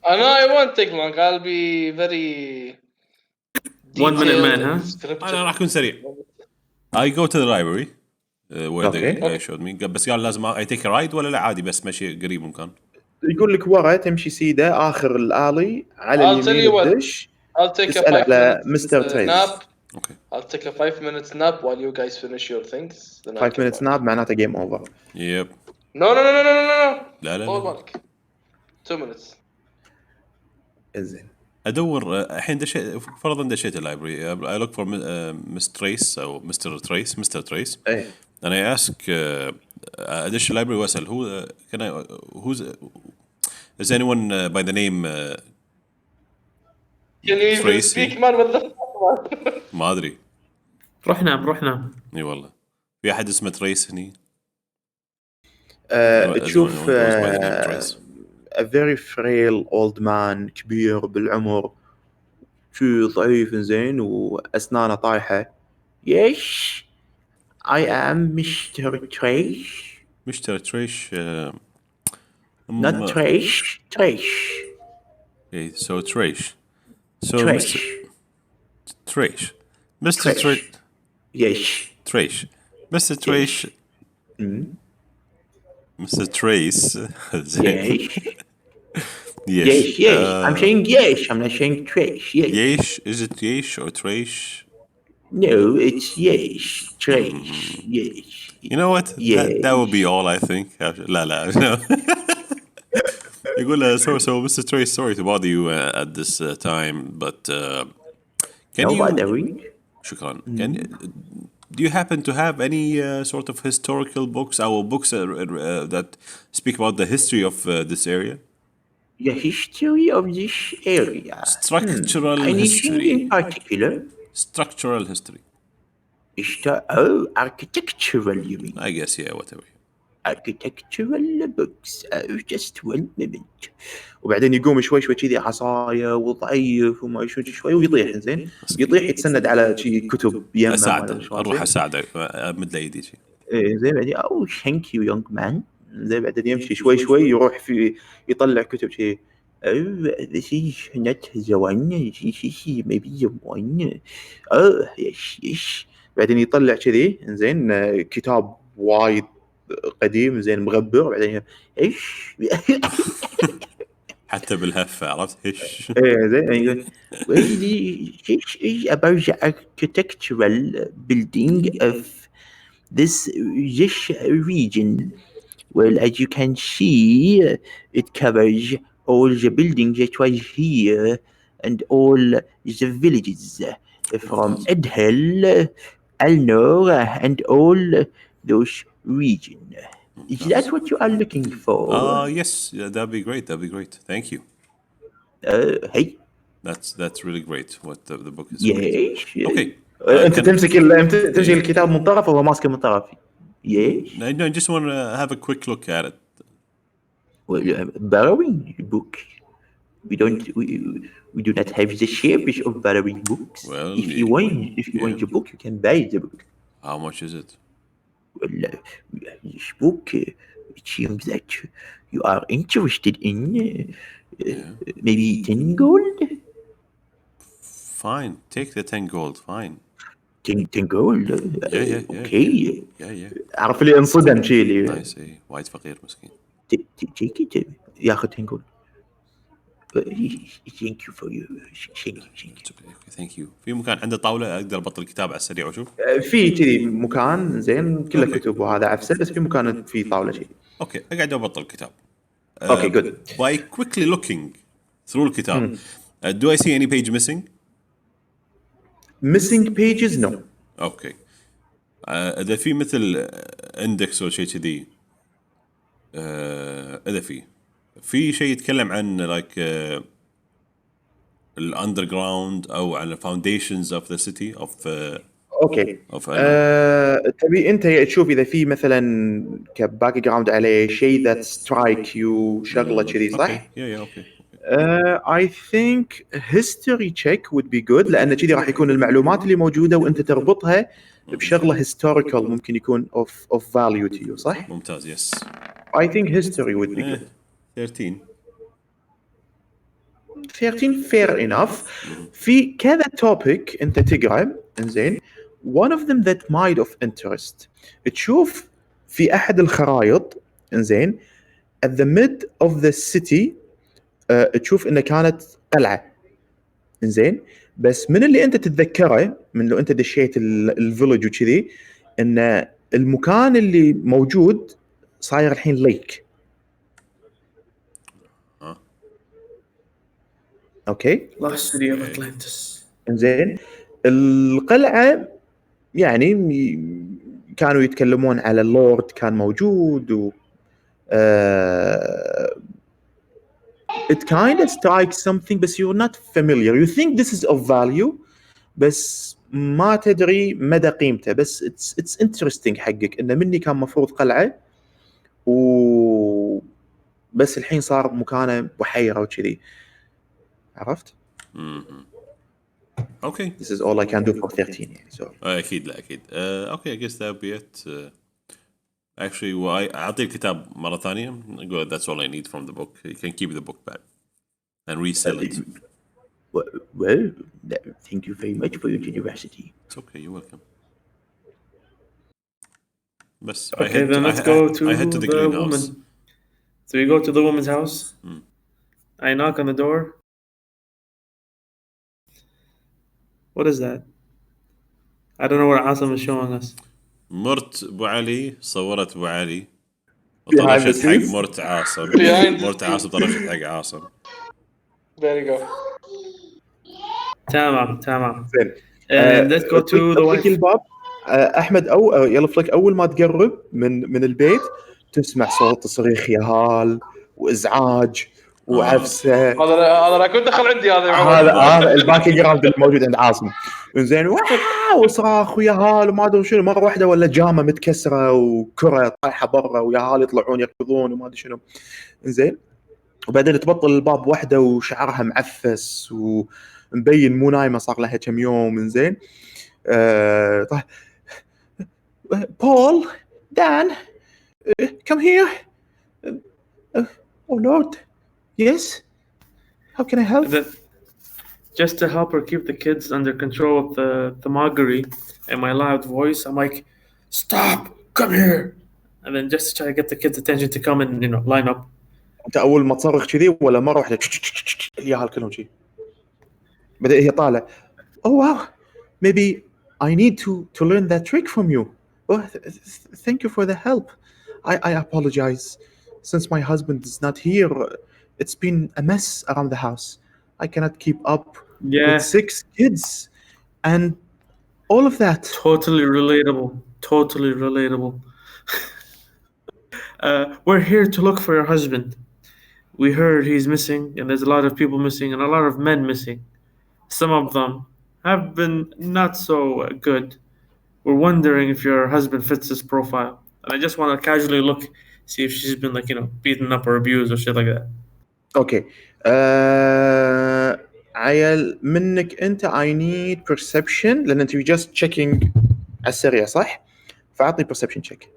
I know I won't take long. I'll be very 1 minute man, huh? أنا راح أكون سريع. I go to the library where the Okay. guy showed me. بس قال لازم I take a ride ولا لا عادي بس مشي قريب مكان. يقول لك ورا تمشي سيدة آخر الآلي على I'll tell اليمين you what. الدش I'll take a تسأل 5 على minutes مستر تريز. nap. Okay. I'll take a 5 minutes nap while you guys finish your things. Then 5 minutes nap معناته game over. Yep. No. لا لا طول لا. بالك. 2 minutes. زين. ادور الحين دشيت فرضا دشيت اللايبرري I look for Miss Trace او Mr. Trace ايه. and I ask ادش اللايبرري واسال who can I who's is anyone by the name Can you even Tracy? speak man? What the fuck? ما ادري روح نام. اي والله في احد اسمه تريس هني تشوف goes by the name Trace. a very frail old man كبير بالعمر شو ضعيف زين وأسنانه طايحة. Yes, I am Mr. Trace. مشتري تريش Not Trace, Trace. Okay, so Trace. So Trace. Trace. Mr. Trace. Trace. Yes. Trace. Mr. Trace. Mr. Trace. Yes. Yes. I'm saying yes. I'm not saying Trace. Yes. Yesh. Is it Yesh or Trace? No, it's yes. Trace. Yes. You know what? Yes. That would be all I think. لا. No. يقول so Mr. Trace, sorry to bother you at this time, but can No you... bothering. شكرا. Do you happen to have any sort of historical books or books that speak about the history of this area? The history of this area. Structural Anything history. in particular? Structural history. Architectural, you mean? I guess, yeah, whatever. architectural books. Just one minute. وبعدين يقوم شوي كذي عصايه وضعيف وما شو شوي ويطيح زين يطيح يتسند على شي كتب يمه اساعده اروح اساعده امد له ايدي شي زين بعدين ثانك يو يونغ مان زين بعدين يمشي شوي يروح في يطلع كتب شيء this is not the one this is maybe the one yes بعدين يطلع كذي زين كتاب وايد قديم زين مغبر بعدين ايش حتى بالهفه عرفت ايش زين يقول is about the architectural building of this region. Well, as you can see, it covers all the buildings that was here and all the villages from Edhill, Allnore, and all those regions. Is that what you are looking for? Yes, that'd be great. Thank you. Hey. That's really great. What the book is. Yes. Okay. أنت تمسك الكتاب من طرف وهو ماسكه من طرف. Yes. I just want to have a quick look at it. Well, borrowing books. We do not have the service of borrowing books. Well, if you want the book, you can buy the book. How much is it? Well, this book, it seems that you are interested in maybe 10 gold. Fine, take the 10 gold. Fine. 10 gold. Okay. Yeah. عرف لي انصدم شيء Nice. وايد فقير مسكين. Take it. ياخذ 10 gold. Thank you for you. Thank you. Thank you. في مكان عنده طاولة أقدر أبطل الكتاب على السريع وأشوف. في كذي مكان زين كله كتب وهذا عفسه بس في مكان في طاولة شيء. أوكي أقعد أبطل الكتاب. Okay, good. By quickly looking through الكتاب, do I see any page missing? Missing pages? No. أوكي. إذا في مثل index أو شيء كذي. إذا في شيء يتكلم عن like الأندرغراوند أو عن foundations of the city of اوكي تبي انت تشوف اذا في مثلا كباك جراوند عليه شيء ذات سترايك يو شغله كذي صح؟ اوكي I think history check would be good لان كذي راح يكون المعلومات اللي موجوده وانت تربطها بشغله historical ممكن يكون of value to you صح؟ ممتاز yes. I think history would be good. 13 fair enough. في كذا topic انت تقرا انزين one of them that might of interest تشوف في احد الخرائط انزين at the mid of the city تشوف انه كانت قلعه انزين بس من اللي انت تتذكره من لو انت دشيت الفيلج وكذي ان المكان اللي موجود صاير الحين ليك. اوكي Lost City of Atlantis. انزين القلعه يعني كانوا يتكلمون على اللورد كان موجود و it kind of strikes something but you're not familiar. You think this is of value بس ما تدري مدى قيمته بس it's interesting حقك إنه مني كان مفروض قلعة و بس الحين صار مكانه بحيرة وكذي عرفت؟ Okay. This is all I can do for 13 يعني so. أكيد لا أكيد. Okay, I guess that would be it. Actually, أعطي الكتاب مرة ثانية. Go. That's all I need from the book. You can keep the book back and resell it. Well, thank you very much for your generosity. It's okay. You're welcome. But Okay, then let's go to the woman. So we go to the woman's house. I knock on the door. What is that? I don't know what Asim is showing us. مرت أبو علي صورت أبو علي وطرشت حق مرت عاصم. مرت عاصم طرشت حق عاصم. There you go. تمام. And let's go to the wife. الباب أحمد أو يلف لك أول ما تقرب من البيت تسمع صوت صريخ يهال وإزعاج وعفسه. هذا كنت دخل عندي هذا يا عمر. هذا الباقي جراوند الموجود عند عاصم. زين وصراخ ويا هال وما ادري شنو. مره واحده ولا جامه متكسره وكره طايحه برا ويا هال يطلعون يركضون وما ادري شنو. زين وبعدين تبطل الباب واحده وشعرها معفس ومبين مو نايمه صار لها كم يوم. زين طيب Paul, Dan, come here. Oh Lord, yes. How can I help? Just to help her keep the kids under control of the muggery and my loud voice, I'm like, stop, come here. And then just to try to get the kids' attention to come and, line up. انت اول ما تصرخ كذي ولا مره واحده الياهل كلهم شي بدأ هي طالع. Oh wow, maybe I need to learn that trick from you. Oh, thank you for the help. I apologize. Since my husband is not here, it's been a mess around the house. I cannot keep up with 6 kids and all of that. Totally relatable. We're here to look for your husband. We heard he's missing, and there's a lot of people missing and a lot of men missing. Some of them have been not so good. We're wondering if your husband fits this profile. And I just want to casually look, see if she's been beaten up or abused or shit like that. Okay. عيل منك انت I need perception لان انت just checking على السريع صح؟ فاعطني perception check.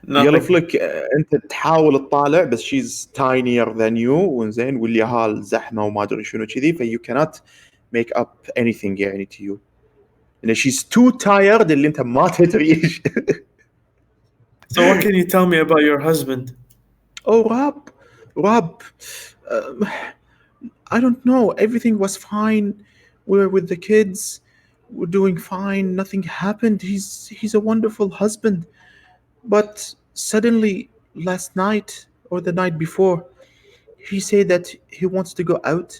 يلفلك انت تحاول تطالع بس she's tinier than you وزين واليهال زحمه وما ادري شنو كذي ف you cannot make up anything يعني to you. And she's too tired اللي انت ما تدري ايش. So what can you tell me about your husband? Oh Rob, I don't know. Everything was fine. We were with the kids. We're doing fine. Nothing happened. He's a wonderful husband. But suddenly last night or the night before, he said that he wants to go out.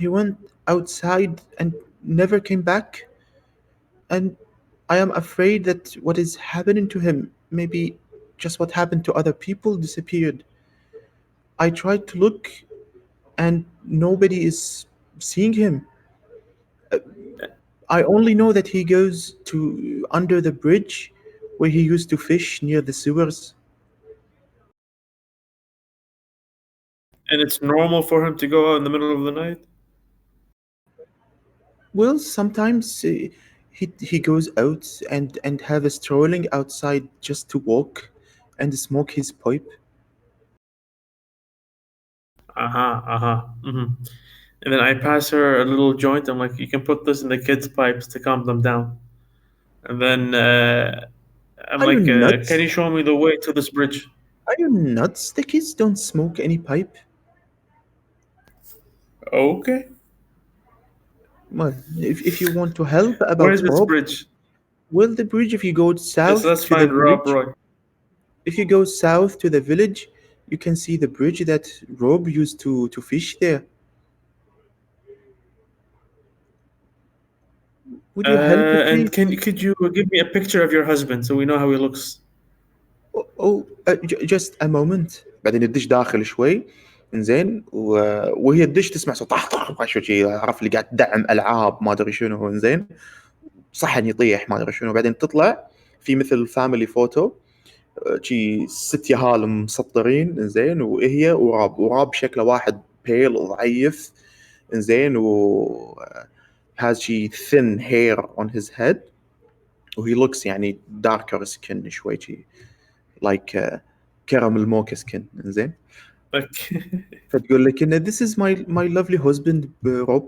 He went outside and never came back. And I am afraid that what is happening to him, maybe just what happened to other people, disappeared. I tried to look and nobody is seeing him. I only know that he goes to under the bridge where he used to fish near the sewers. And it's normal for him to go out in the middle of the night? Well, sometimes he goes out and have a strolling outside just to walk and smoke his pipe. Mm-hmm. And then I pass her a little joint. I'm like, you can put this in the kids' pipes to calm them down. And then I'm Are like, you nuts? can you show me the way to this bridge? Are you nuts? The kids don't smoke any pipe. Okay. Well, if you want to help about Where's this Rob, bridge? well, the bridge, if you go south Let's to the find Rob village, Roy. if you go south to the village, you can see the bridge that Rob used to fish there. Would you help me, And please? could you give me a picture of your husband so we know how he looks? Just a moment. بعدين يدش داخل شوي انزين وهي تدش تسمع صوت طخ شو شيء عرف اللي قاعد تدعم العاب ما ادري شنو انزين صحن يطيح ما ادري شنو بعدين تطلع في مثل فاميلي فوتو شي 6 يهال مسطرين انزين وهي وراب شكله واحد بيل ضعيف انزين و has she thin hair on his head وهي looks يعني darker skin شوي شي like caramel mocha skin انزين فتقول لك ان this is my lovely husband Rob.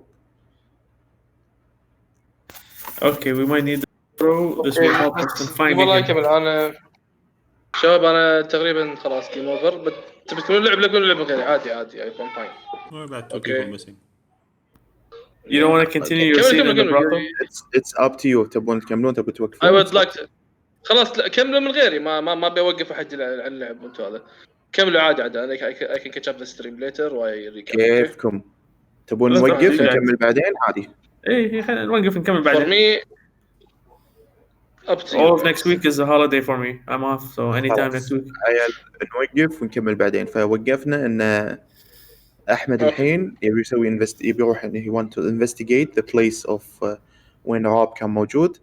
Okay, we might need this will help us in finding والله him. كمل انا شباب انا تقريبا خلاص جيم اوفر تبي تكون لعب لكم لعب غيري عادي I can fine. What about 2 people missing? You don't want to continue your scene in the brothel? It's up to you. تبون تكملون تبون توقفون؟ I would like to. خلاص كملوا من غيري ما بيوقف احد على اللعب انتوا هذا كملوا عادي انا I can catch up the stream later كيفكم تبون نوقف ونكمل بعدين عادي ايه خلينا نوقف نكمل For بعدين. me, up to All you. of next week is a holiday for me. I'm off, so anytime next خلاص week. عيال نوقف ونكمل بعدين. فوقفنا ان احمد الحين يبي يسوي يبي يروح ان he want to investigate the place of وين راب كان موجود.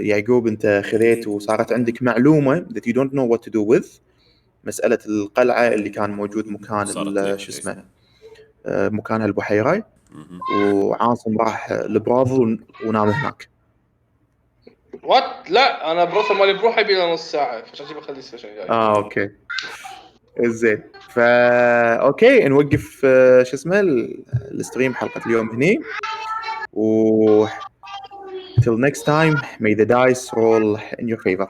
يعقوب انت خذيت وصارت عندك معلومه that you don't know what to do with مساله القلعه اللي كان موجود مكان شو اسمه مكان البحيره، وعاصم راح لبرافو ونام هناك. وات؟ لا انا بروح مالي بروح يبي نص ساعه عشان اجيب اخلي السيشن جاي. اوكي زين. اوكي نوقف شو اسمه الستريم حلقه اليوم هني، و till next time may the dice roll in your favor.